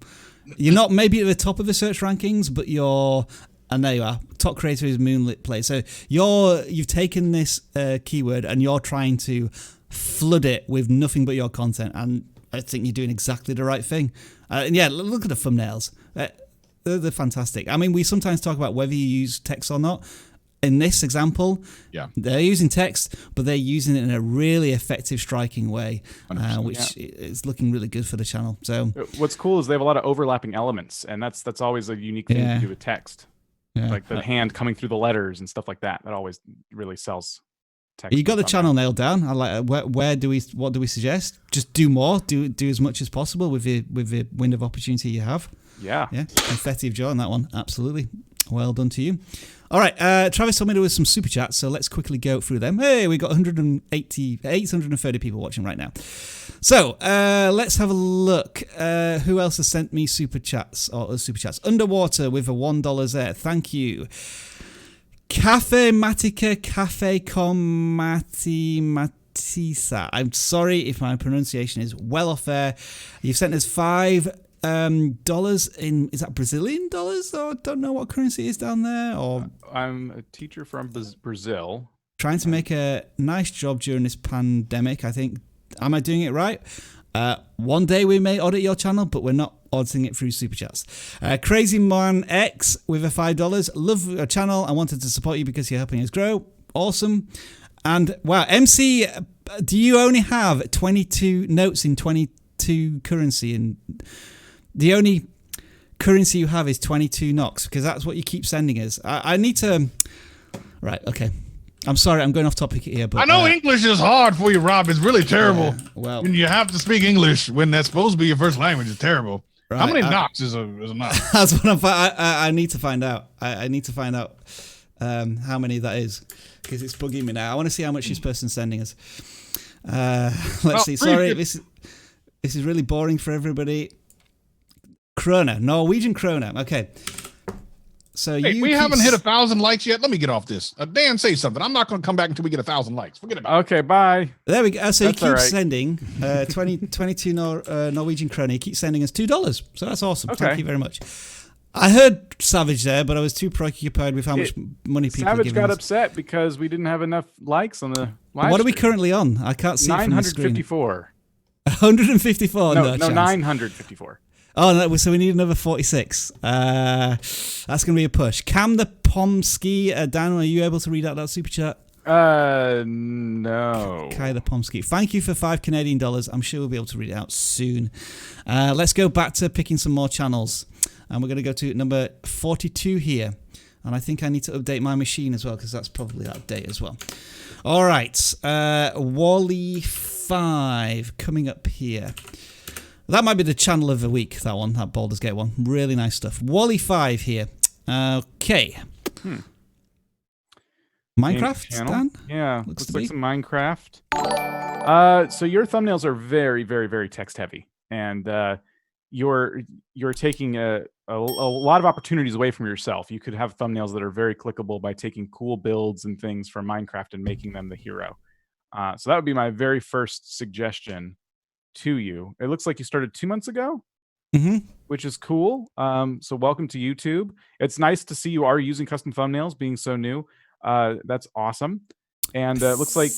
you're not maybe at the top of the search rankings, but you're... And there you are. Top creator is Moonlit Play. So you've taken this keyword and you're trying to flood it with nothing but your content, and I think you're doing exactly the right thing. And yeah, look at the thumbnails. They're fantastic. I mean, we sometimes talk about whether you use text or not. In this example, they're using text, but they're using it in a really effective, striking way, which is looking really good for the channel. So what's cool is they have a lot of overlapping elements, and that's always a unique thing to do with text. Yeah. Like the hand coming through the letters and stuff like that. That always really sells. You got the channel nailed down. I like. What do we suggest? Just do more. Do as much as possible with the window of opportunity you have. Yeah. Confetti of joy on that one. Absolutely. Well done to you. All right. Travis told me there was some super chats, so let's quickly go through them. Hey, we got 830 people watching right now. So let's have a look. Who else has sent me super chats? Underwater with a $1 there. Thank you. Cafe Matica Cafe Comati Matisa. I'm sorry if my pronunciation is well off there. You've sent us $5 in, is that Brazilian dollars? Or don't know what currency is down there. Or I'm a teacher from Brazil. Trying to make a nice job during this pandemic, I think. Am I doing it right? One day we may audit your channel, but we're not auditing it through Super Chats. Crazy Man X with a $5. Love your channel. I wanted to support you because you're helping us grow. Awesome. And wow, MC, do you only have 22 notes in 22 currency? And the only currency you have is 22 NOx, because that's what you keep sending us. I need to... Right, okay. I'm sorry, I'm going off topic here, but... I know English is hard for you, Rob. It's really terrible. Well, when you have to speak English when that's supposed to be your first language, it's terrible. Right, how many knocks is a knock? That's what I need to find out. I need to find out how many that is, because it's bugging me now. I want to see how much this person's sending us. Let's see. Sorry, this is really boring for everybody. Krona, Norwegian krona. Okay. So hey, we haven't hit 1,000 likes yet. Let me get off this. Dan, say something. I'm not going to come back until we get 1,000 likes. Forget about it. Okay, bye. There we go. So he keeps sending 22 Norwegian krona. He keeps sending us $2. So that's awesome. Okay. Thank you very much. I heard Savage there, but I was too preoccupied with how much money people Savage got upset because we didn't have enough likes on the live What are we currently on? I can't see 954. 154. No, 954. Oh, no, so we need another 46. That's going to be a push. Cam the Pomsky. Dan, are you able to read out that super chat? No. Kai the Pomsky. Thank you for $5 I'm sure we'll be able to read it out soon. Let's go back to picking some more channels. And we're going to go to number 42 here. And I think I need to update my machine as well, because that's probably out of date as well. All right. Wally 5 coming up here. That might be the channel of the week, that one, that Baldur's Gate one. Really nice stuff. Wally 5 here. Okay. Minecraft, Dan? Yeah, looks like some Minecraft. So your thumbnails are very, very, very text heavy, and you're taking a lot of opportunities away from yourself. You could have thumbnails that are very clickable by taking cool builds and things from Minecraft and making them the hero. So that would be my very first suggestion to you. It looks like you started 2 months ago. Mm-hmm. which is cool. So welcome to YouTube. It's nice to see you are using custom thumbnails, being so new. That's awesome. And it looks like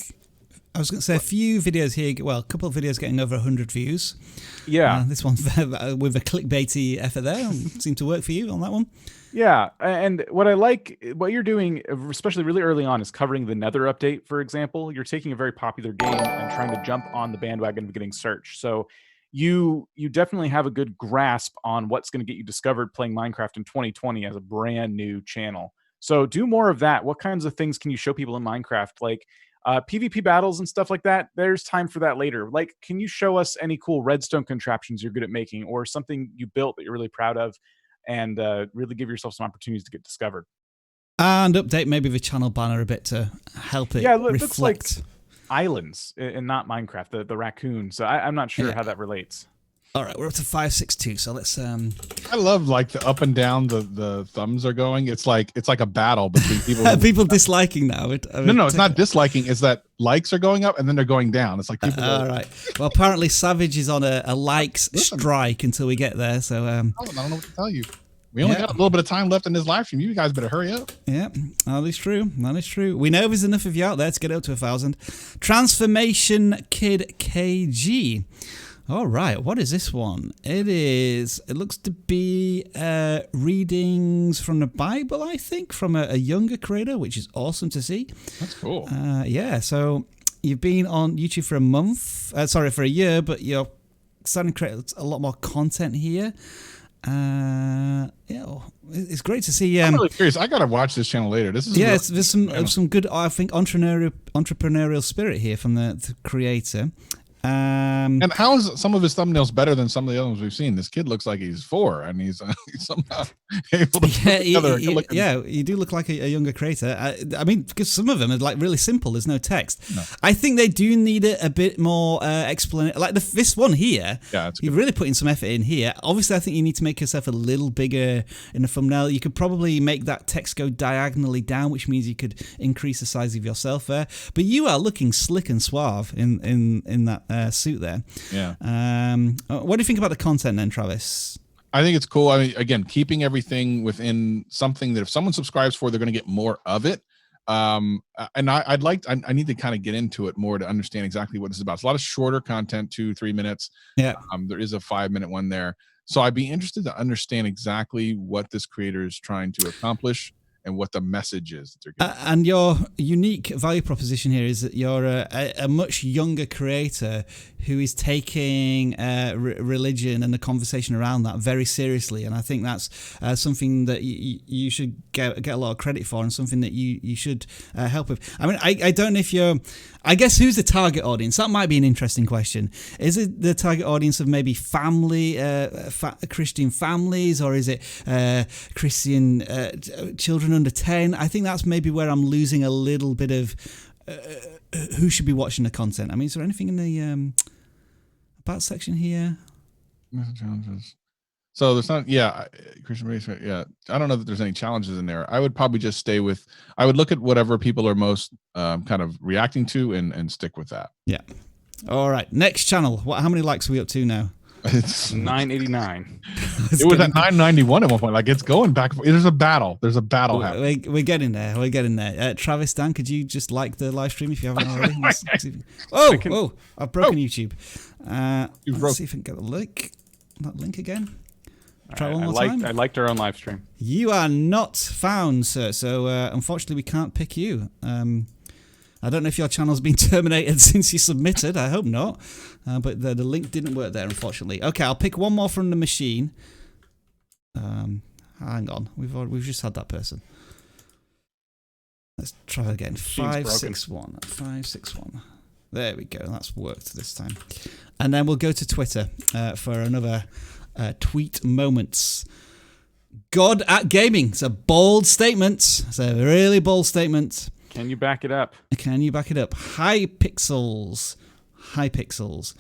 I was going to say a few videos here. Well, a couple of videos getting over 100 views. Yeah, this one with a clickbaity effort there seemed to work for you on that one. Yeah, and what I like, what you're doing, especially really early on, is covering the Nether update, for example. You're taking a very popular game and trying to jump on the bandwagon of getting searched. So you definitely have a good grasp on what's going to get you discovered playing Minecraft in 2020 as a brand new channel. So do more of that. What kinds of things can you show people in Minecraft? Like PvP battles and stuff like that, there's time for that later. Like, can you show us any cool redstone contraptions you're good at making, or something you built that you're really proud of, and really give yourself some opportunities to get discovered? And update maybe the channel banner a bit to help it reflect. It looks like islands and not Minecraft, the raccoon. So I'm not sure how that relates. All right, we're up to 562. So let's. I love like the up and down the thumbs are going. It's like a battle between people. People disliking now. No, it's not disliking. It's that likes are going up and then they're going down. It's like people. All right. Well, apparently Savage is on a likes strike until we get there. So I don't know what to tell you. We only got a little bit of time left in this live stream. You guys better hurry up. Yeah, that is true. That is true. We know there's enough of you out there to get up to 1,000. Transformation Kid KG. All right, what is this one? It looks to be readings from the Bible, I think, from a younger creator, which is awesome to see. That's cool. Yeah, so you've been on YouTube for for a year, but you're starting to create a lot more content here. It's great to see. I'm really curious. I gotta watch this channel later. This is there's some good, I think, entrepreneurial spirit here from the creator. And how is some of his thumbnails better than some of the other ones we've seen? This kid looks like he's 4, and he's somehow able to put together. You do look like a younger creator. I mean, because some of them are like really simple. There's no text. No. I think they do need a bit more explanation. Like this one here. Yeah, you're really putting some effort in here. Obviously, I think you need to make yourself a little bigger in the thumbnail. You could probably make that text go diagonally down, which means you could increase the size of yourself there. But you are looking slick and suave in that suit there. Yeah. What do you think about the content then, Travis? I think it's cool. I mean, again, keeping everything within something that if someone subscribes for, they're going to get more of it. And I need to kind of get into it more to understand exactly what this is about. It's a lot of shorter content, 2-3 minutes. Yeah. There is a 5-minute one there. So I'd be interested to understand exactly what this creator is trying to accomplish and what the message is that they're giving. And your unique value proposition here is that you're a much younger creator who is taking religion and the conversation around that very seriously, and I think that's something that you should get a lot of credit for, and something that you should help with. I mean, I don't know if you're. I guess who's the target audience? That might be an interesting question. Is it the target audience of maybe family, Christian families, or is it Christian children under 10? I think that's maybe where I'm losing a little bit of who should be watching the content. I mean, is there anything in the about section here? So there's not, Christian race, yeah. I don't know that there's any challenges in there. I would probably just stay with, I would look at whatever people are most kind of reacting to and stick with that. Yeah. All right. Next channel. How many likes are we up to now? It's 989. It was at 991 at one point. Like, it's going back. There's a battle. There's a battle happening. We're getting there. We're getting there. Travis, Dan, could you just like the live stream if you haven't already? I've broken YouTube. Let's see if I can get the link. That link again. Try one more time. I liked our own live stream. You are not found, sir. So unfortunately, we can't pick you. I don't know if your channel's been terminated since you submitted. I hope not. But the link didn't work there, unfortunately. Okay, I'll pick one more from the machine. Hang on. We've just had that person. Let's try again. 561. 561. There we go. That's worked this time. And then we'll go to Twitter for another tweet moments. God at gaming. It's a bold statement. It's a really bold statement. Can you back it up? Can you back it up? High pixels. High pixels.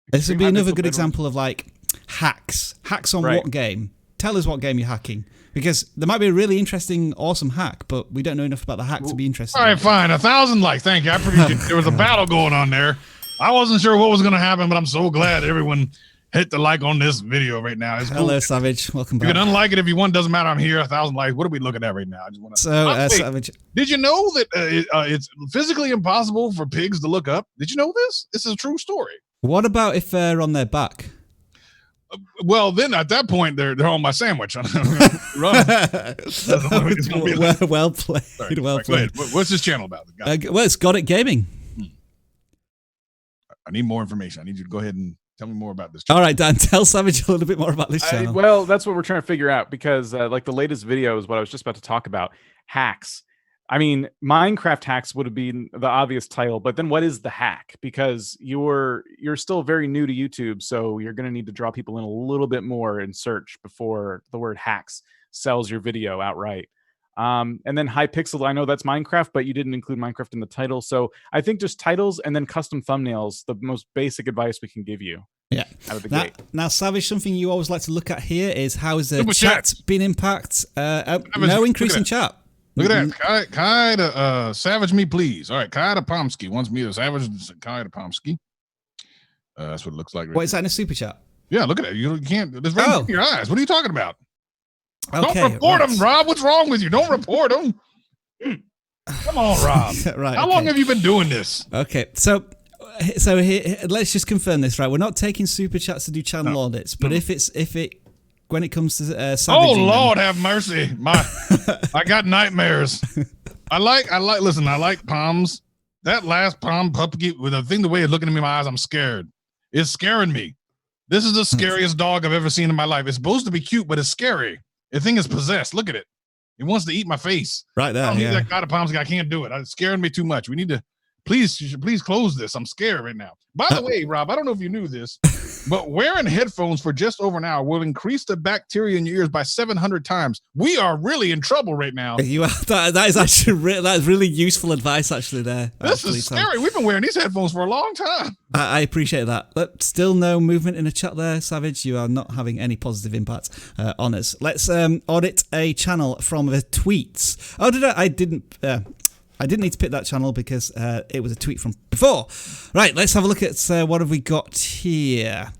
This would be another good example of like hacks. Hacks on what game? Tell us what game you're hacking. Because there might be a really interesting, awesome hack, but we don't know enough about the hack to be interested. All right, fine. 1,000 likes. Thank you. I appreciate it. There was a battle going on there. I wasn't sure what was going to happen, but I'm so glad everyone hit the like on this video right now. It's Hello, cool. Savage. Welcome You back. can unlike it if you want. Doesn't matter. I'm here. 1,000 likes. What are we looking at right now? I just want to. So, Savage. Did you know that it's physically impossible for pigs to look up? Did you know this? This is a true story. What about if they're on their back? Well, then at that point, they're on my sandwich. Run. Well played. Sorry, well go ahead. played. What's this channel about? Well, it's Got It Gaming. I need more information. I need you to go ahead and tell me more about this channel. All right, Dan, tell Savage a little bit more about this channel. Well, that's what we're trying to figure out because like the latest video is what I was just about to talk about. Hacks. I mean, Minecraft hacks would have been the obvious title, but then what is the hack? Because you're still very new to YouTube, so you're going to need to draw people in a little bit more in search before the word hacks sells your video outright. And then Hypixel, I know that's Minecraft, but you didn't include Minecraft in the title. So I think just titles and then custom thumbnails, the most basic advice we can give you. Yeah. Out of the now, gate. Now, Savage, something you always like to look at here is how is the Super chat chat. been impacted? No increase in chat. Look at that. Kai to Savage me, please. All right. Kai to Pomsky wants me to Savage Kai to Pomsky. That's what it looks like. Right What is that in a super chat? Yeah, look at that. You can't. There's right in your eyes. What are you talking about? Okay, Don't report them, Rob. What's wrong with you? Don't report them. Come on, Rob. Right. How long have you been doing this? Okay. So here, let's just confirm this, right? We're not taking super chats to do channel audits, but when it comes to oh Lord, have mercy! I got nightmares. I like Palms. That last Palm puppy with the way it's looking at me in my eyes, I'm scared. It's scaring me. This is the scariest dog I've ever seen in my life. It's supposed to be cute, but it's scary. The thing is possessed. Look at it. It wants to eat my face. Right there. I don't need that God of Palms. I can't do it. It's scaring me too much. We need to please close this. I'm scared right now. By the way, Rob, I don't know if you knew this, but wearing headphones for just over an hour will increase the bacteria in your ears by 700 times. We are really in trouble right now. You are, that is actually that is really useful advice actually there. This is scary. We've been wearing these headphones for a long time. I appreciate that. But still no movement in the chat there, Savage. You are not having any positive impact on us. Let's audit a channel from the tweets. Oh, I didn't need to pick that channel because it was a tweet from before. Right, let's have a look at what have we got here.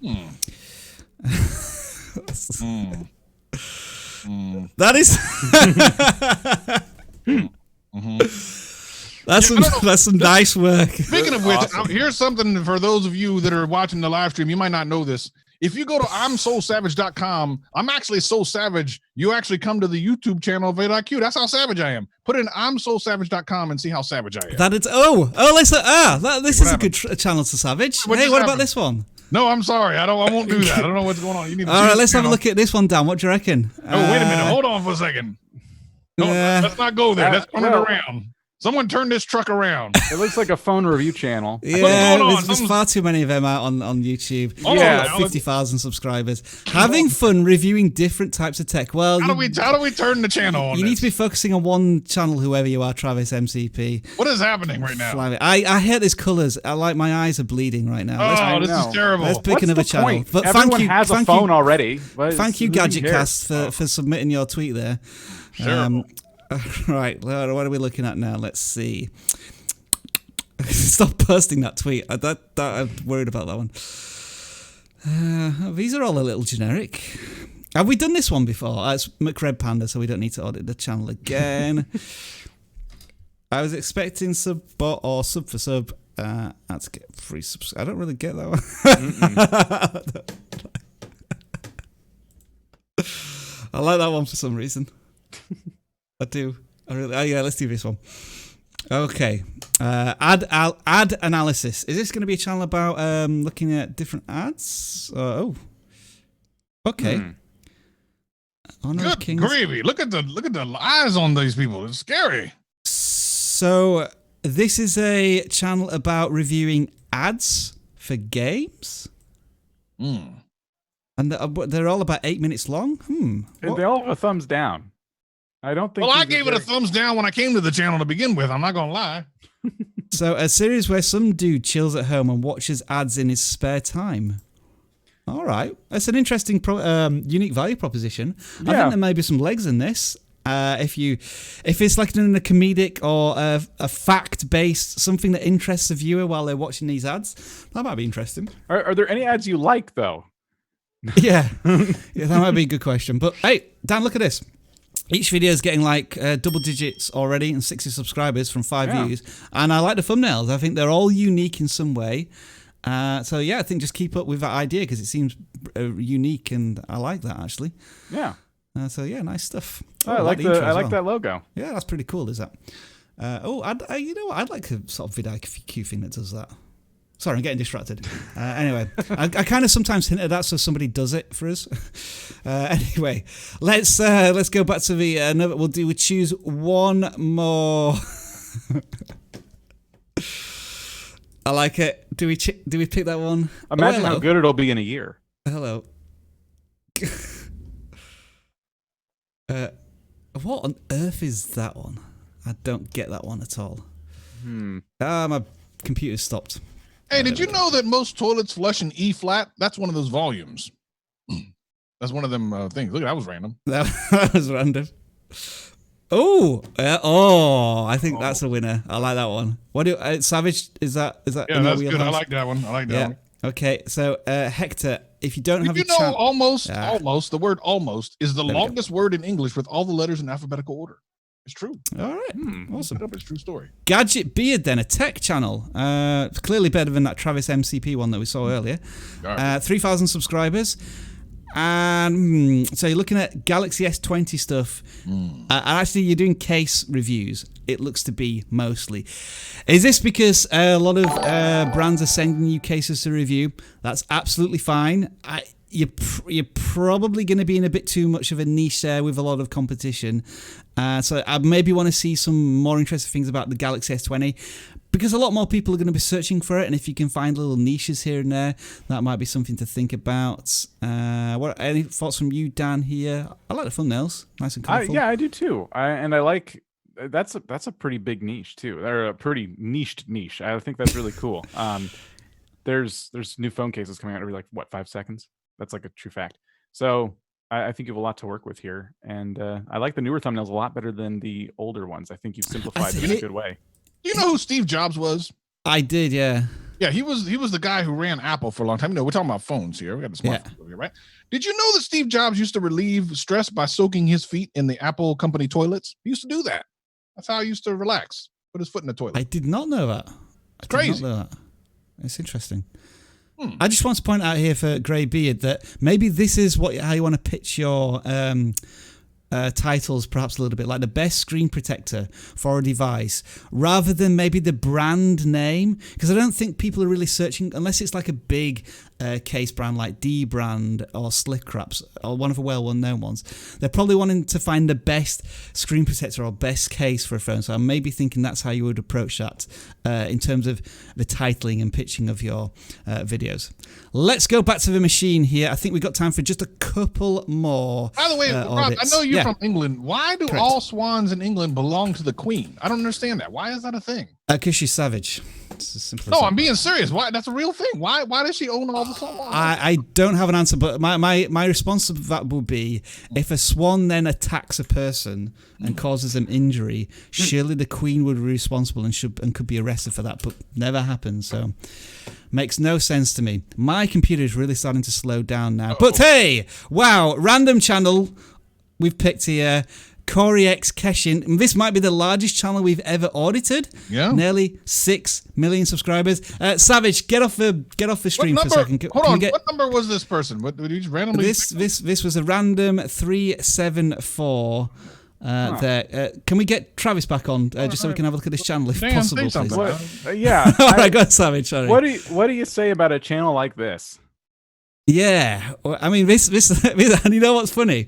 That is that's some nice work. Speaking of which, here's something for those of you that are watching the live stream. You might not know this. If you go to I'mSoSavage.com, I'm actually so savage. You actually come to the YouTube channel of VidIQ. That's how savage I am. Put in I'mSoSavage.com and see how savage I am. That is this is a good channel to savage. Hey, what about this one? No, I'm sorry. I won't do that. I don't know what's going on. You need to all right, let's have a look at this one, Dan. What do you reckon? Oh, wait a minute. Hold on for a second. No, let's not go there. Let's turn it around. Someone turn this truck around. It looks like a phone review channel. Yeah, there's far too many of them out on YouTube. Yeah, 50,000 subscribers. Having fun reviewing different types of tech. Well, how do we turn the channel on? You need to be focusing on one channel, whoever you are, Travis MCP. What is happening right now? I hate these colors. My eyes are bleeding right now. Oh, this is terrible. Let's pick another channel. But everyone has a phone already. Thank you, GadgetCast, for submitting your tweet there. Sure. Right, what are we looking at now? Let's see. Stop posting that tweet. I'm worried about that one. These are all a little generic. Have we done this one before? It's McRed Panda, so we don't need to audit the channel again. I was expecting sub bot or sub for sub. Let's get free subs. I don't really get that one. I like that one for some reason. I do. Yeah, let's do this one. Okay. Ad analysis. Is this going to be a channel about looking at different ads? Okay. Good gravy. Look at the eyes on these people. It's scary. So this is a channel about reviewing ads for games. And they're all about 8 minutes long. They all have a thumbs down. I don't think. Well, I gave it a thumbs down when I came to the channel to begin with. I'm not gonna lie. So a series where some dude chills at home and watches ads in his spare time. All right, that's an interesting, unique value proposition. Yeah. I think there may be some legs in this. If it's like in a comedic or a fact-based, something that interests the viewer while they're watching these ads, that might be interesting. Are there any ads you like though? Yeah. Yeah, that might be a good question. But hey, Dan, look at this. Each video is getting like double digits already and 60 subscribers from 5 views. And I like the thumbnails. I think they're all unique in some way. So yeah, I think just keep up with that idea because it seems unique and I like that actually. Yeah. So yeah, nice stuff. I like that logo. Yeah, that's pretty cool. Is that? You know what? I'd like a sort of VidIQ thing that does that. Sorry, I'm getting distracted. Anyway, I kind of sometimes hint at that so somebody does it for us. Anyway, let's go back to the another. We'll choose one more. I like it. Do we pick that one? Imagine how good it'll be in a year. Hello. What on earth is that one? I don't get that one at all. My computer stopped. Hey, did you know that most toilets flush in E flat? That's one of those volumes. That's one of them things. Look, that was random. That was random. I think that's a winner. I like that one. What do Savage? Is that? Yeah, that's good. I like that one. I like that one. Okay, so Hector, if you don't have, almost the word almost is the longest word in English with all the letters in alphabetical order. It's true. All right, awesome. It's a true story. Gadget Beard, then a tech channel, clearly better than that Travis MCP one that we saw earlier. 3,000 subscribers. And so you're looking at Galaxy S20 stuff. And actually, you're doing case reviews. It looks to be mostly. Is this because a lot of brands are sending you cases to review? That's absolutely fine. You're probably going to be in a bit too much of a niche there with a lot of competition. So I maybe want to see some more interesting things about the Galaxy S20 because a lot more people are going to be searching for it. And if you can find little niches here and there, that might be something to think about. Any thoughts from you, Dan, here? I like the thumbnails. Nice and colorful. Yeah, I do too. I like that's a pretty big niche too. They're a pretty niched niche. I think that's really cool. There's new phone cases coming out every 5 seconds. That's like a true fact. So I think you have a lot to work with here. And I like the newer thumbnails a lot better than the older ones. I think you've simplified them in a good way. Do you know who Steve Jobs was? I did, yeah. Yeah, he was the guy who ran Apple for a long time. You know, we're talking about phones here. We got the smartphone here, right? Did you know that Steve Jobs used to relieve stress by soaking his feet in the Apple company toilets? He used to do that. That's how he used to relax. Put his foot in the toilet. I did not know that. It's crazy. It's interesting. I just want to point out here for Grey Beard that maybe this is how you want to pitch your titles, perhaps a little bit like the best screen protector for a device, rather than maybe the brand name, because I don't think people are really searching unless it's like a big case brand like D brand or Slick Wraps or one of the well-known ones. They're probably wanting to find the best screen protector or best case for a phone. So I'm maybe thinking that's how you would approach that in terms of the titling and pitching of your videos. Let's go back to the machine here. I think we've got time for just a couple more. By the way, Rob, I know you're from England. Why do all swans in England belong to the Queen? I don't understand that. Why is that a thing? Because she's savage. It's as simple no, as I'm being serious. Why? That's a real thing. Why does she own all the swans? I don't have an answer, but my response to that would be if a swan then attacks a person and causes them injury, surely the Queen would be responsible and could be arrested for that, but never happened. So makes no sense to me. My computer is really starting to slow down now. But hey, wow, random channel we've picked here. Corey X Keshin. This might be the largest channel we've ever audited. Yeah, nearly 6 million subscribers. Savage, get off the stream for a second. Hold on. What number was this person? What did you just randomly? This was a random 374. There. Can we get Travis back on just so we can have a look at this channel if possible, please? Yeah. All right, go on, Savage. Sorry. What do you say about a channel like this? Yeah, I mean, this, and you know what's funny?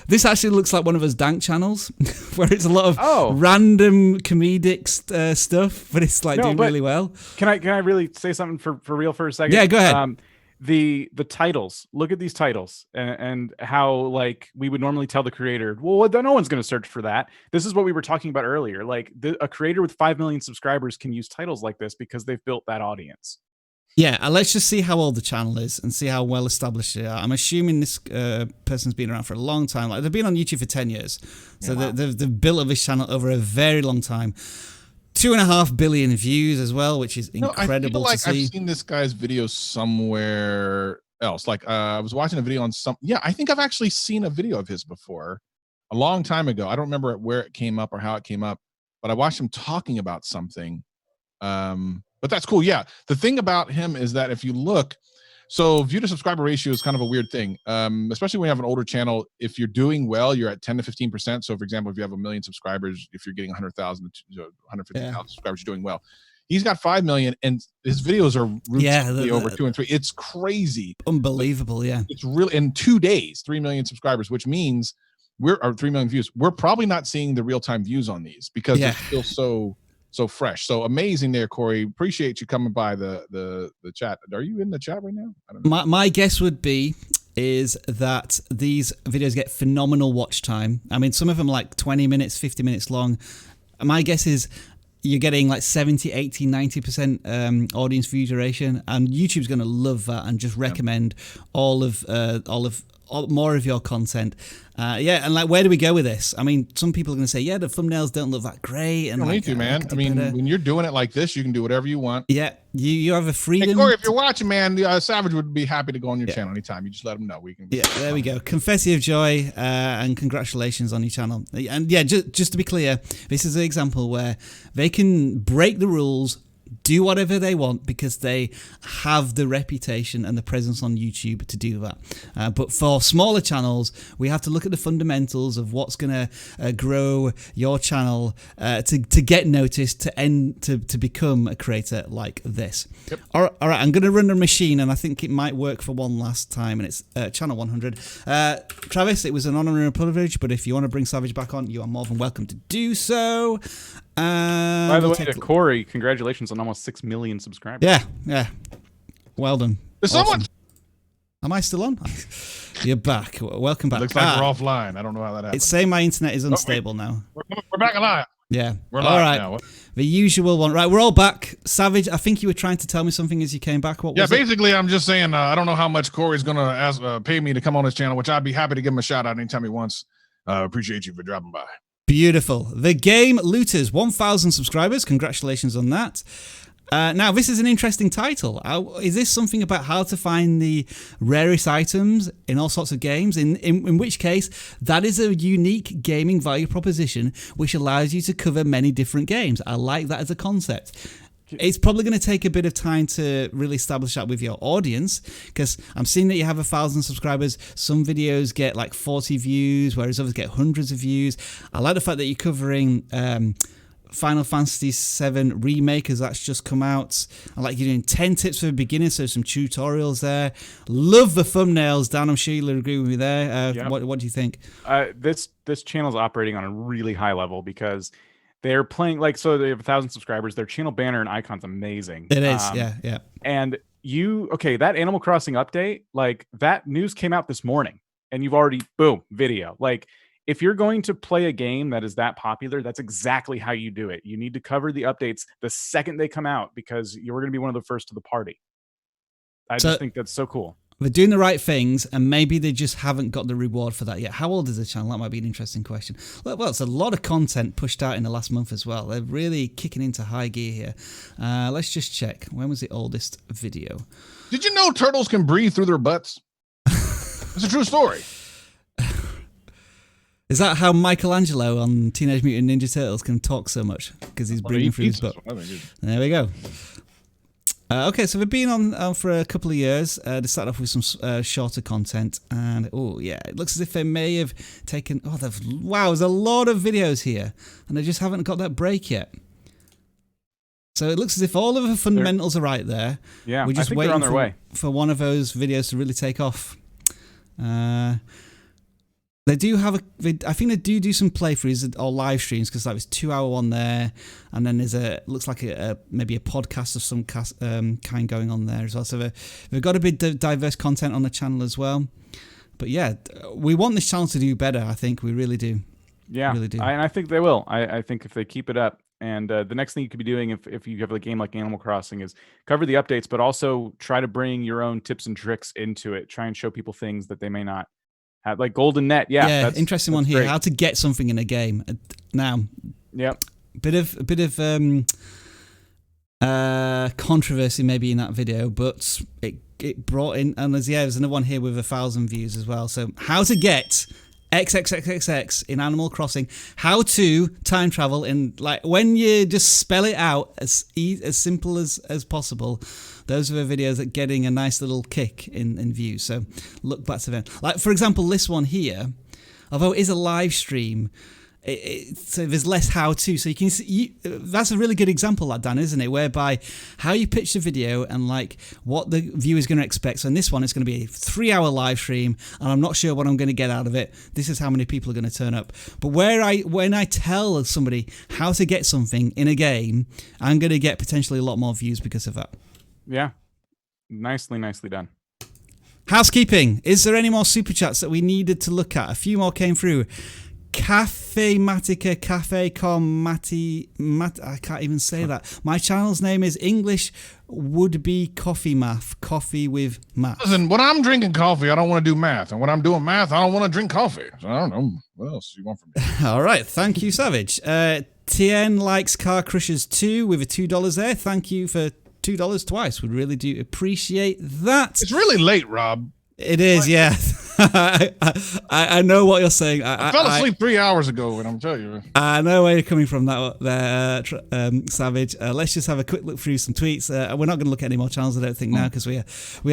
This actually looks like one of those dank channels where it's a lot of random comedic stuff, but it's like doing really well. Can I really say something for real for a second? Yeah, go ahead. The titles. Look at these titles and how like we would normally tell the creator, well, no one's going to search for that. This is what we were talking about earlier. Like a creator with 5 million subscribers can use titles like this because they've built that audience. Yeah, and let's just see how old the channel is and see how well established they are. I'm assuming this person's been around for a long time. Like they've been on YouTube for 10 years. So they've built up this channel over a very long time. 2.5 billion views as well, which is incredible I feel like to see. I've seen this guy's video somewhere else. Like I was watching a video on I think I've actually seen a video of his before a long time ago. I don't remember where it came up or how it came up, but I watched him talking about something. But that's cool. Yeah. The thing about him is that if you look, so view to subscriber ratio is kind of a weird thing, especially when you have an older channel. If you're doing well, you're at 10 to 15%. So for example, if you have 1 million subscribers, if you're getting 100,000 to 150,000 subscribers, you're doing well. He's got 5 million and his videos are routinely over 2 and 3. It's crazy. Unbelievable. Yeah. It's really in 2 days, 3 million subscribers, which means or 3 million views. We're probably not seeing the real-time views on these because they're still so fresh. So amazing there, Corey. Appreciate you coming by the chat. Are you in the chat right now? I don't know. My guess would be is that these videos get phenomenal watch time. I mean, some of them like 20 minutes, 50 minutes long. My guess is you're getting like 70, 80, 90% audience view duration, and YouTube's going to love that and just recommend all more of your content. And like, where do we go with this? I mean, some people are going to say, yeah, the thumbnails don't look that great. And you don't need to, man. I mean, when you're doing it like this, you can do whatever you want. Yeah, you have a freedom. Hey, Corey, if you're watching, man, Savage would be happy to go on your channel anytime. You just let him know. We can. Yeah, there we go. Confetti of joy and congratulations on your channel. And yeah, just to be clear, this is an example where they can break the rules, do whatever they want because they have the reputation and the presence on YouTube to do that. But for smaller channels, we have to look at the fundamentals of what's going to grow your channel to get noticed, to become a creator like this. Yep. All right, I'm going to run a machine, and I think it might work for one last time, and it's channel 100. Travis, it was an honor and a privilege, but if you want to bring Savage back on, you are more than welcome to do so. By the way, to Corey, congratulations on almost 6 million subscribers. Yeah. Well done. Someone. Am I still on? You're back. Welcome back. Looks like we're offline. I don't know how that happened. It's saying my internet is unstable now. We're back alive. Yeah. We're live all right. now. The usual one. Right, we're all back. Savage, I think you were trying to tell me something as you came back. What was it? Basically, I'm just saying I don't know how much Corey's going to pay me to come on his channel, which I'd be happy to give him a shout out anytime he wants. Appreciate you for dropping by. Beautiful. The Game Looters, 1,000 subscribers. Congratulations on that. Now, this is an interesting title. Is this something about how to find the rarest items in all sorts of games? In which case, that is a unique gaming value proposition which allows you to cover many different games. I like that as a concept. It's probably going to take a bit of time to really establish that with your audience, because I'm seeing that you have 1,000 subscribers. Some videos get like 40 views, whereas others get hundreds of views. I like the fact that you're covering Final Fantasy VII Remake, as that's just come out. I like you doing 10 tips for beginners, so some tutorials there. Love the thumbnails, Dan. I'm sure you'll agree with me there. Yep. What do you think? This channel's operating on a really high level because they're playing, like, so they have 1,000 subscribers. Their channel banner and icon's amazing. It is, yeah. And that Animal Crossing update, like, that news came out this morning, and you've already, boom, video. Like, if you're going to play a game that is that popular, that's exactly how you do it. You need to cover the updates the second they come out because you're going to be one of the first to the party. I just think that's so cool. They're doing the right things, and maybe they just haven't got the reward for that yet. How old is the channel? That might be an interesting question. Well, it's a lot of content pushed out in the last month as well. They're really kicking into high gear here. Let's just check. When was the oldest video? Did you know turtles can breathe through their butts? It's a true story. Is that how Michelangelo on Teenage Mutant Ninja Turtles can talk so much? Because he's breathing through his butt. There we go. Okay, so they've been on for a couple of years. They started off with some shorter content, and it looks as if they may have taken. Wow, there's a lot of videos here, and they just haven't got that break yet. So it looks as if all of the fundamentals are right there. Yeah, we're just they're waiting on their way for one of those videos to really take off. They do have I think they do some playthroughs or live streams, because that was 2-hour one there, and then there's looks like maybe a podcast of some kind going on there as well. So they've got a bit of diverse content on the channel as well. But yeah, we want this channel to do better. I think we really do. Yeah, really do. I think they will. I think if they keep it up. And the next thing you could be doing if you have a game like Animal Crossing is cover the updates, but also try to bring your own tips and tricks into it. Try and show people things that they may not. Like Golden Net, that's interesting one here. Great. How to get something in a game. Now, yep, bit of controversy maybe in that video, but it it brought in, and there's another one here with 1,000 views as well. So how to get XXXXX in Animal Crossing, how to time travel in, like, when you just spell it out as simple as possible. Those are the videos that getting a nice little kick in views. So look back to them. Like, for example, this one here, although it is a live stream, so there's less how-to. So you can see, that's a really good example, that, Dan, isn't it? Whereby how you pitch the video and like what the viewer's going to expect. So in this one, it's going to be a 3-hour live stream, and I'm not sure what I'm going to get out of it. This is how many people are going to turn up. But when I tell somebody how to get something in a game, I'm going to get potentially a lot more views because of that. Yeah, nicely done. Housekeeping. Is there any more super chats that we needed to look at? A few more came through. Cafe Matica, Cafe Com Mati, I can't even say that. My channel's name is English Would Be Coffee Math, coffee with math. Listen, when I'm drinking coffee, I don't want to do math. And when I'm doing math, I don't want to drink coffee. So I don't know. What else do you want from me? All right. Thank you, Savage. TN likes Car Crushers 2 with a $2 there. Thank you for $2 twice. We really do appreciate that. It's really late, Rob. It is, yeah. I know what you're saying. I fell asleep 3 hours ago, and I'm telling you. I know where you're coming from, there, Savage. Let's just have a quick look through some tweets. We're not going to look at any more channels, I don't think, now, because we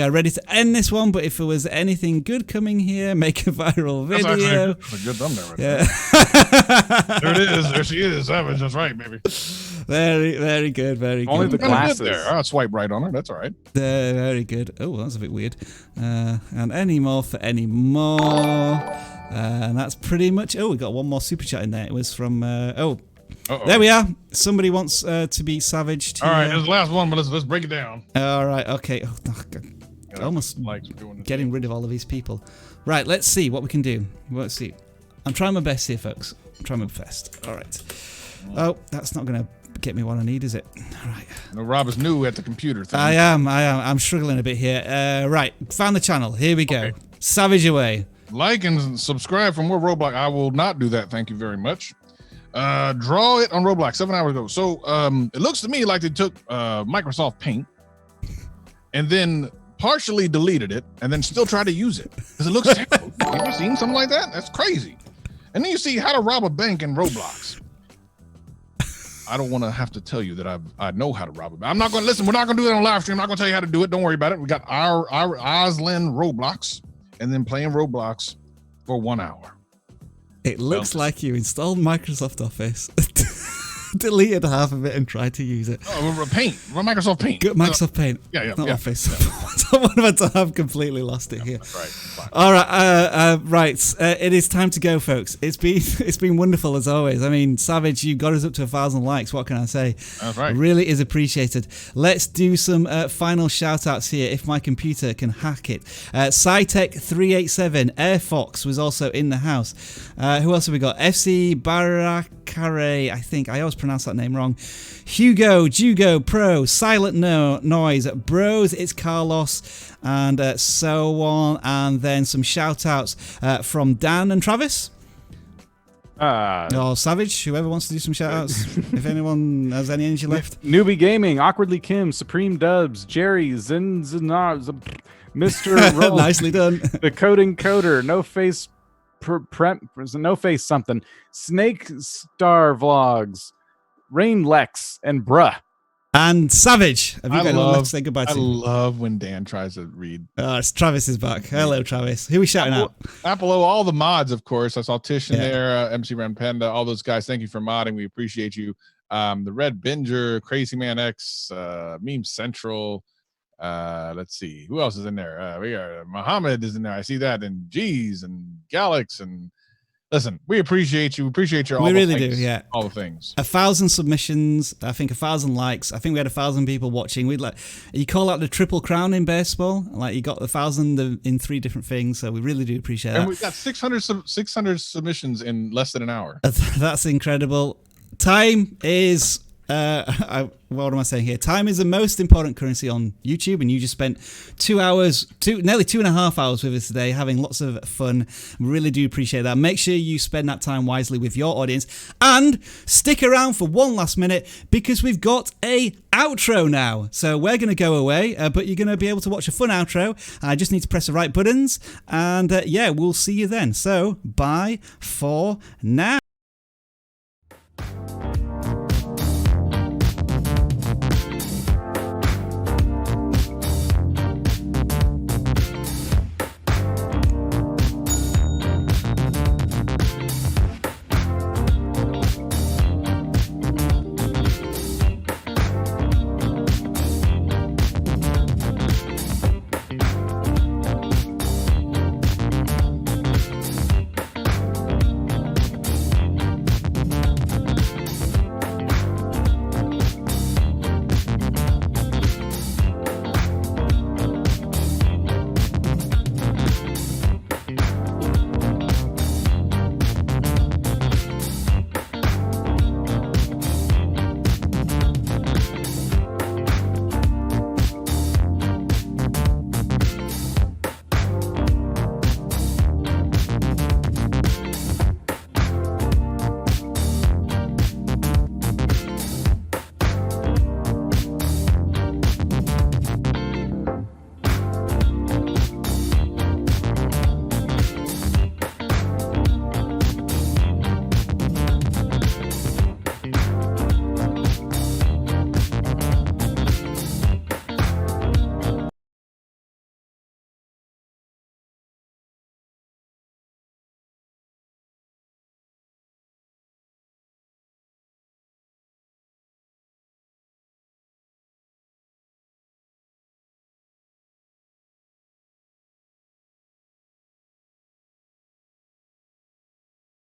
are ready to end this one. But if there was anything good coming here, make a viral video. That's a good thumbnail right Yeah. There it is. There she is. Savage. That's right, baby. Very, very good. Very Only good. the glasses. There. I'll swipe right on her. That's all right. Very good. Oh, that's a bit weird. And any more for any more. And that's pretty much. Oh, we got one more super chat in there. It was from. There we are. Somebody wants to be Savage. All right, there's the last one, but let's break it down. All right. Okay. Oh, almost getting rid of all of these people. Right. Let's see what we can do. Let's see. I'm trying my best here, folks. I'm trying my best. All right. Oh, that's not going to get me what I need, is it? All right. No, Rob is new at the computer thing. I am. I'm struggling a bit here. Right. Found the channel. Here we go. Okay. Savage away. Like and subscribe for more Roblox. I will not do that. Thank you very much. Draw it on Roblox 7 hours ago. So it looks to me like they took Microsoft Paint and then partially deleted it and then still tried to use it because it looks terrible. Have you ever seen something like that? That's crazy. And then you see how to rob a bank in Roblox. I don't want to have to tell you that I know how to rob a bank. I'm not going to listen. We're not going to do it on live stream. I'm not going to tell you how to do it. Don't worry about it. We got our Oslin Roblox and then playing Roblox for 1 hour. It looks like you installed Microsoft Office, deleted half of it and tried to use it. Oh, Paint. Microsoft Paint. Microsoft Paint. Yeah. Not Office. I've completely lost it here. Right. Fine. All right. Right. It is time to go, folks. It's been wonderful as always. I mean, Savage, you got us up to 1,000 likes. What can I say? That's right. It really is appreciated. Let's do some final shout outs here if my computer can hack it. Cytec387, Air Fox was also in the house. Who else have we got? FC Barakare, I think. I always pronounce that name wrong. Hugo, Jugo, Pro, Silent Noise, Bros, it's Carlos, and so on. And then some shout outs from Dan and Travis. Or Savage, whoever wants to do some shout outs. If anyone has any energy left. Newbie Gaming, Awkwardly Kim, Supreme Dubs, Jerry, Zinzana, Mr. Roll, Nicely done. The Coding Coder, No Face No Face something, Snake Star Vlogs, Rain Lex, and Bruh. And Savage. Have you got anyone left to say goodbye to? I love when Dan tries to read. It's Travis is back. Hello, Travis. Who are we shouting out? Apple, all the mods, of course. I saw Tish in there, MC Ram Panda, all those guys. Thank you for modding. We appreciate you. The Red Binger, Crazy Man X, Meme Central. Let's see. Who else is in there? We got Muhammad is in there. I see that. And G's and Galax and listen, we appreciate you. We appreciate your all we the really things, do, yeah. all the things. 1,000 submissions, I think 1,000 likes. I think we had 1,000 people watching. We'd you call that the triple crown in baseball. Like you got 1,000 in 3 different things. So we really do appreciate that. And we got 600 submissions in less than an hour. That's incredible. Time is What am I saying here? Time is the most important currency on YouTube, and you just spent 2 hours, nearly 2.5 hours with us today, having lots of fun. Really do appreciate that. Make sure you spend that time wisely with your audience, and stick around for one last minute because we've got a outro now. So we're going to go away, but you're going to be able to watch a fun outro. I just need to press the right buttons, and yeah, we'll see you then. So bye for now.